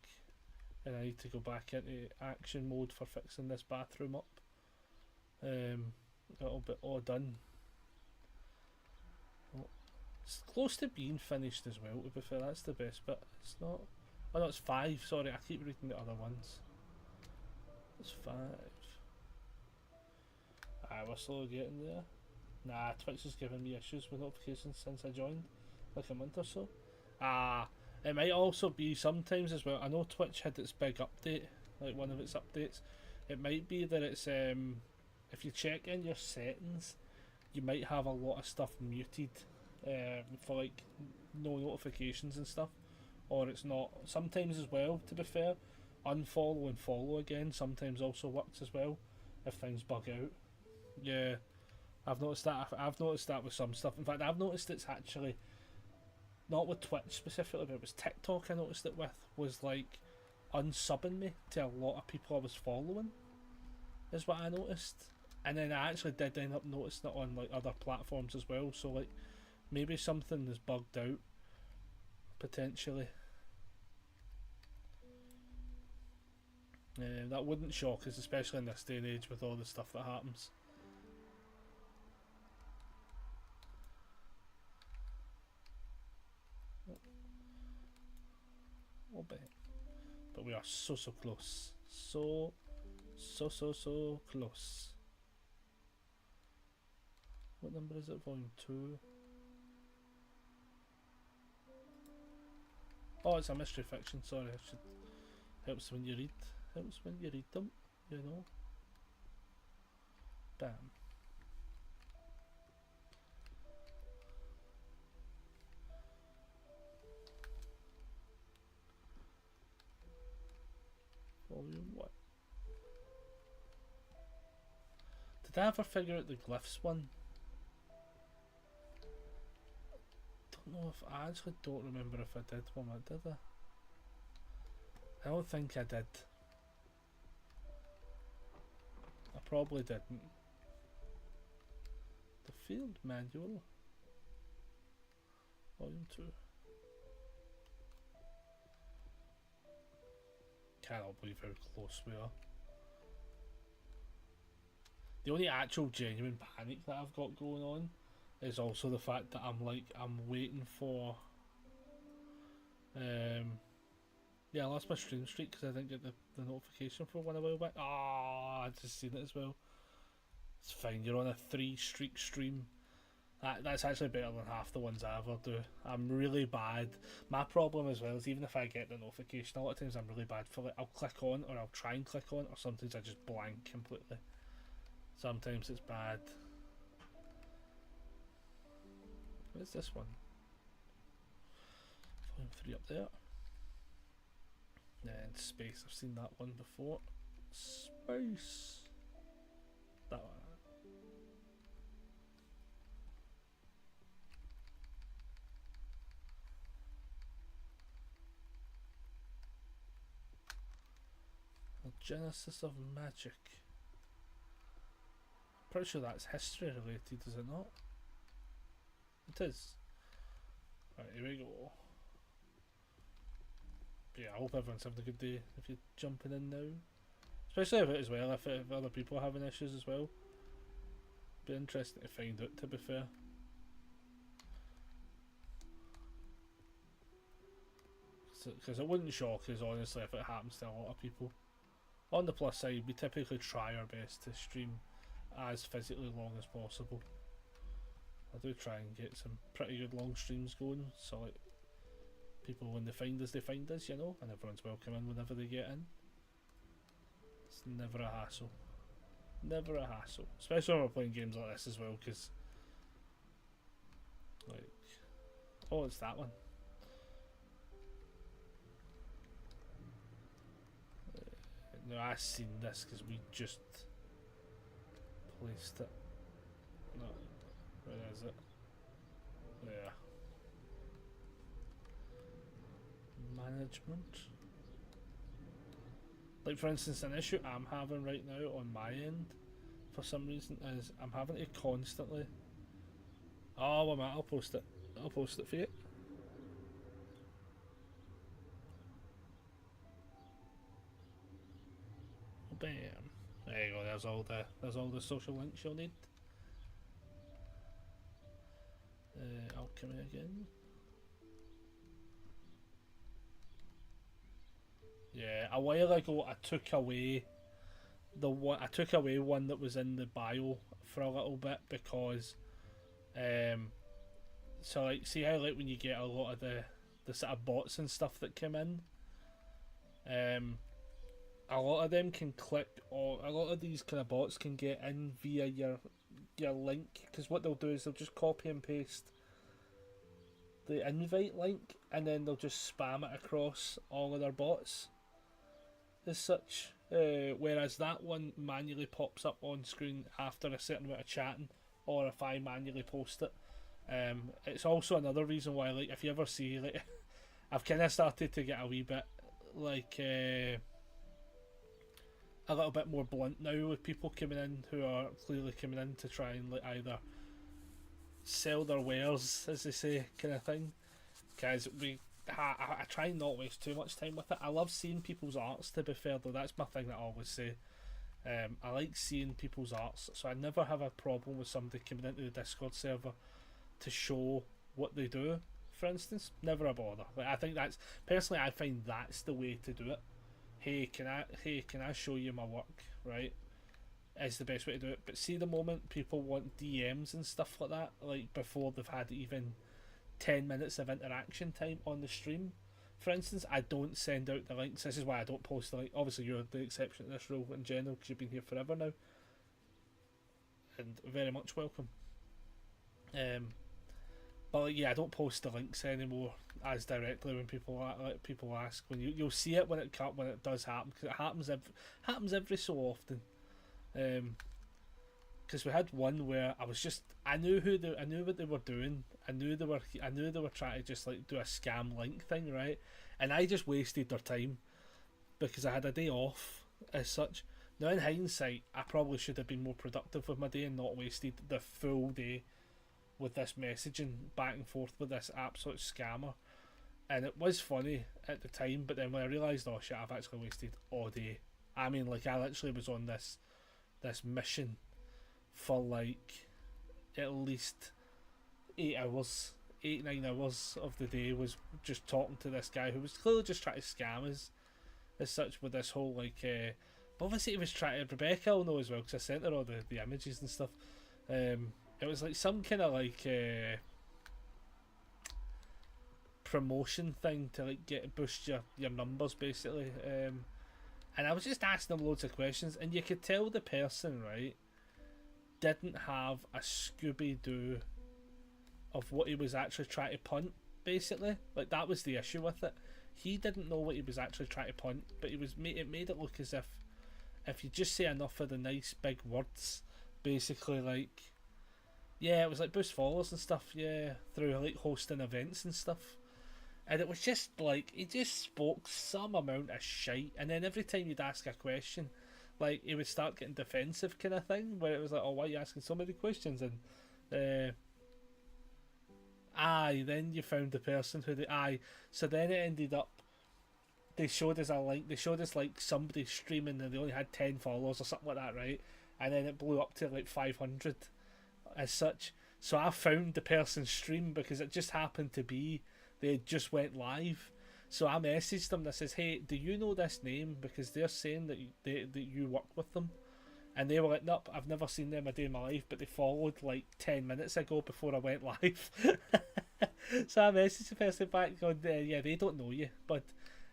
and I need to go back into action mode for fixing this bathroom up, it'll be all done. It's close to being finished as well, to be fair. That's the best bit. It's not. Oh no, it's 5. Sorry, I keep reading the other ones. It's 5. We're slowly getting there. Nah, Twitch is giving me issues with notifications since I joined, like a month or so. It might also be sometimes as well. I know Twitch had its big update, like one of its updates. It might be that it's if you check in your settings, you might have a lot of stuff muted. For like no notifications and stuff, or it's not. Sometimes as well, to be fair, unfollow and follow again sometimes also works as well if things bug out. Yeah, I've noticed that with some stuff. In fact, I've noticed it's actually not with Twitch specifically, but it was TikTok I noticed it with, was like unsubbing me to a lot of people I was following, is what I noticed. And then I actually did end up noticing it on like other platforms as well, so like maybe something is bugged out, potentially. That wouldn't shock us, especially in this day and age with all the stuff that happens. Oh, but we are so close. So close. What number is it? Volume 2. Oh, it's a mystery fiction, sorry, I should. Helps when you read them, you know. Bam. Volume 1. Did I ever figure out the glyphs one? I actually don't remember if I did one, did I? I don't think I did. I probably didn't. The field manual. Volume 2. Cannot believe how close we are. The only actual genuine panic that I've got going on is also the fact that I'm waiting for yeah, I lost my stream streak because I didn't get the notification for one a while back. I just seen it as well. It's fine, you're on a 3-streak stream. That's actually better than half the ones I ever do. I'm really bad. My problem as well is even if I get the notification, a lot of times I'm really bad for it. I'll click on, or I'll try and click on, or sometimes I just blank completely. Sometimes it's bad. Where's this one? Volume 3 up there. And space, I've seen that one before. Space. That one. The Genesis of Magic. Pretty sure that's history related, is it not? It is. Right, here we go. But yeah, I hope everyone's having a good day if you're jumping in now. Especially if it as well, if other people are having issues as well. Be interesting to find out, to be fair. Because it wouldn't shock us, honestly, if it happens to a lot of people. On the plus side, we typically try our best to stream as physically long as possible. I do try and get some pretty good long streams going, so like people, when they find us, you know, and everyone's welcome in whenever they get in. It's never a hassle. Never a hassle. Especially when we're playing games like this as well, because like, oh, it's that one. No, I've seen this because we just placed it. No, where is it? There. Management. Like, for instance, an issue I'm having right now on my end, for some reason, is I'm having to constantly. Oh, well, I'll post it. I'll post it for you. Bam. There you go. There's all the social links you'll need. Alchemy again. Yeah, a while ago I took away one that was in the bio for a little bit because, so like, see how like when you get a lot of the sort of bots and stuff that come in, a lot of them can click, or a lot of these kind of bots can get in via your link, because what they'll do is they'll just copy and paste the invite link and then they'll just spam it across all of their bots as such, whereas that one manually pops up on screen after a certain amount of chatting, or if I manually post it. It's also another reason why, like, if you ever see, like, I've kind of started to get a wee bit like a little bit more blunt now with people coming in who are clearly coming in to try and like either sell their wares, as they say, kind of thing. Because I try and not waste too much time with it. I love seeing people's arts, to be fair, though. That's my thing that I always say. I like seeing people's arts, so I never have a problem with somebody coming into the Discord server to show what they do, for instance. Never a bother. Like, I think that's, personally, I find that's the way to do it. Hey, can I show you my work, right? Is the best way to do it. But see, the moment people want DMs and stuff like that, like before they've had even 10 minutes of interaction time on the stream, for instance, I don't send out the links. This is why I don't post the link. Obviously, you're the exception to this rule in general because you've been here forever now, and very much welcome. But like, yeah, I don't post the links anymore as directly when people ask. When you'll see it when it does happen, because it happens every so often. Because we had one where I knew what they were doing. I knew they were trying to just like do a scam link thing, right? And I just wasted their time because I had a day off as such. Now in hindsight, I probably should have been more productive with my day and not wasted the full day with this messaging back and forth with this absolute scammer. And it was funny at the time, but then when I realised, oh shit, I've actually wasted all day. I mean, like, I literally was on this mission for like at least 9 hours of the day, was just talking to this guy who was clearly just trying to scam us as such with this whole like but obviously he was trying to, Rebecca will know as well because I sent her all the images and stuff. It was like some kind of like promotion thing to like boost your numbers basically, and I was just asking them loads of questions, and you could tell the person, right, didn't have a Scooby-Doo of what he was actually trying to punt, basically. Like, that was the issue with it. He didn't know what he was actually trying to punt, but it made it look as if you just say enough of the nice big words, basically, like, yeah, it was like boost followers and stuff, yeah, through like hosting events and stuff. And it was just like he just spoke some amount of shite, and then every time you'd ask a question, like he would start getting defensive, kind of thing, where it was like, "Oh, why are you asking so many questions?" And uh, aye, then you found the person who the aye. So then it ended up they showed us a link. They showed us like somebody streaming and they only had 10 followers or something like that, right? And then it blew up to like 500 as such. So I found the person's stream because it just happened to be they had just went live. So I messaged them and I says, "Hey, do you know this name? Because they're saying that you work with them." And they were like, "Nope, I've never seen them a day in my life, but they followed like 10 minutes ago before I went live." So I messaged the person back going, "Yeah, they don't know you." But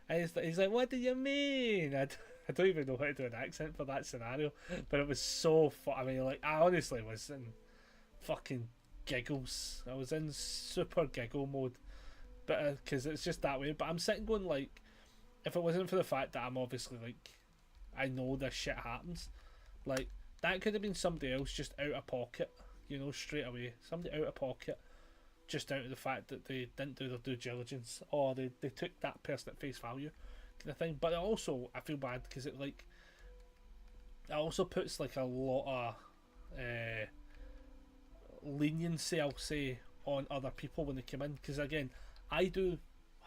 he's like, "What do you mean?" I don't even know how to do an accent for that scenario, but it was so fun. I mean, like, I honestly was in fucking giggles. I was in super giggle mode, but because it's just that way. But I'm sitting going like, if it wasn't for the fact that I'm obviously like, I know this shit happens, like that could have been somebody else just out of pocket, you know, straight away. Somebody out of pocket, just out of the fact that they didn't do their due diligence, or they took that person at face value, kind of thing. But it also, I feel bad because it like, it also puts like a lot of leniency, I'll say, on other people when they come in. Because again, I do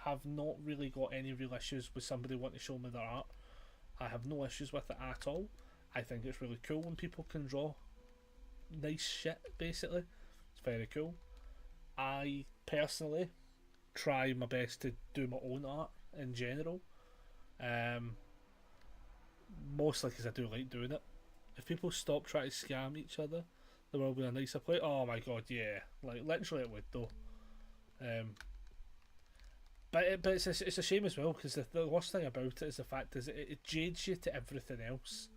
have not really got any real issues with somebody wanting to show me their art. I have no issues with it at all. I think it's really cool when people can draw nice shit, basically. It's very cool. I personally try my best to do my own art in general. Mostly because I do like doing it. If people stop trying to scam each other, the world would be a nicer place. Oh my god, yeah. Like, literally it would, though. But it's a shame as well, because the worst thing about it is the fact is it jades you to everything else.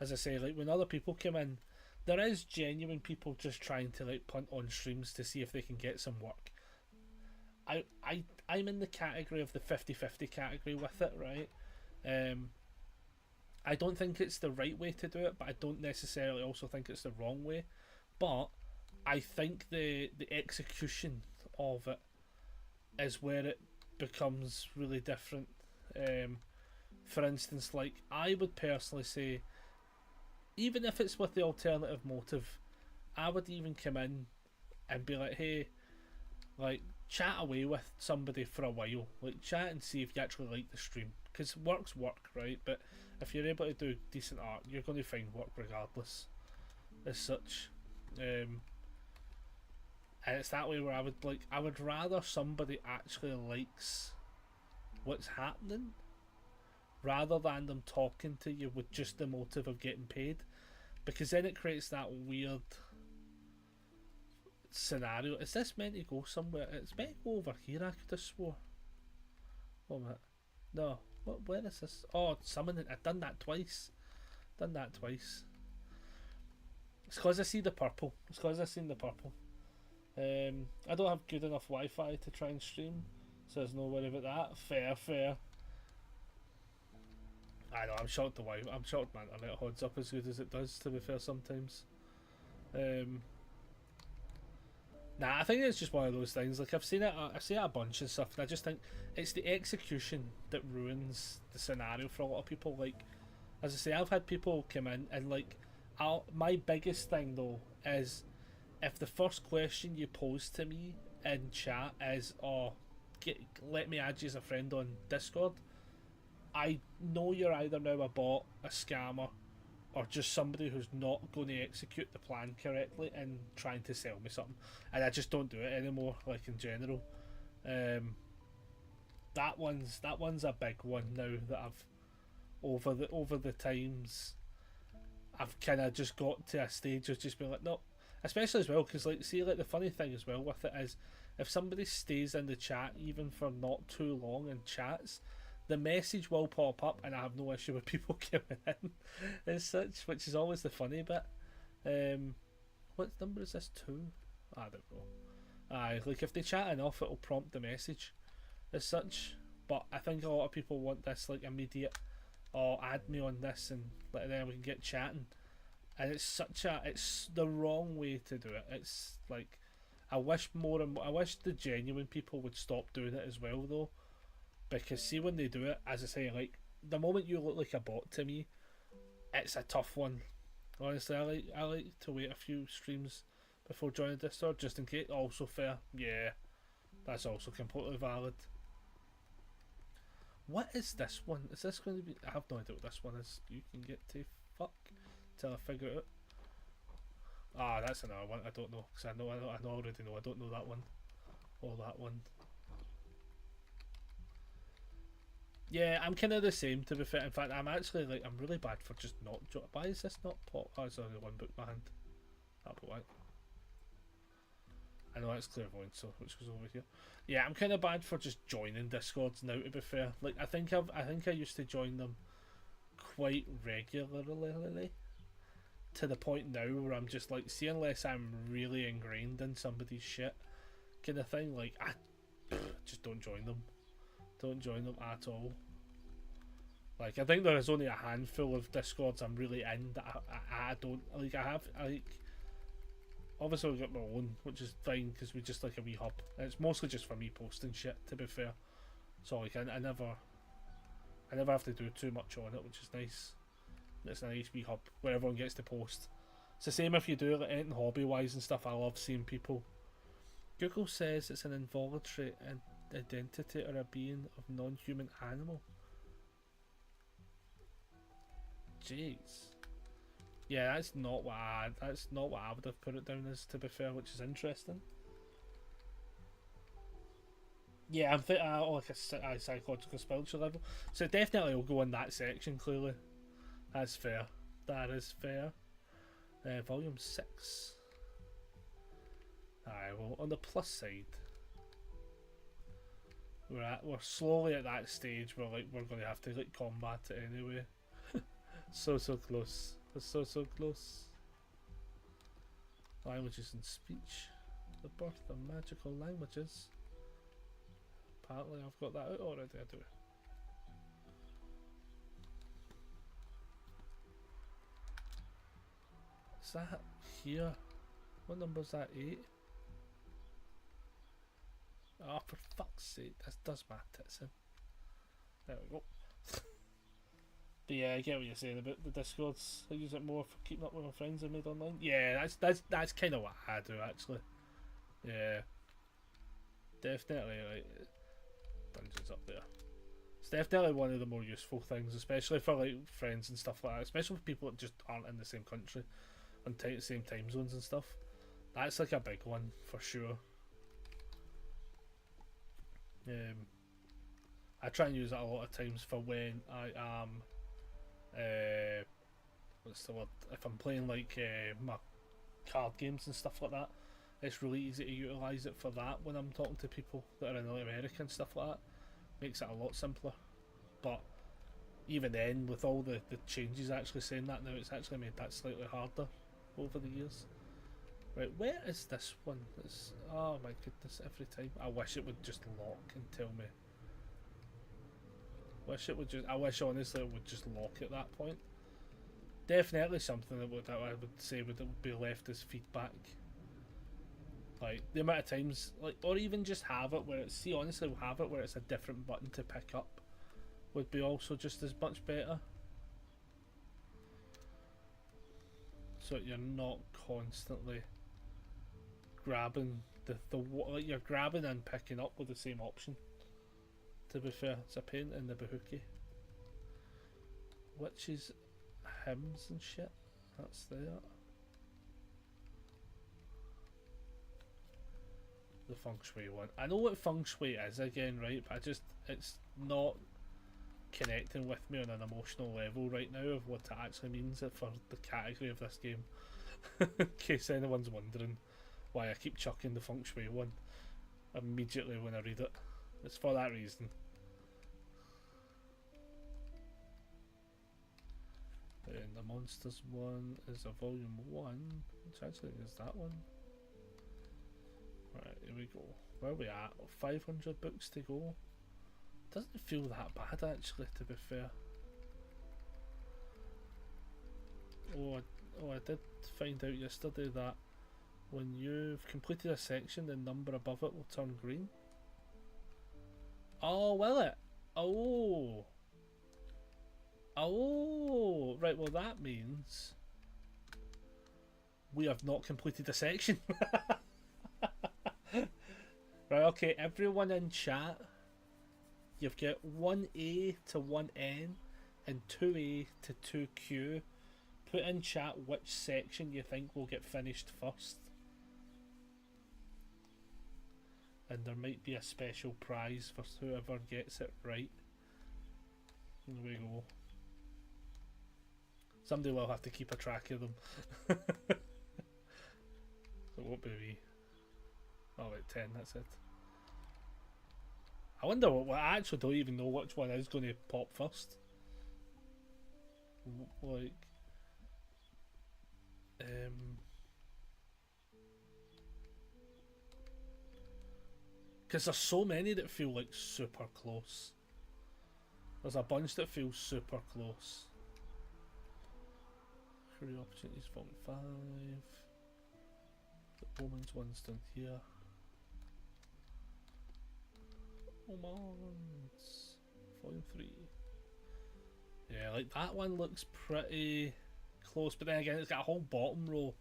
As I say, like, when other people come in, there is genuine people just trying to, like, punt on streams to see if they can get some work. I'm in the category of the 50-50 category with it, right? I don't think it's the right way to do it, but I don't necessarily also think it's the wrong way. But I think the execution of it is where it becomes really different. For instance, like, I would personally say, even if it's with the alternative motive, I would even come in and be like, "Hey, like, chat away with somebody for a while, like, chat and see if you actually like the stream, because work's work, right? But if you're able to do decent art, you're going to find work regardless, as such." And it's that way where I would rather somebody actually likes what's happening rather than them talking to you with just the motive of getting paid, because then it creates that weird scenario. Is this meant to go somewhere? It's meant to go over here, I could have swore. Oh, man. No. What? Where is this? Oh, summoning. I've done that twice. It's because I see the purple. It's because I've seen the purple. I don't have good enough Wi-Fi to try and stream, so there's no worry about that. Fair. I know, I'm shocked my internet holds up as good as it does, to be fair, sometimes. I think it's just one of those things. Like, I've seen it a bunch and stuff, and I just think it's the execution that ruins the scenario for a lot of people. Like, as I say, I've had people come in and, like, my biggest thing though is, if the first question you pose to me in chat is, "Oh, let me add you as a friend on Discord," I know you're either now a bot, a scammer, or just somebody who's not going to execute the plan correctly and trying to sell me something. And I just don't do it anymore, like, in general. That one's a big one now that I've over the times I've kind of just got to a stage of just being like, no. Especially as well, because, like, see, like, the funny thing as well with it is, if somebody stays in the chat even for not too long and chats, the message will pop up, and I have no issue with people coming in as such, which is always the funny bit. What number is this? 2? I don't know. Aye, like, if they chat enough, it'll prompt the message as such. But I think a lot of people want this, like, immediate, "Oh, add me on this," and then we can get chatting. And it's the wrong way to do it. It's like, I wish more and more, I wish the genuine people would stop doing it as well though, because see when they do it, as I say, like the moment you look like a bot to me, it's a tough one. Honestly, I like to wait a few streams before joining Discord just in case. Also fair, yeah, that's also completely valid. What is this one? Is this going to be? I have no idea what this one is. You can get to fuck till I figure it out. Ah, that's another one. I don't know because I already know. I don't know that one or that one. Yeah, I'm kind of the same to be fair. In fact, I'm actually like I'm really bad for just not. Why is this not pop? Oh, it's only one book in my hand. That'll be why. I know it's clairvoyant, so which goes over here. Yeah, I'm kind of bad for just joining Discords now. To be fair, like I think I used to join them quite regularly, to the point now where I'm just like, see, unless I'm really ingrained in somebody's shit, kind of thing. Like I just don't join them. Don't join them at all. Like I think there is only a handful of Discords I'm really in that I don't like. I like. Obviously, I've got my own, which is fine because we just like a wee hub. And it's mostly just for me posting shit, to be fair. So like, I never have to do too much on it, which is nice. It's a nice wee hub where everyone gets to post. It's the same if you do like anything hobby wise and stuff. I love seeing people. Google says it's an involuntary identity or a being of non-human animal. Jeez. Yeah, that's not what I would have put it down as, to be fair, which is interesting. Yeah, I'm thinking like a psychological spiritual level, so definitely will go in that section. Clearly, that's fair. That is fair. Volume 6. Alright, well, on the plus side, we're slowly at that stage where like we're going to have to like combat it anyway. so close. We're so close. Languages and speech. The birth of magical languages. Apparently I've got that out already, I do. Is that here? What number is that? 8? Oh, for fuck's sake, this does my tits in. There we go. But yeah, I get what you're saying about the Discords. I use it more for keeping up with my friends I made online. Yeah, that's kind of what I do actually. Yeah, definitely like dungeons up there. It's definitely one of the more useful things, especially for like friends and stuff like that. Especially for people that just aren't in the same country and same time zones and stuff. That's like a big one for sure. I try and use it a lot of times for when I am what's the word? If I'm playing like my card games and stuff like that, it's really easy to utilise it for that when I'm talking to people that are in like America and stuff like that. Makes it a lot simpler. But even then, with all the changes actually saying that now, it's actually made that slightly harder over the years. Right, where is this one? Oh my goodness, every time. I wish it would just lock and tell me. I wish honestly it would just lock at that point. Definitely something that I would say would be left as feedback. Like the amount of times, like, or even just have it where it's, see, honestly, have it where it's a different button to pick up would be also just as much better. So you're not constantly grabbing like you're grabbing and picking up with the same option. To be fair, it's a pain in the bahookie. Witches, hymns and shit. That's there. The feng shui one. I know what feng shui is again, right? But it's not connecting with me on an emotional level right now of what it actually means for the category of this game. In case anyone's wondering why I keep chucking the feng shui one immediately when I read it. It's for that reason. And the monsters one is a volume 1, which actually is that one. Right, here we go. Where are we at? 500 books to go. Doesn't feel that bad actually, to be fair. Oh, I did find out yesterday that When you've completed a section, the number above it will turn green. Oh, will it? Oh. Oh. Right, well that means we have not completed a section. Right, okay, everyone in chat, you've got 1A to 1N and 2A to 2Q. Put in chat which section you think will get finished first. And there might be a special prize for whoever gets it right. There we go. Somebody will have to keep a track of them. It won't be me. Oh wait, 10, that's it. I wonder what, I actually don't even know which one is going to pop first. Like, because there's so many that feel like super close. There's a bunch that feel super close. Career opportunities, volume 5. The woman's one's done here. Romance, volume 3. Yeah, like that one looks pretty close, but then again, it's got a whole bottom row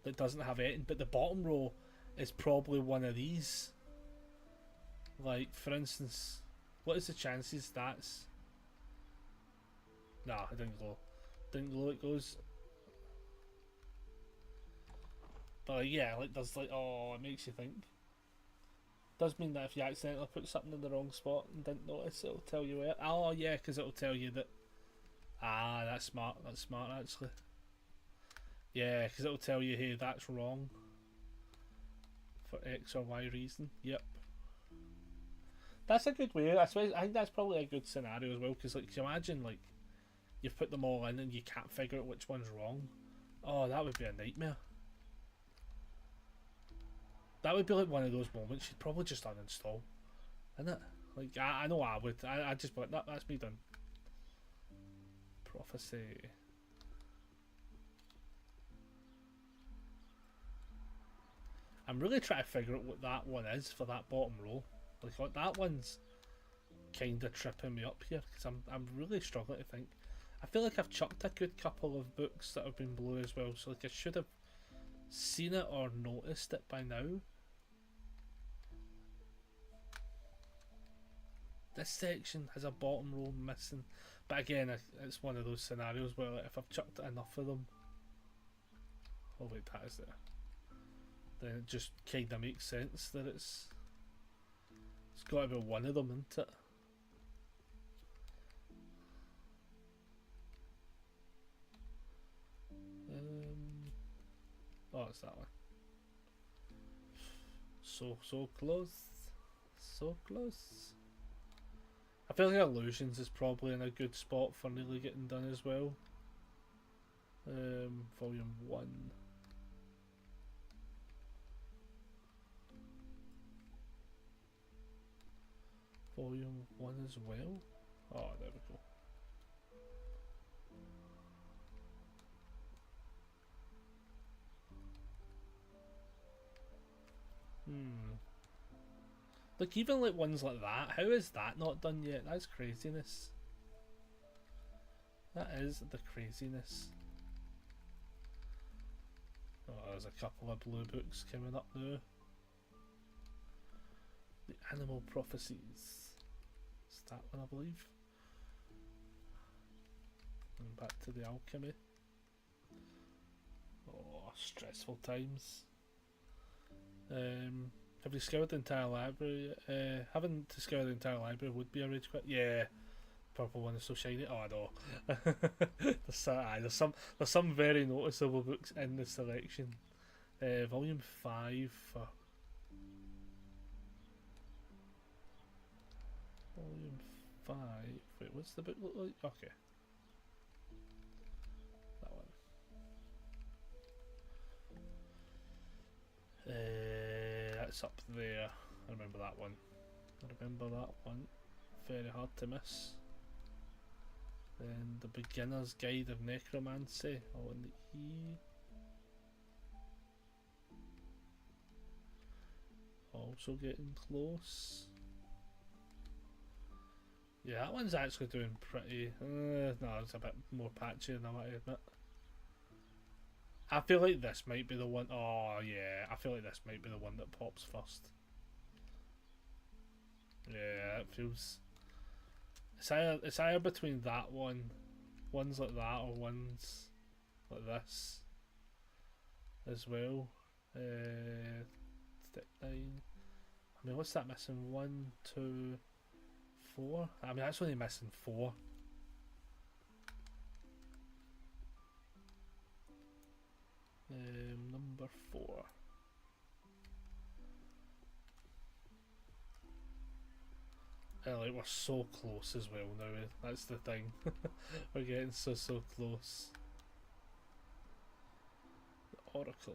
that doesn't have anything. But the bottom row is probably one of these. Like, for instance, what is the chances that's... Nah, it didn't glow. Didn't glow, it goes. But like, yeah, like there's like, oh, it makes you think. Does mean that if you accidentally put something in the wrong spot and didn't notice, it'll tell you where. Oh yeah, because it'll tell you that. Ah, that's smart. That's smart actually. Yeah, because it'll tell you, hey, that's wrong for X or Y reason. Yep. That's a good way. I think that's probably a good scenario as well. Because like, can you imagine like you've put them all in and you can't figure out which one's wrong? Oh, that would be a nightmare. That would be like one of those moments you'd probably just uninstall, isn't it? Like, I know I would. I just be like, that's me done. Prophecy. I'm really trying to figure out what that one is for that bottom row. Like, that one's kind of tripping me up here because I'm really struggling to think. I feel like I've chucked a good couple of books that have been blue as well, so like I should have seen it or noticed it by now. This section has a bottom row missing, but again, it's one of those scenarios where like, if I've chucked enough of them, oh wait, that is there, then it just kind of makes sense that it's got to be one of them, isn't it? Oh, it's that one. So close, so close. I feel like Illusions is probably in a good spot for nearly getting done as well. Volume 1. Volume 1 as well. Oh, there we go. Like, even like ones like that, how is that not done yet? That's craziness. That is the craziness. Oh, there's a couple of blue books coming up now. The Animal Prophecies. It's that one, I believe. And back to the Alchemy. Oh, stressful times. Have you scoured the entire library? Having to scour the entire library would be a rage quit. Yeah, purple one is so shiny. Oh, I know. there's some very noticeable books in the selection. Volume 5 for Volume 5. Wait, what's the book look like? Okay, that one. That's up there. I remember that one. Very hard to miss. Then the Beginner's Guide of Necromancy, all in the E. Also getting close. Yeah, that one's actually doing pretty... no, it's a bit more patchy than I want to admit. I feel like this might be the one... Oh, yeah, I feel like this might be the one that pops first. Yeah, it feels... It's either between that one, ones like that, or ones like this as well. Step 9. I mean, what's that missing? 1, 2, 4? I mean, that's only missing 4. Number 4. Like, we're so close as well now, that's the thing. We're getting so close. The Oracle.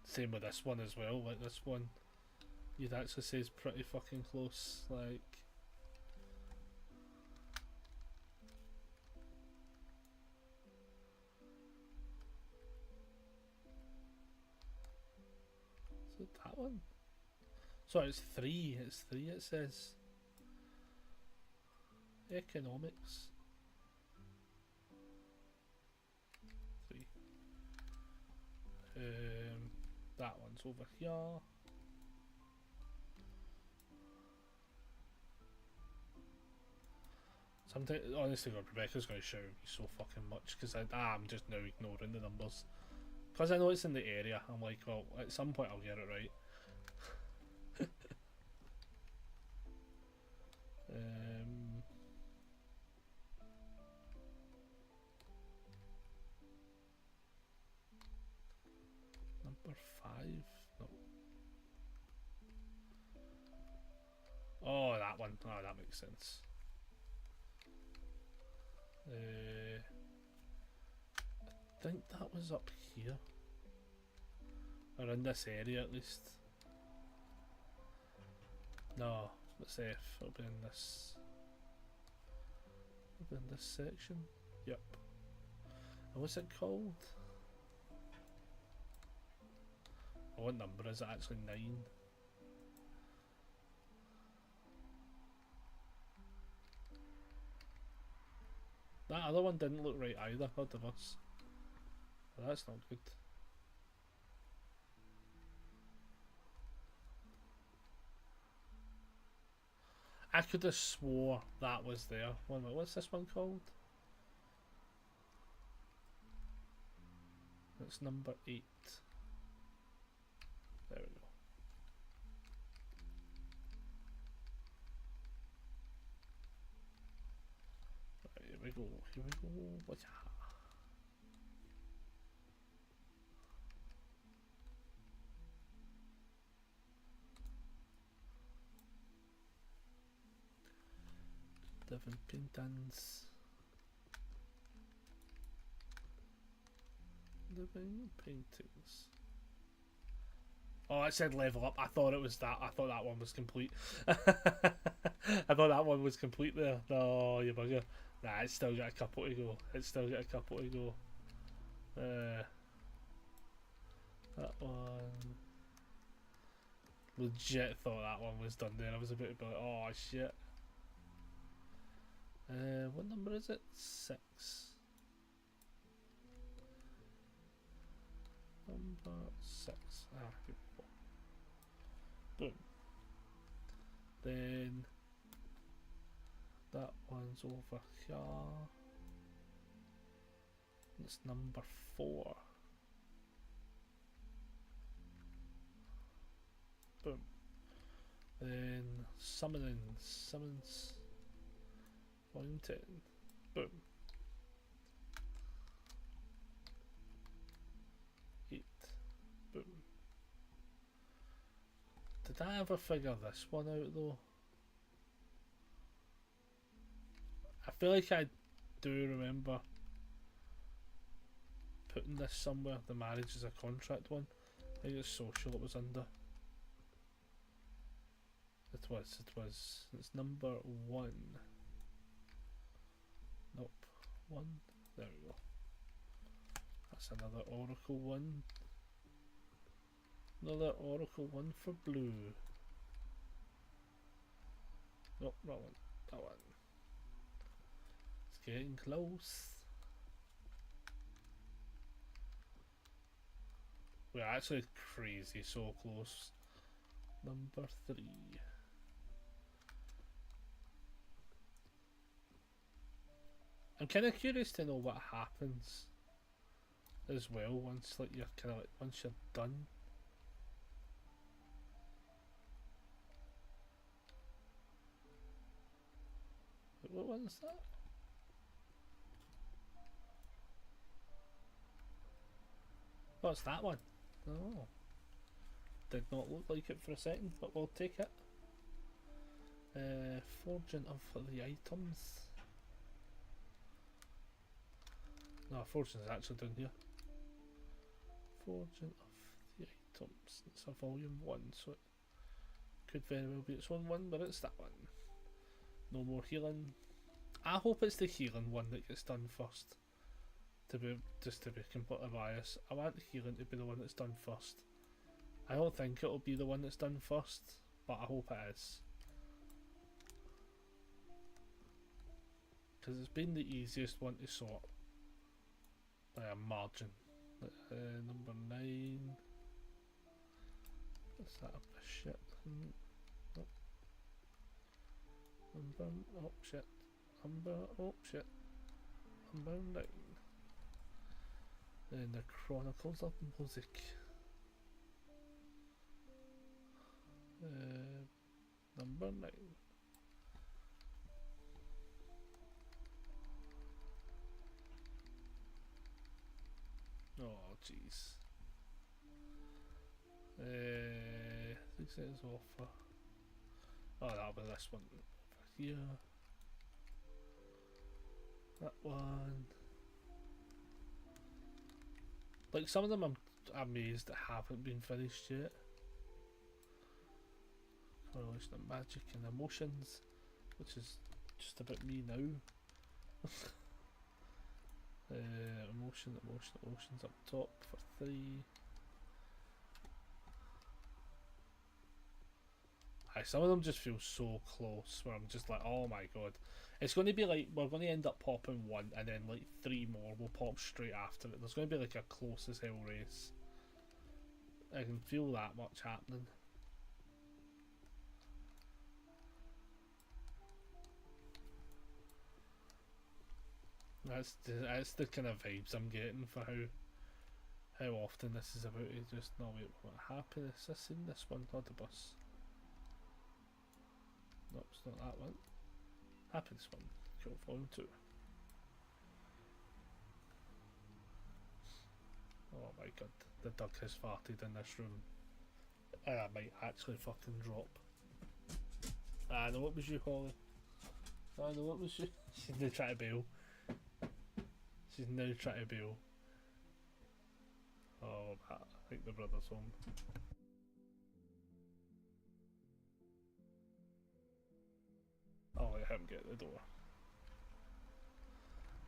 Same with this one as well, like this one you'd actually say is pretty fucking close, like... Is it that one? Sorry, it's 3, it says. Economics. 3. That one's over here. Sometimes, honestly, God, Rebecca's going to shout at me so fucking much because I'm just now ignoring the numbers. Because I know it's in the area, I'm like, well, at some point I'll get it right. Number 5? No. Oh, that one. Oh, that makes sense. I think that was up here. Or in this area at least. No, it's F. It'll be in this. It'll be in this section. Yep. And what's it called? Oh, what number is it actually? 9. That other one didn't look right either, not of us. Well, that's not good. I could have swore that was there. What's this one called? It's number 8. There we go. Right, here we go. Here we go. What's that? Living paintings. Living paintings. Oh, it said level up. I thought it was that. I thought that one was complete. I thought that one was complete there. No, you bugger. Nah, it's still got a couple to go. It's still got a couple to go. That one. Legit thought that one was done there. I was about to be like, oh shit. What number is it? 6. Number 6. Ah, here we go. Boom. Then that one's over here. It's number 4. Boom. Then summons fountain. Boom. 8. Boom. Did I ever figure this one out though? I feel like I do remember putting this somewhere. The marriage is a contract one. I think it's social it was under. It was. It's number 1. Nope. 1. There we go. That's another Oracle 1. Another Oracle 1 for blue. Nope, wrong one. That one. It's getting close. We're actually crazy so close. Number 3. I'm kind of curious to know what happens as well once you're once you're done. What one is that? Oh, it's that one. Oh. Did not look like it for a second, but we'll take it. Forging of the items. No, forging is actually down here. Forging of the items. It's a volume 1, so it could very well be its own one, but it's that one. No more healing. I hope it's the healing one that gets done first. To be completely biased, I want the healing to be the one that's done first. I don't think it'll be the one that's done first, but I hope it is. Because it's been the easiest one to sort by a margin. Number 9. What's that? Shit. Nope. Oh shit. Oh shit. Number 9. And the Chronicles of Music. Number 9. Oh jeez. 6 seconds offer. Oh, that'll be this one over here. That one. Like, some of them I'm amazed that haven't been finished yet. Correlation of magic and emotions, which is just about me now. Emotions up top for 3. Aye, some of them just feel so close where I'm just like, oh my god. It's going to be like, we're going to end up popping 1 and then like 3 more will pop straight after it. There's going to be like a close as hell race. I can feel that much happening. That's the kind of vibes I'm getting for how often this is about to just, no wait, what happiness? I've seen this one, not the bus. Nope, it's not that one. Happiness one. Cool, volume 2. Oh my god, the dog has farted in this room. I might actually fucking drop. I know it was you, Holly. I know it was you. She's now trying to bail. She's now trying to bail. Oh, I think the brother's home. I'll let him get the door.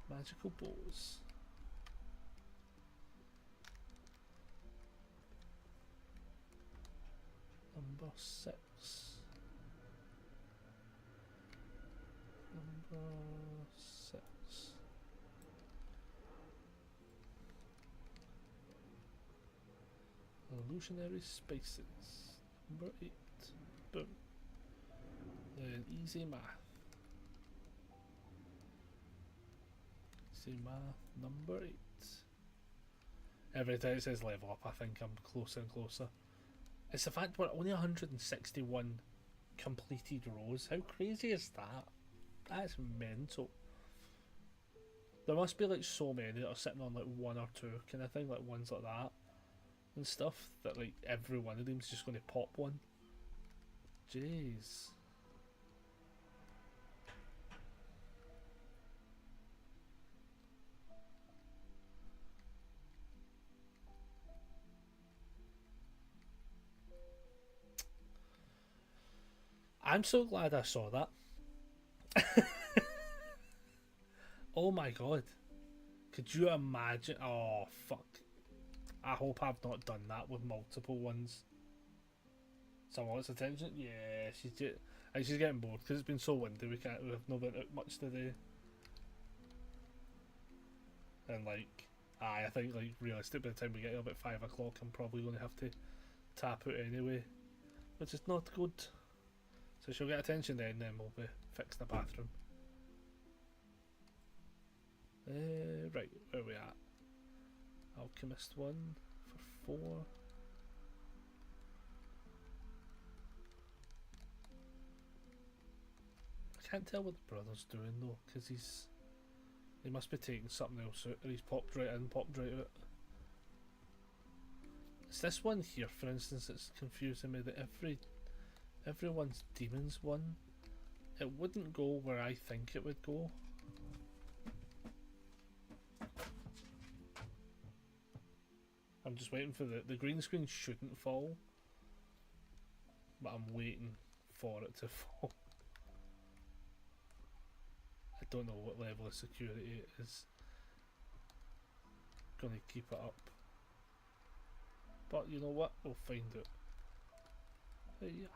Magical bows. Number 6. Number 6. Illusionary spaces. Number 8. Boom. Then easy math. Easy math number 8. Every time it says level up, I think I'm closer and closer. It's the fact we're only 161 completed rows. How crazy is that? That's mental. There must be like so many that are sitting on like 1 or 2 kind of thing, like ones like that and stuff, that like every one of them's just going to pop one. Jeez. I'm so glad I saw that. Oh my god. Could you imagine? Oh, fuck. I hope I've not done that with multiple ones. Someone wants attention? Yeah, she's getting bored because it's been so windy. We've not been out much today. And like, I think like realistic by the time we get here about 5 o'clock, I'm probably going to have to tap out anyway, which is not good. So she'll get attention then we'll be fixing the bathroom. Right, where are we at? Alchemist 1 for 4. I can't tell what the brother's doing though, because he must be taking something else out, or he's popped right in, popped right out. It's this one here, for instance, that's confusing me, that everyone's demons one, it wouldn't go where I think it would go. I'm just waiting for the green screen shouldn't fall, but I'm waiting for it to fall. I don't know what level of security it is going to keep it up, but you know what, we'll find out. Yeah.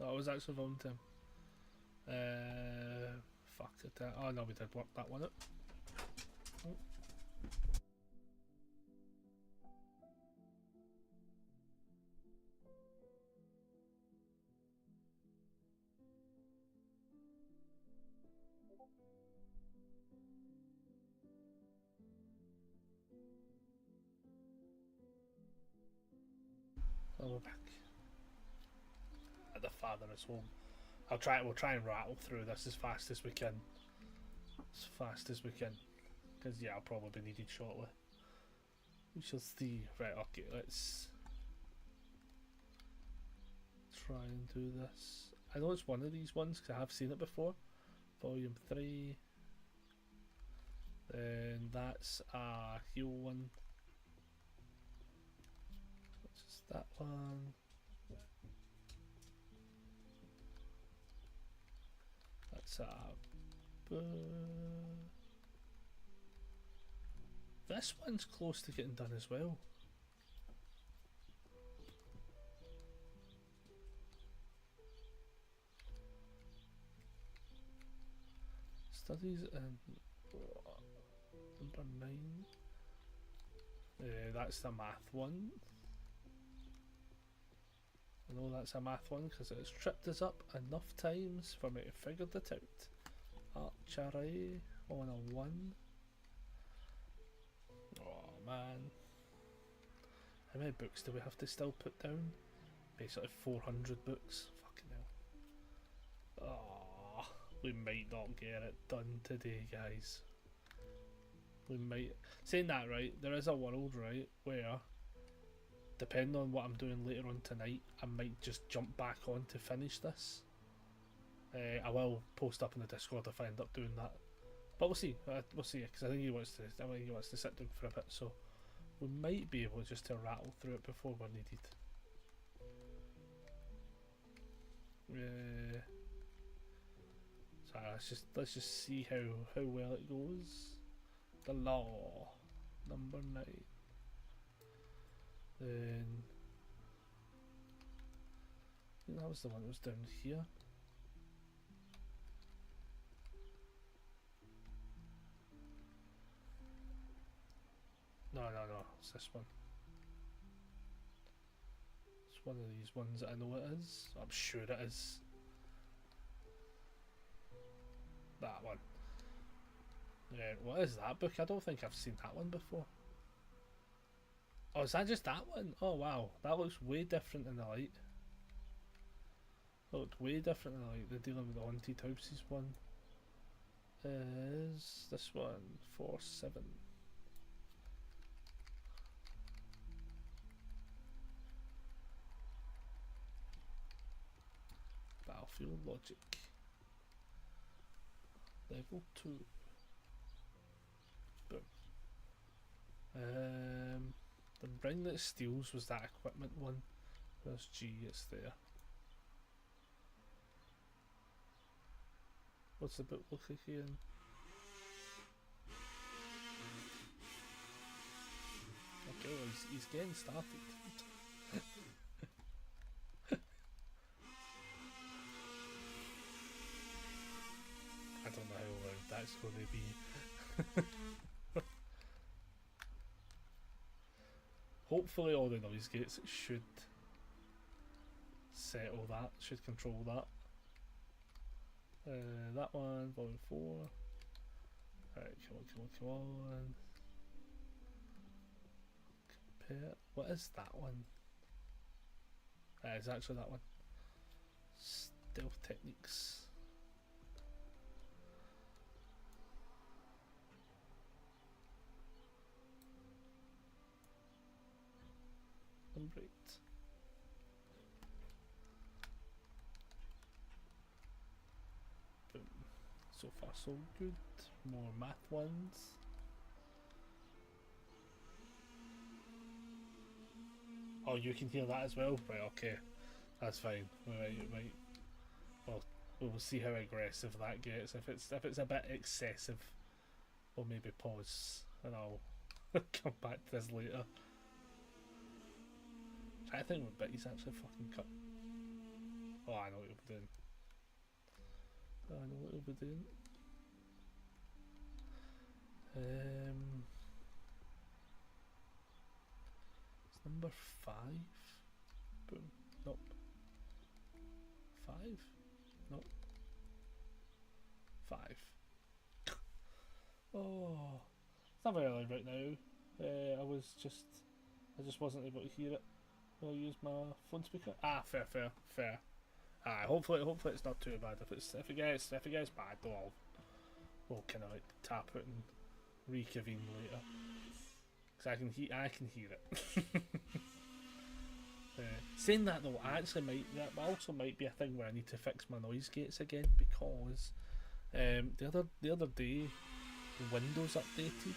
Oh, it was actually volunteer. Fuck it. Oh no, we did work that one out. Oh. We're back. The father is home. We'll try and rattle through this as fast as we can. As fast as we can. Because yeah, I'll probably be needed shortly. We shall see. Right, okay, let's try and do this. I know it's one of these ones because I have seen it before. Volume 3. Then that's a heal one. Which is that one. That's a... This one's close to getting done as well. Studies and number 9. That's the math one. I know that's a math one because it's tripped us up enough times for me to figure it out. Archery 101. Oh man. How many books do we have to still put down? Basically 400 books. Fucking hell. Oh, we might not get it done today, guys. We might. Saying that, right, there is a world, right, where depending on what I'm doing later on tonight, I might just jump back on to finish this. I will post up in the Discord if I end up doing that, but we'll see. We'll see, because I think he wants to sit down for a bit, so we might be able just to rattle through it before we're needed. So let's just see how well it goes. The law, number 9. Then I think that was the one that was down here. No, it's this one. It's one of these ones that I know it is. I'm sure it is. That one. Yeah, what is that book? I don't think I've seen that one before. Oh, is that just that one? Oh wow, that looks way different in the light. That looked way different in the light. They're dealing with the haunted houses one. Is this one 4-7? Battlefield logic. Level 2. Boom. The ring that steals was that equipment one. There's G, it's there. What's the book look like again? Okay, well he's getting started. I don't know how loud that's going to be. Hopefully all the noise gates should settle that, should control that. That one, volume 4. Alright, come on. Compare. What is that one? It's actually that one. Stealth techniques. Right. Boom. So far so good. More math ones. Oh, you can hear that as well? Right, okay. That's fine. Right. Well, we'll see how aggressive that gets. If it's a bit excessive, we'll maybe pause and I'll come back to this later. I think what Bitty's actually fucking cut. Oh, I know what he'll be doing. It's number 5. Boom. Nope. 5? Nope. 5. Oh, it's not very loud right now. I just wasn't able to hear it. I'll use my phone speaker. Ah, fair. Hopefully it's not too bad. If it gets bad, though, we'll kind of like tap it and reconvene later. Cause I can hear it. Saying that though, that also might be a thing where I need to fix my noise gates again because the other day Windows updated.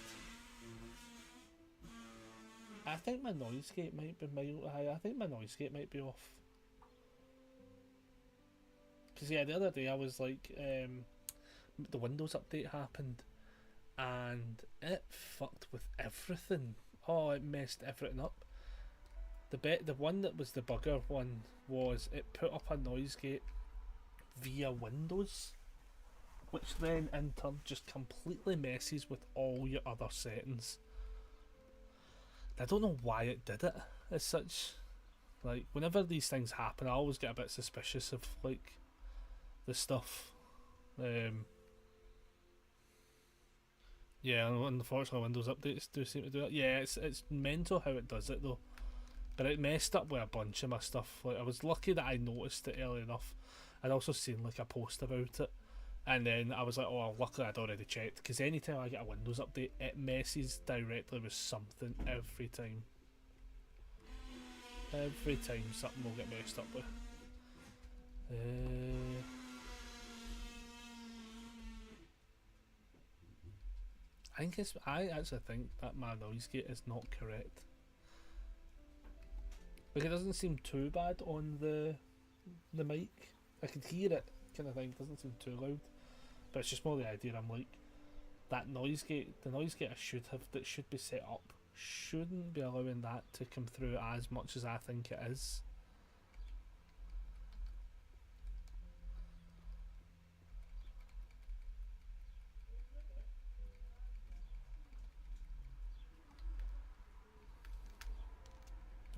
I think my noise gate might be mild high. I think my noise gate might be off. Because yeah, the other day I was like, the Windows update happened, and it fucked with everything. Oh, it messed everything up. The one that was the bugger one was it put up a noise gate via Windows, which then in turn just completely messes with all your other settings. I don't know why it did it as such. Like, whenever these things happen, I always get a bit suspicious of, like, the stuff. Yeah, unfortunately Windows updates do seem to do it. Yeah, it's mental how it does it, though. But it messed up with a bunch of my stuff. Like, I was lucky that I noticed it early enough. I'd also seen, like, a post about it. And then I was like, oh, luckily I'd already checked. Because anytime I get a Windows update, it messes directly with something every time. Every time something will get messed up with. I actually think that my noise gate is not correct. Like, it doesn't seem too bad on the mic. I can hear it, kind of thing. It doesn't seem too loud. But it's just more the idea. I'm like, that noise gate, the noise gate that should be set up, shouldn't be allowing that to come through as much as I think it is.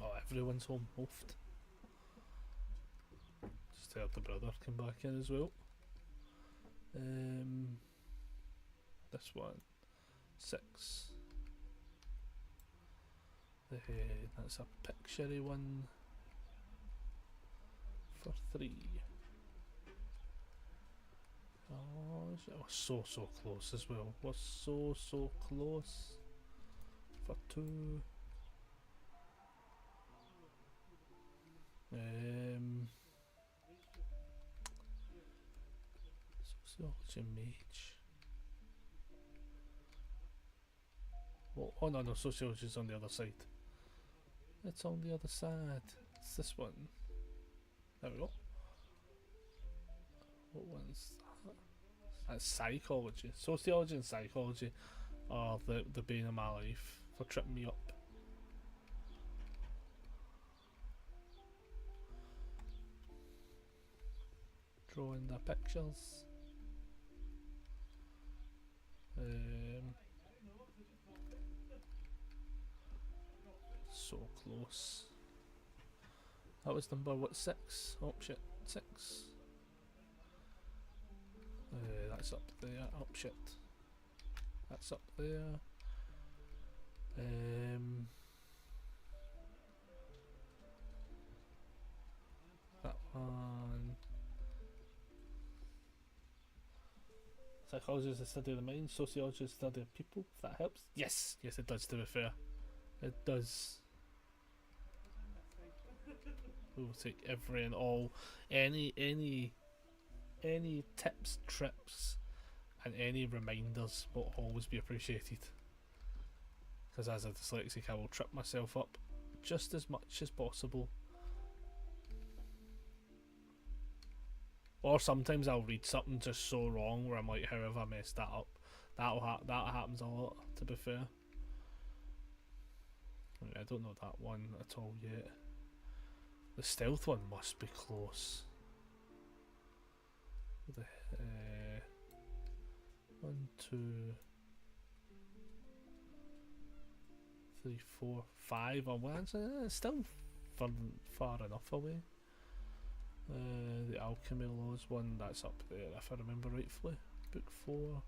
Oh, everyone's home, oofed. Just heard the brother come back in as well. This one, 6. That's a picturey one for 3. Oh, it was so close as well. Was so close for 2. Sociology mage. Oh no, sociology's on the other side. It's on the other side. It's this one. There we go. What one's that? That's psychology. Sociology and psychology are the bane of my life for tripping me up. Drawing the pictures. So close. That was number what, 6? Oh shit, 6. That's up there. Oh shit. That's up there. That one. Psychology is the study of the mind. Sociology is the study of people. If that helps. Yes, yes, it does. To be fair, it does. We will take every and all, any tips, trips, and any reminders will always be appreciated. Because as a dyslexic, I will trip myself up just as much as possible. Or sometimes I'll read something just so wrong where I'm like, how have I messed that up? That happens a lot, to be fair. I don't know that one at all yet. The stealth one must be close. The 1, 2, 3, 4, 5 on one. It's still far enough away. The alchemy laws one, that's up there if I remember rightfully. Book 4.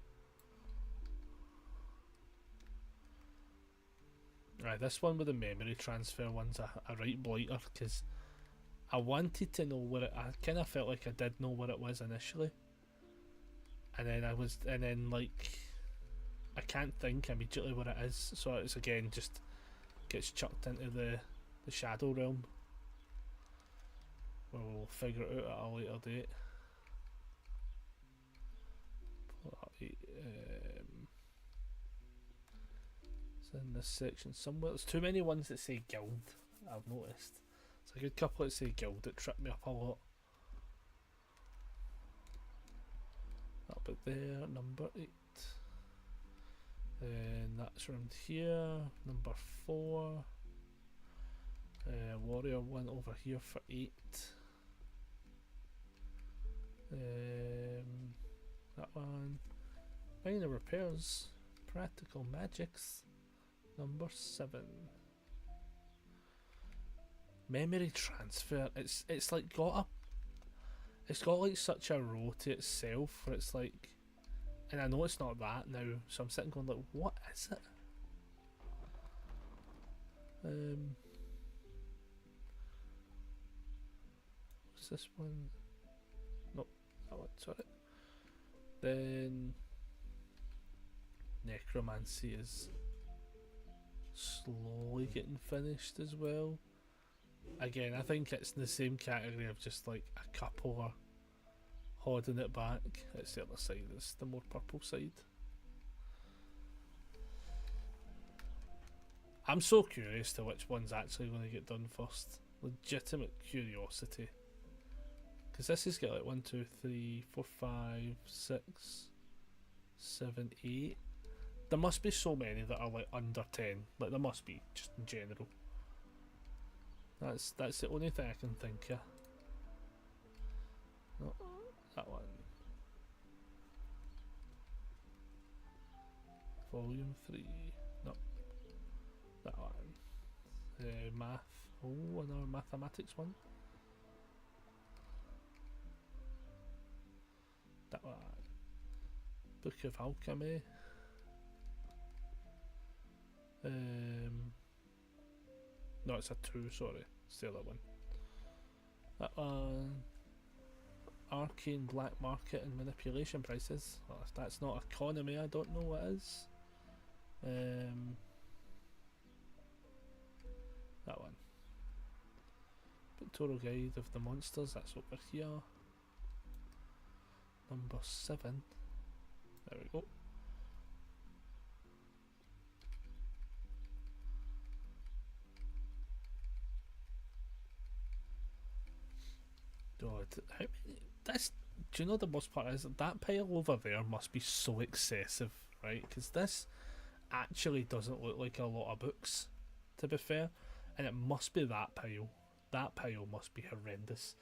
Right, this one with the memory transfer one's a right blighter, because I wanted to know what it. I kind of felt like I did know what it was initially, and then like I can't think immediately what it is. So it's again just gets chucked into the shadow realm, where we'll figure it out at a later date. It's in this section somewhere. There's too many ones that say guild, I've noticed. It's a good couple that say guild that trip me up a lot. Up at there, number 8. And that's around here, number 4. Warrior one over here for 8. That one. Minor repairs, practical magics, number 7. Memory transfer. It's like it's got like such a row to itself where it's like, and I know it's not that now, so I'm sitting going like, what is it? What's this one? No, that one. Sorry. Then necromancy is slowly getting finished as well. Again, I think it's in the same category of just like a couple are holding it back. It's the other side, it's the more purple side. I'm so curious to which one's actually going to get done first. Legitimate curiosity. Because this has got like 1, 2, 3, 4, 5, 6, 7, 8. There must be so many that are like under 10. Like there must be, just in general. That's the only thing I can think of. No, that one. Volume 3. No, that one. Math. Oh, another mathematics one. That one. Book of Alchemy. No, it's a 2, sorry. It's the other one. That one. Arcane black market and manipulation prices. Well, if that's not economy, I don't know what is. That one. Pictorial guide of the monsters, that's over here. number 7. There we go. God, how many? This. Do you know the most part is that pile over there must be so excessive, right? Because this actually doesn't look like a lot of books, to be fair, and it must be that pile. That pile must be horrendous.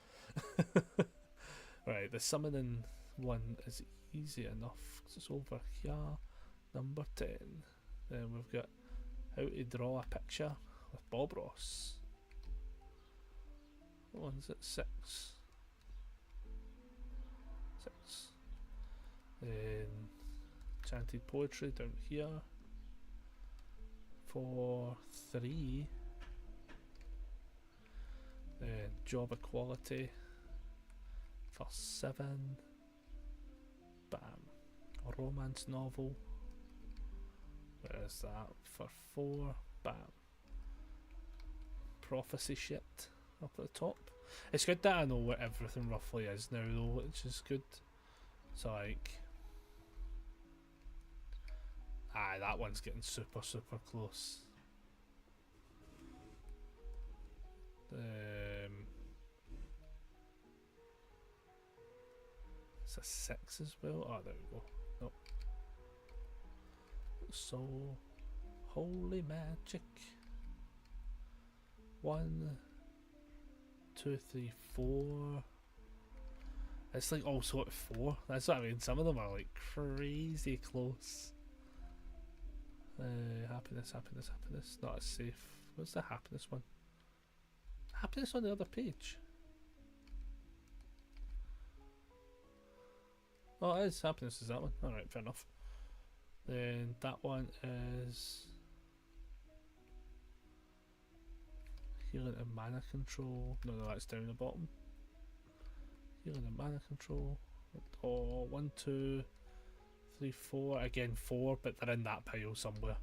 Right, the summoning one is easy enough because it's over here. Number 10. Then we've got how to draw a picture with Bob Ross. What one's it? 6. 6. Then chanted poetry down here for 3. Then job equality for 7. Bam. A romance novel. Where's that for 4? Bam. Prophecy shit up at the top. It's good that I know what everything roughly is now though, which is good. So like, that one's getting super close. It's a 6 as well. Oh, there we go. Nope. So, holy magic. 1, 2, 3, 4. It's like also at 4. That's what I mean. Some of them are like crazy close. Happiness. Not as safe. What's the happiness one? Happiness on the other page. Oh, it is. Happiness is that one. Alright, fair enough. Then that one is healing and mana control. No, that's down the bottom. Healing and mana control. Oh, 1, 2, 3, 4. Again, 4, but they're in that pile somewhere.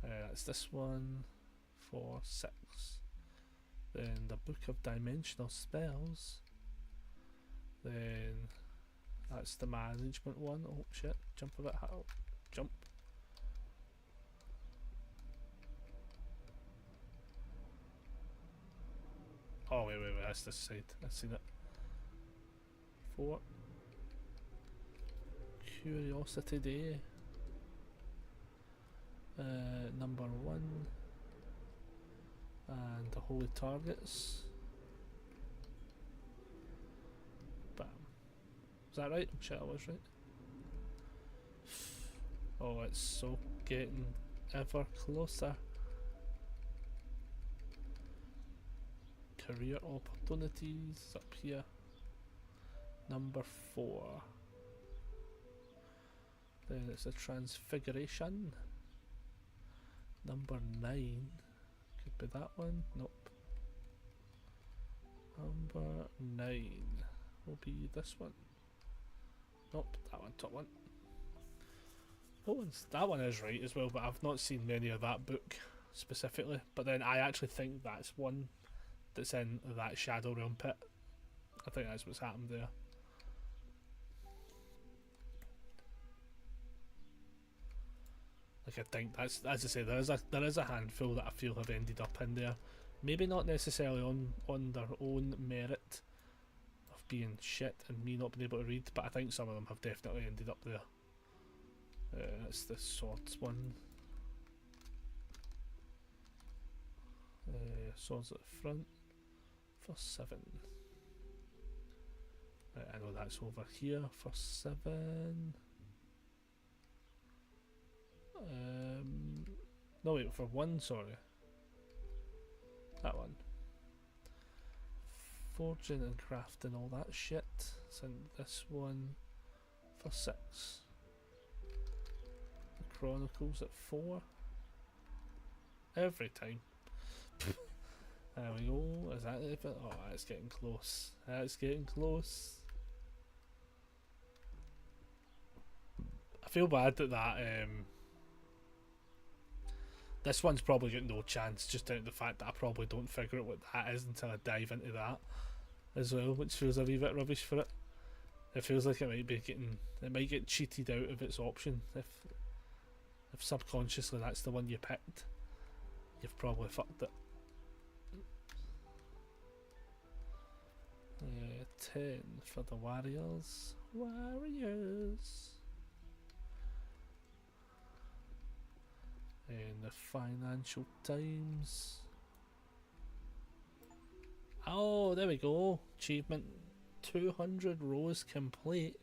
That's this one for 6. Then the Book of Dimensional Spells. Then that's the management one. Oh shit, jump a bit high. Jump. Oh wait, that's this side. I've seen it. 4. Curiosity Day. Number 1. And the Holy Targets. Bam. Is that right? I'm sure I was right. Oh, it's so getting ever closer. Career opportunities up here. Number 4. Then it's a Transfiguration. Number 9. Could be that one. Nope. Number 9 will be this one. Nope, that one, top one. That one is right as well, but I've not seen many of that book specifically. But then I actually think that's one that's in that Shadow Realm pit. I think that's what's happened there. Like I think that's, as I say, there is a handful that I feel have ended up in there. Maybe not necessarily on their own merit of being shit and me not being able to read, but I think some of them have definitely ended up there. That's the swords one. Swords at the front for 7. I know that's over here for 7. No wait, for 1, sorry. That one. Forging and crafting, all that shit. Send this one for 6. The Chronicles at 4. Every time. There we go. Is that it? Oh, it's getting close. It's getting close. I feel bad that this one's probably got no chance, just out of the fact that I probably don't figure out what that is until I dive into that. as well, which feels a wee bit rubbish for it. It feels like it might get cheated out of its option if subconsciously that's the one you picked. You've probably fucked it. 10 for the Warriors. Warriors. And the Financial Times. Oh, there we go. Achievement 200 rows complete.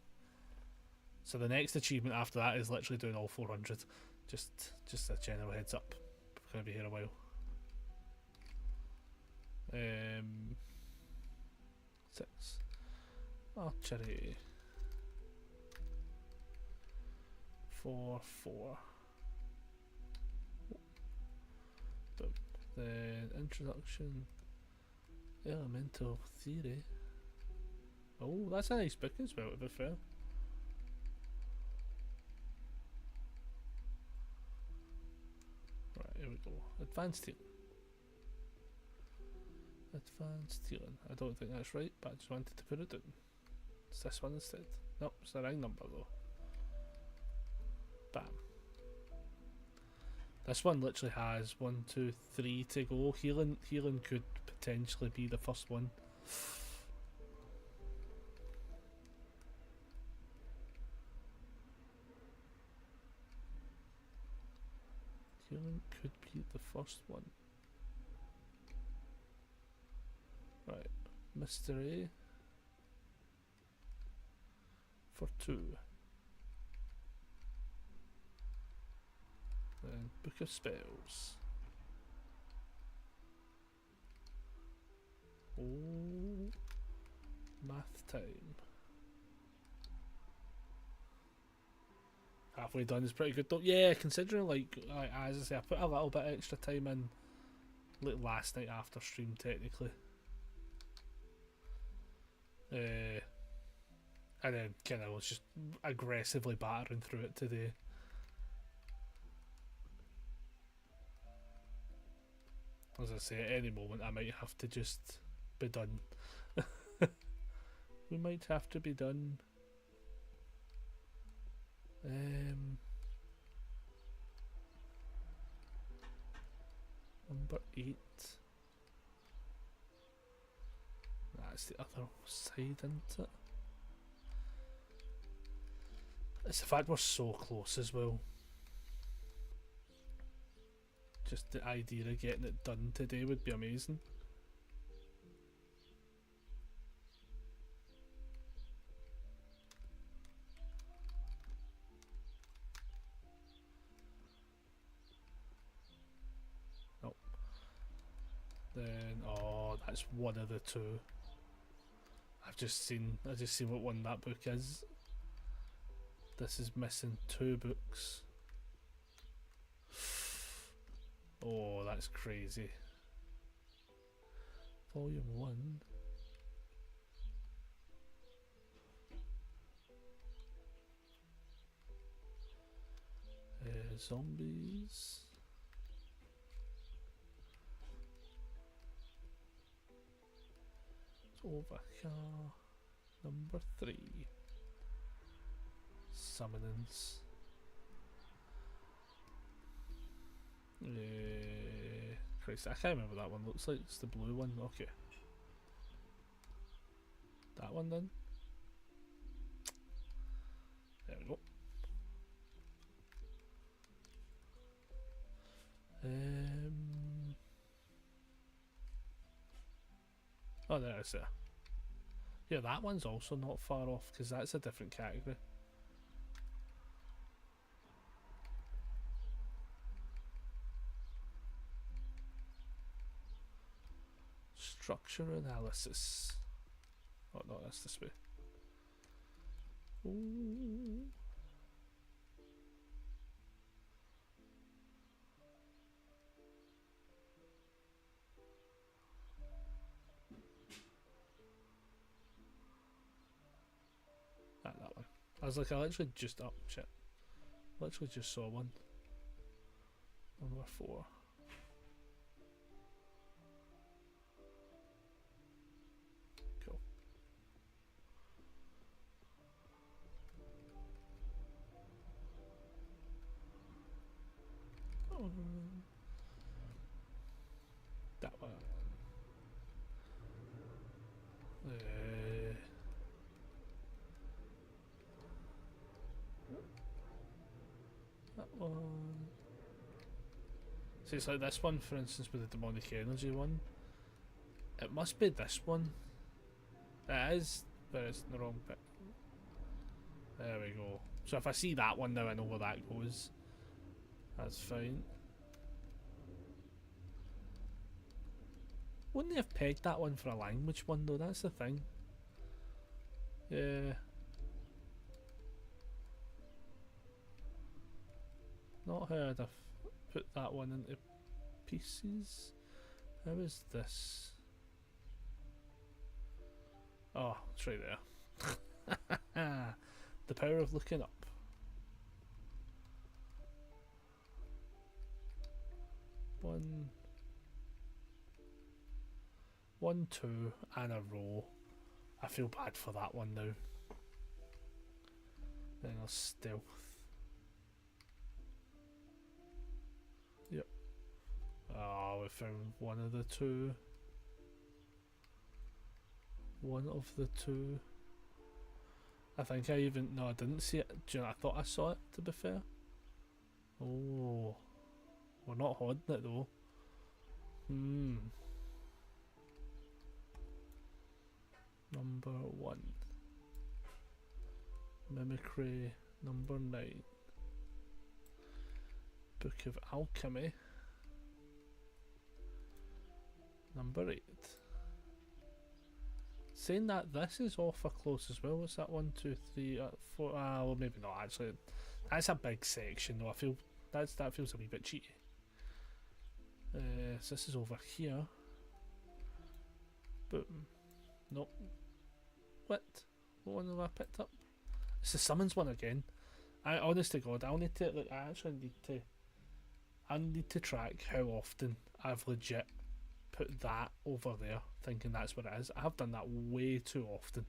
So the next achievement after that is literally doing all 400. Just a general heads up. We're gonna be here a while. 6. Archery. 4. Boom. Then introduction. Elemental theory. Oh, that's a nice book as well, to be fair. Right, here we go. Advanced healing. Advanced healing. I don't think that's right, but I just wanted to put it down. It's this one instead. Nope, it's the right number though. Bam. This one literally has 1, 2, 3 to go. Healing could potentially be the first one. Healing could be the first one. Right, mystery for 2. Then Book of Spells. Oh, math time. Halfway done is pretty good though. Yeah, considering like as I say, I put a little bit extra time in like last night after stream technically. And then kind of was just aggressively battering through it today. As I say, at any moment I might have to just be done. We might have to be done. Number 8. That's the other side, isn't it? It's the fact we're so close as well. Just the idea of getting it done today would be amazing. Nope. Then, oh, that's one of the 2. I just seen what one that book is. This is missing 2 books. Oh, that's crazy. Volume 1. Zombies. It's over here. Number 3. Summonings. Christ, I can't remember what that one looks like. It's the blue one. Okay. That one then. There we go. Oh, there it is there. Yeah, that one's also not far off because that's a different category. Structure analysis. Oh no, that's this way. Ooh. That one. I was like, I literally just shit. Literally just saw one. Number 4. Cool. That one. That one. See, it's like this one, for instance, with the demonic energy one. It must be this one. It is, but it's the wrong bit. There we go. So if I see that one now, I know where that goes. That's fine. Wouldn't they have pegged that one for a language one though? That's the thing. Yeah. Not how I'd have put that one into pieces. How is this? Oh, it's right there. The power of looking up. One, two, and a row. I feel bad for that one now. Then I'll stealth. Yep. Oh, we found one of the two. One of the two. I think I even... No, I didn't see it. Do you know, I thought I saw it, to be fair. Oh. We're not holding it, though. Number 1. Mimicry. Number 9. Book of Alchemy. Number 8. Saying that, this is offer close as well. What's that? 1, 2, 3, 4. Well, maybe not actually. That's a big section though. I feel that feels a wee bit cheaty. So this is over here. Boom. Nope. What? What one have I picked up? It's the summons one again. I honest to God, I'll need to look. I need to track how often I've legit put that over there, thinking that's what it is. I have done that way too often.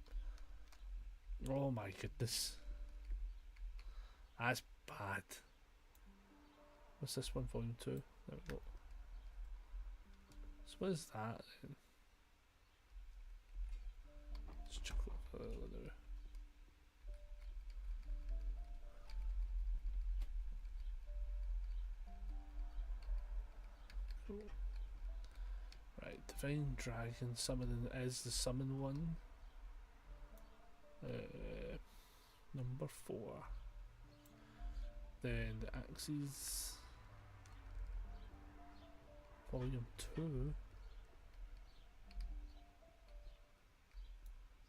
Oh my goodness, that's bad. What's this one? Volume 2. There we go. So what is that then? Let's chuck it over there. Right, Divine Dragon Summoning is the summon one. Number 4. Then the Axes. Volume 2.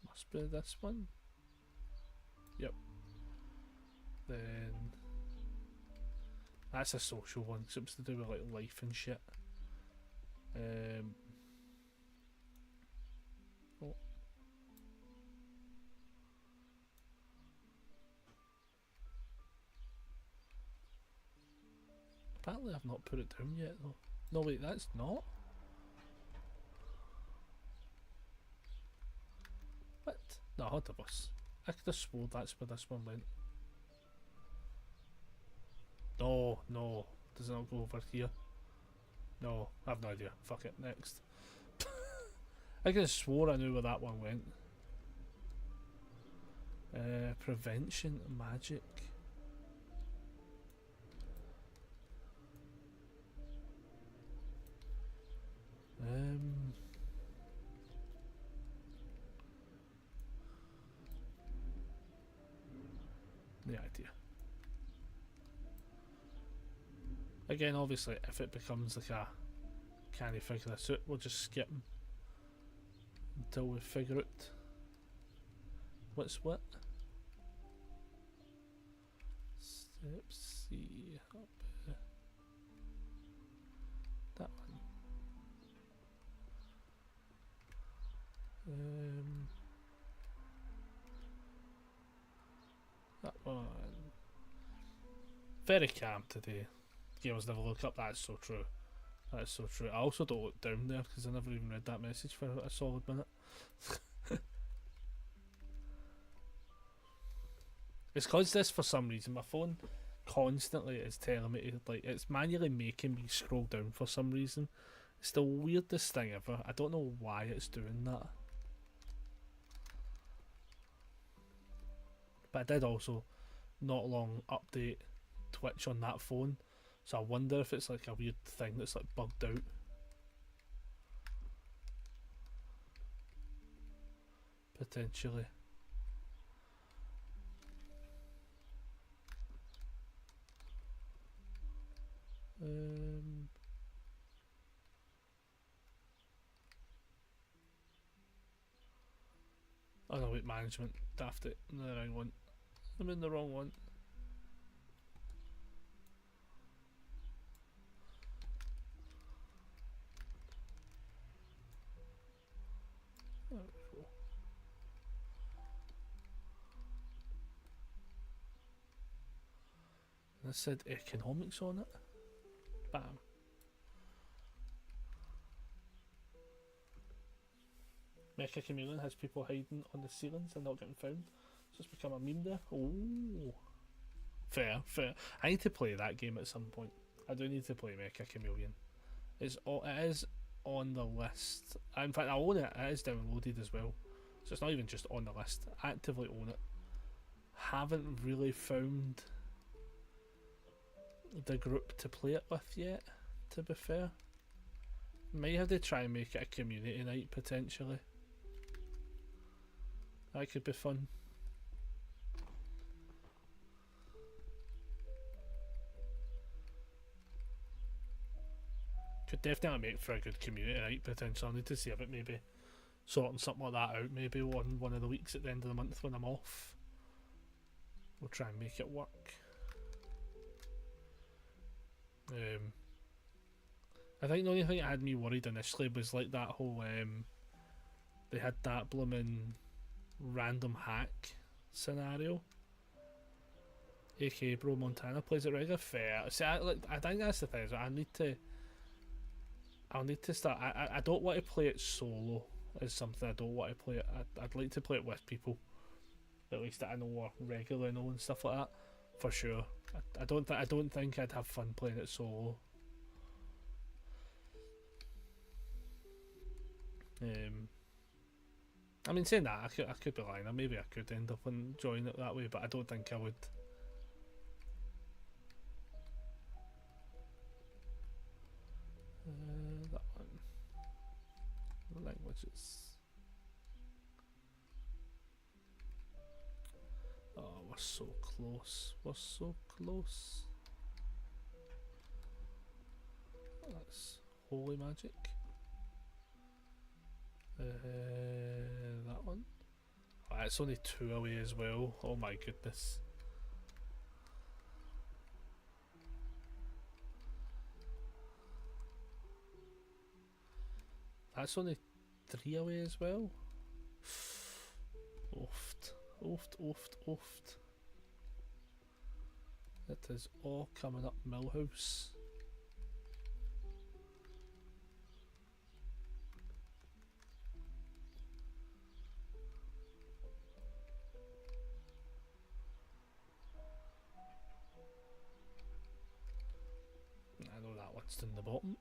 Must be this one. Yep. Then that's a social one, something to do with like life and shit. Oh. Apparently I've not put it down yet though. No wait, that's not. What? No, I had the bus. I could have swore that's where this one went. No, no. Does it not go over here? No, I have no idea. Fuck it, next. I could have swore I knew where that one went. Prevention magic. No idea. Again, obviously, if it becomes like a can you figure this out, we'll just skip them until we figure it. What's what? Step C up here. That one. That one. Very calm today. Gamers never look up. That's so true. That's so true. I also don't look down there because I never even read that message for a solid minute. It's cause this for some reason my phone constantly is telling me to, like, it's manually making me scroll down for some reason. It's the weirdest thing ever. I don't know why it's doing that. But I did also not long update Twitch on that phone, so I wonder if it's like a weird thing that's like bugged out. Potentially. Oh no, wait, management. Daft it. I'm in the wrong one. I'm in the wrong one. There we go. And it said economics on it. Bam. Mecha Chameleon has people hiding on the ceilings and not getting found. So it's become a meme there. Oh. Fair, fair. I need to play that game at some point. I do need to play Mecha Chameleon. It is on the list. In fact, I own it. It is downloaded as well. So it's not even just on the list. I actively own it. Haven't really found the group to play it with yet, to be fair. Might have to try and make it a community night potentially. That could be fun. Could definitely make for a good community night potentially. I need to see about maybe sorting something like that out. Maybe one of the weeks at the end of the month when I'm off. We'll try and make it work. I think the only thing that had me worried initially was like that whole they had that blooming random hack scenario. AK Bro Montana plays it regular. Fair. See, I think that's the thing. Is I'll need to start. I don't want to play it solo. Is something I don't want to play it. I'd like to play it with people. At least that I know or regularly know and stuff like that. For sure. I don't think I'd have fun playing it solo. I mean, saying that, I could be lying. Maybe I could end up enjoying it that way, but I don't think I would. That one. The languages. Oh, we're so close. We're so close. That's holy magic. That one. Oh, it's only 2 away as well. Oh my goodness. That's only 3 away as well. Oofed. Oofed. It is all coming up Millhouse. I know that one's in the bottom.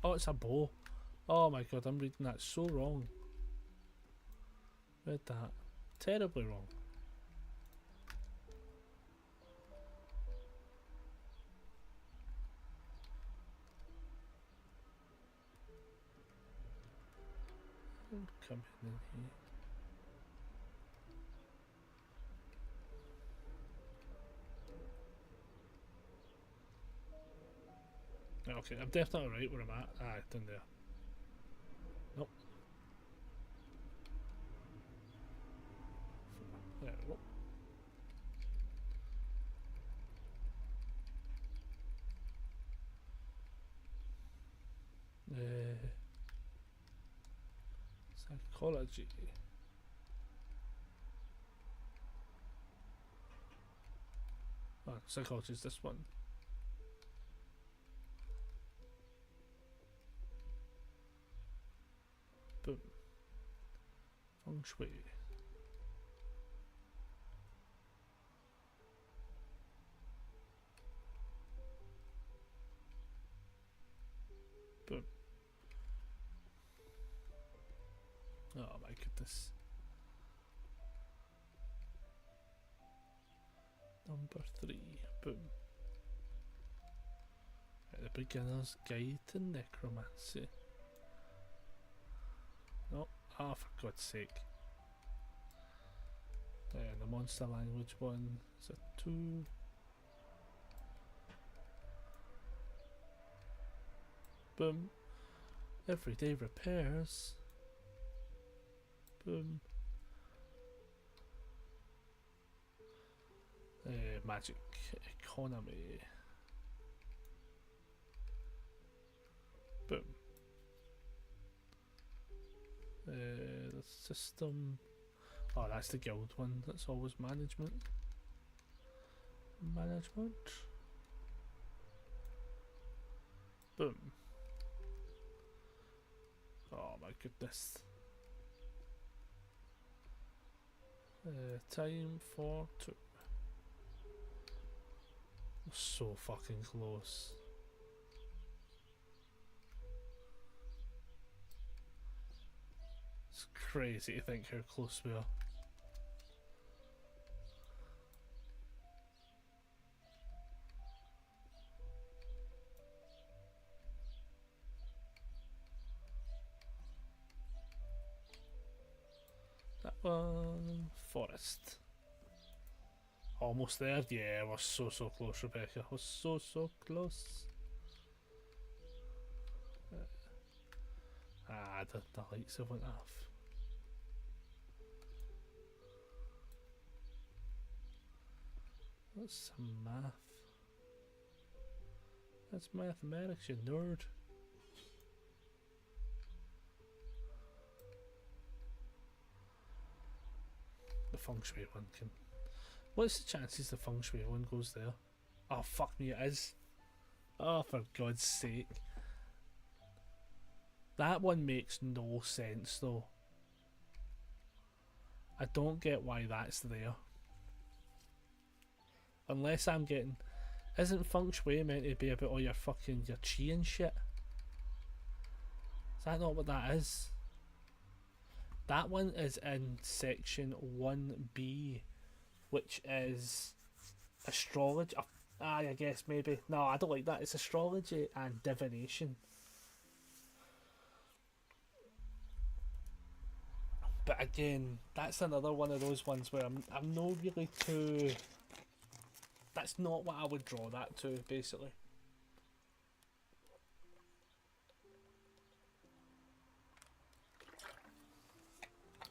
Oh, it's a bow. Oh my god, I'm reading that so wrong. Read that terribly wrong. Come in here. Okay, I'm definitely right where I'm at. Ah, it's in there. Nope. There we go. Psychology. Oh, psychology is this one. Boom. Feng Shui. Boom. Oh my goodness. Number 3. Boom. Right, the beginner's guide to necromancy. Oh, for God's sake. The monster language one is a 2. Boom. Everyday repairs. Boom. Magic economy. Boom. The system. Oh, that's the guild one. That's always management. Management. Boom. Oh my goodness. Time for 2. So fucking close. It's crazy to think how close we are. That one, forest. Almost there. Yeah, we're so close, Rebecca. We're so close. The lights have went off. That's some math. That's mathematics, you nerd. The feng shui one can. What's the chances the feng shui one goes there? Oh fuck me, it is. Oh, for God's sake. That one makes no sense though. I don't get why that's there. Unless I'm getting... Isn't feng shui meant to be about all your fucking your chi and shit? Is that not what that is? That one is in section 1B, which is astrology. I guess maybe. No, I don't like that. It's astrology and divination. But again, that's another one of those ones where I'm not really too... That's not what I would draw that to, basically.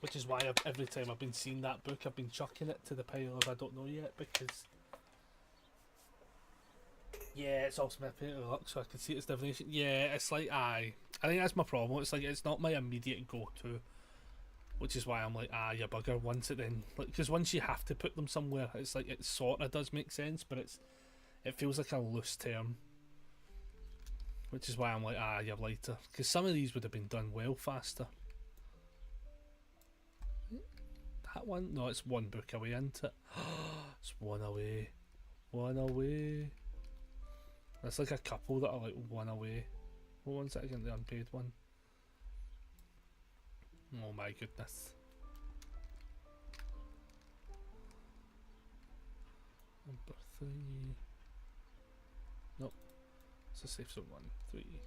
Which is why every time I've been seeing that book, I've been chucking it to the pile of I don't know yet, because... Yeah, it's also my paint of luck, so I can see its divination. Yeah, it's like, I think that's my problem. It's like, it's not my immediate go-to. Which is why I'm like, you bugger, once it then... Because once you have to put them somewhere, it's like, it sort of does make sense, but it feels like a loose term. Which is why I'm like, you're lighter. Because some of these would have been done well faster. That one? No, it's one book away, isn't it? It's one away. One away. There's like a couple that are like one away. What one's that again? The unpaid one. Oh my goodness. Number 3. Nope. It's a safe zone 1. 3.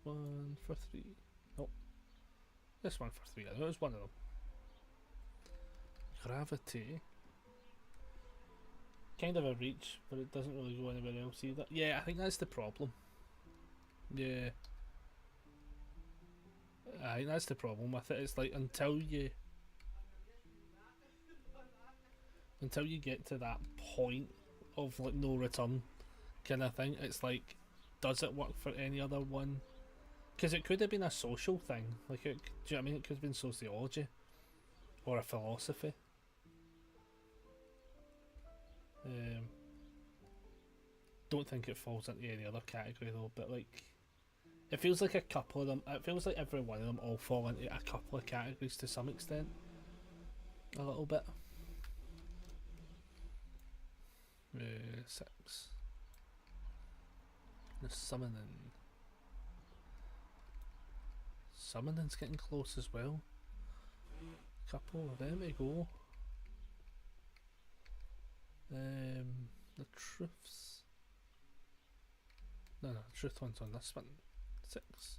One for 3. Nope. This one for 3. I know it's one of them. Gravity. Kind of a reach, but it doesn't really go anywhere else either. Yeah, I think that's the problem. Yeah. I think that's the problem with it. It's like until you get to that point of like no return, kind of thing. It's like, does it work for any other one? Because it could have been a social thing. Like, do you know what I mean? It could have been sociology or a philosophy. Don't think it falls into any other category though, but like, it feels like a couple of them. It feels like every one of them all fall into a couple of categories to some extent. A little bit. 6. The summoning. Summoning's getting close as well. Couple of them to go. The truths. No, the truth one's on this one. 6.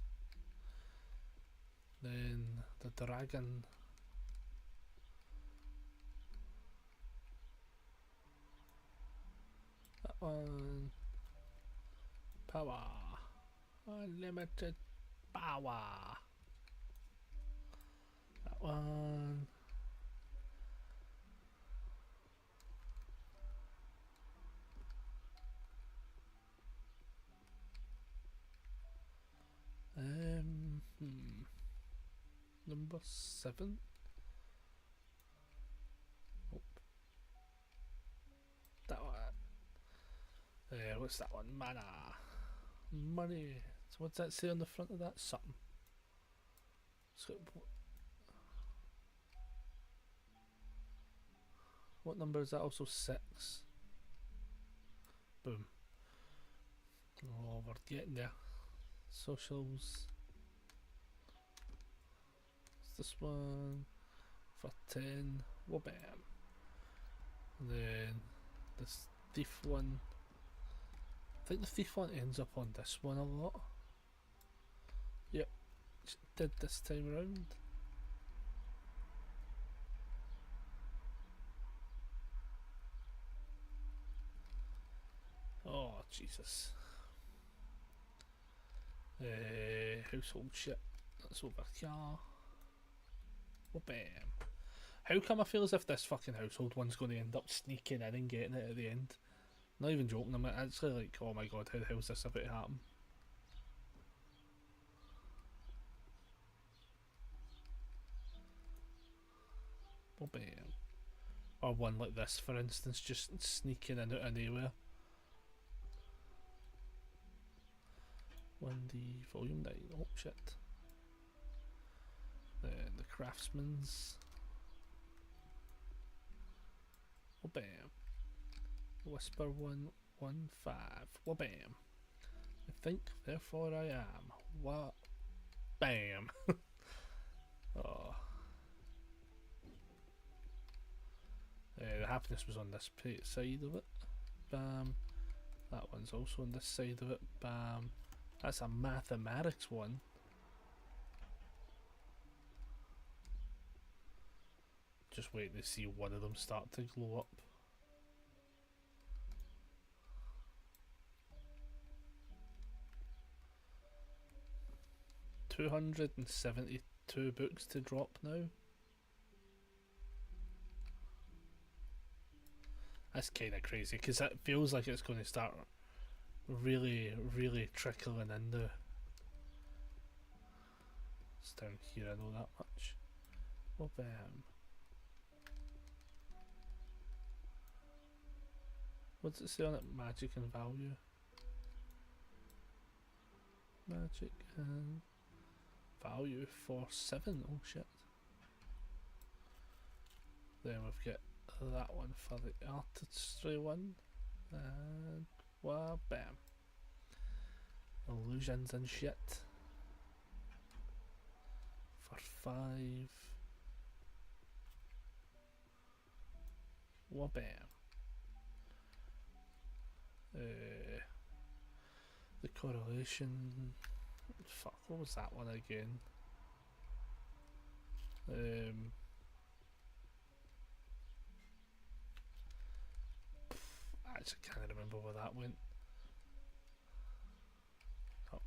Then the dragon. That one. Power. Unlimited power. That one. Number 7. Oh. That one. What's that one? Mana. Money. So what's that say on the front of that? Something. So what number is that? Also 6. Boom. Oh, we're getting there. Socials. What's this one? For 10. Well, bam. And then this thief one. I think the thief one ends up on this one a lot. Yep. Did this time around. Oh, Jesus. Household shit. That's over here. Well, bam. How come I feel as if this fucking household one's going to end up sneaking in and getting it at the end? Not even joking, I'm actually like, oh my god, how the hell is this about to happen? Well, bam. Or one like this, for instance, just sneaking in out of nowhere. 1D volume 9. Oh shit. Then the craftsman's. Well, bam. Whisper 115. Well, bam. I think, therefore I am. What? Bam. Oh. The happiness was on this side of it. Bam. That one's also on this side of it. Bam. That's a mathematics one. Just waiting to see one of them start to glow up. $272 books to drop now. That's kind of crazy because it feels like it's going to start really, really trickling in there. It's down here, I know that much. Well, bam. What's it say on it? Magic and value. Magic and value for 7. Oh shit. Then we've got that one for the artistry one. And well, bam. Illusions and shit. For 5. Well, bam. The correlation. Fuck, what was that one again? I actually can't remember where that went. Oh.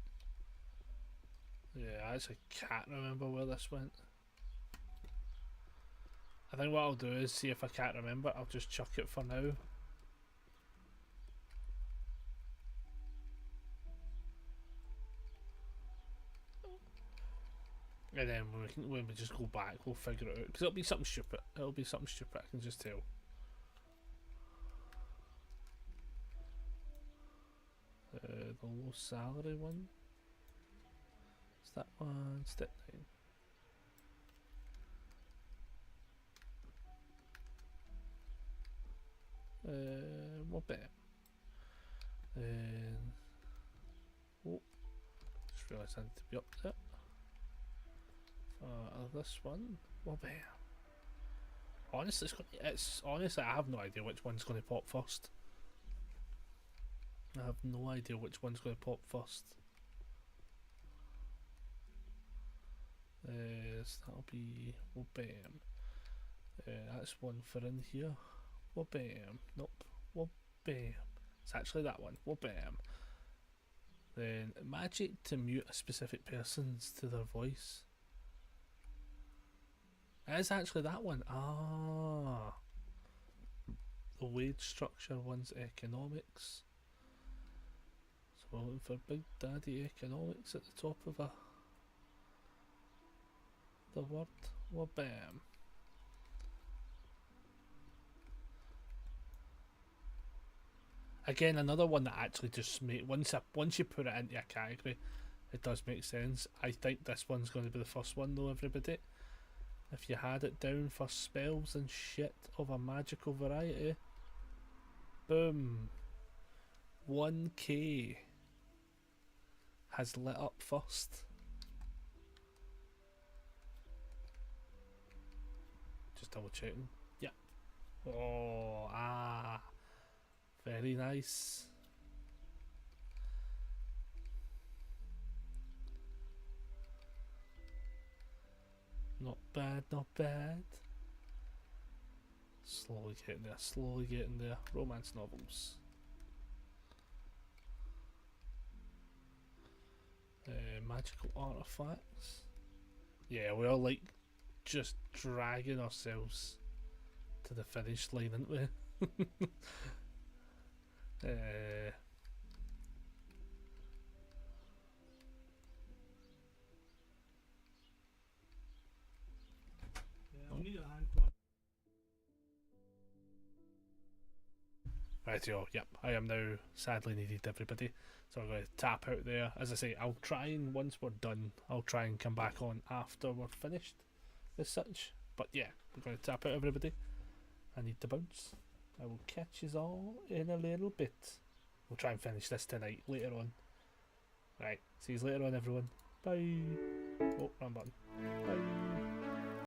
Yeah, I actually can't remember where this went. I think what I'll do is see if I can't remember, I'll just chuck it for now. And then when we just go back, we'll figure it out. Because it'll be something stupid. It'll be something stupid, I can just tell. The low salary one. Is that one? Step 9. What bet? Oh, just realised I need to be up there. This one, what bet? Honestly, honestly, I have no idea which one's going to pop first. I have no idea which one's going to pop first. So that'll be Wabam. That's one for in here. Wabam. Nope. Wabam. It's actually that one. Wabam. Then magic to mute a specific person's to their voice. It is actually that one. Ah. The wage structure one's economics. So we're looking for Big Daddy economics at the top of the word. Wabam. Again, another one that actually just once you put it into a category, it does make sense. I think this one's going to be the first one though, everybody. If you had it down for spells and shit of a magical variety, boom, 1k has lit up first. Just double checking. Yep. Oh, very nice. Not bad, not bad. Slowly getting there, slowly getting there. Romance novels. Magical artifacts. Yeah, we're all like just dragging ourselves to the finish line, aren't we? Rightio, yep, I am now sadly needed, everybody. So I'm going to tap out there. As I say, I'll try and once we're done, I'll try and come back on after we're finished as such. But yeah, we're going to tap out, everybody. I need to bounce. I will catch you all in a little bit. We'll try and finish this tonight, later on. Right, see you later on, everyone. Bye. Oh, wrong button. Bye.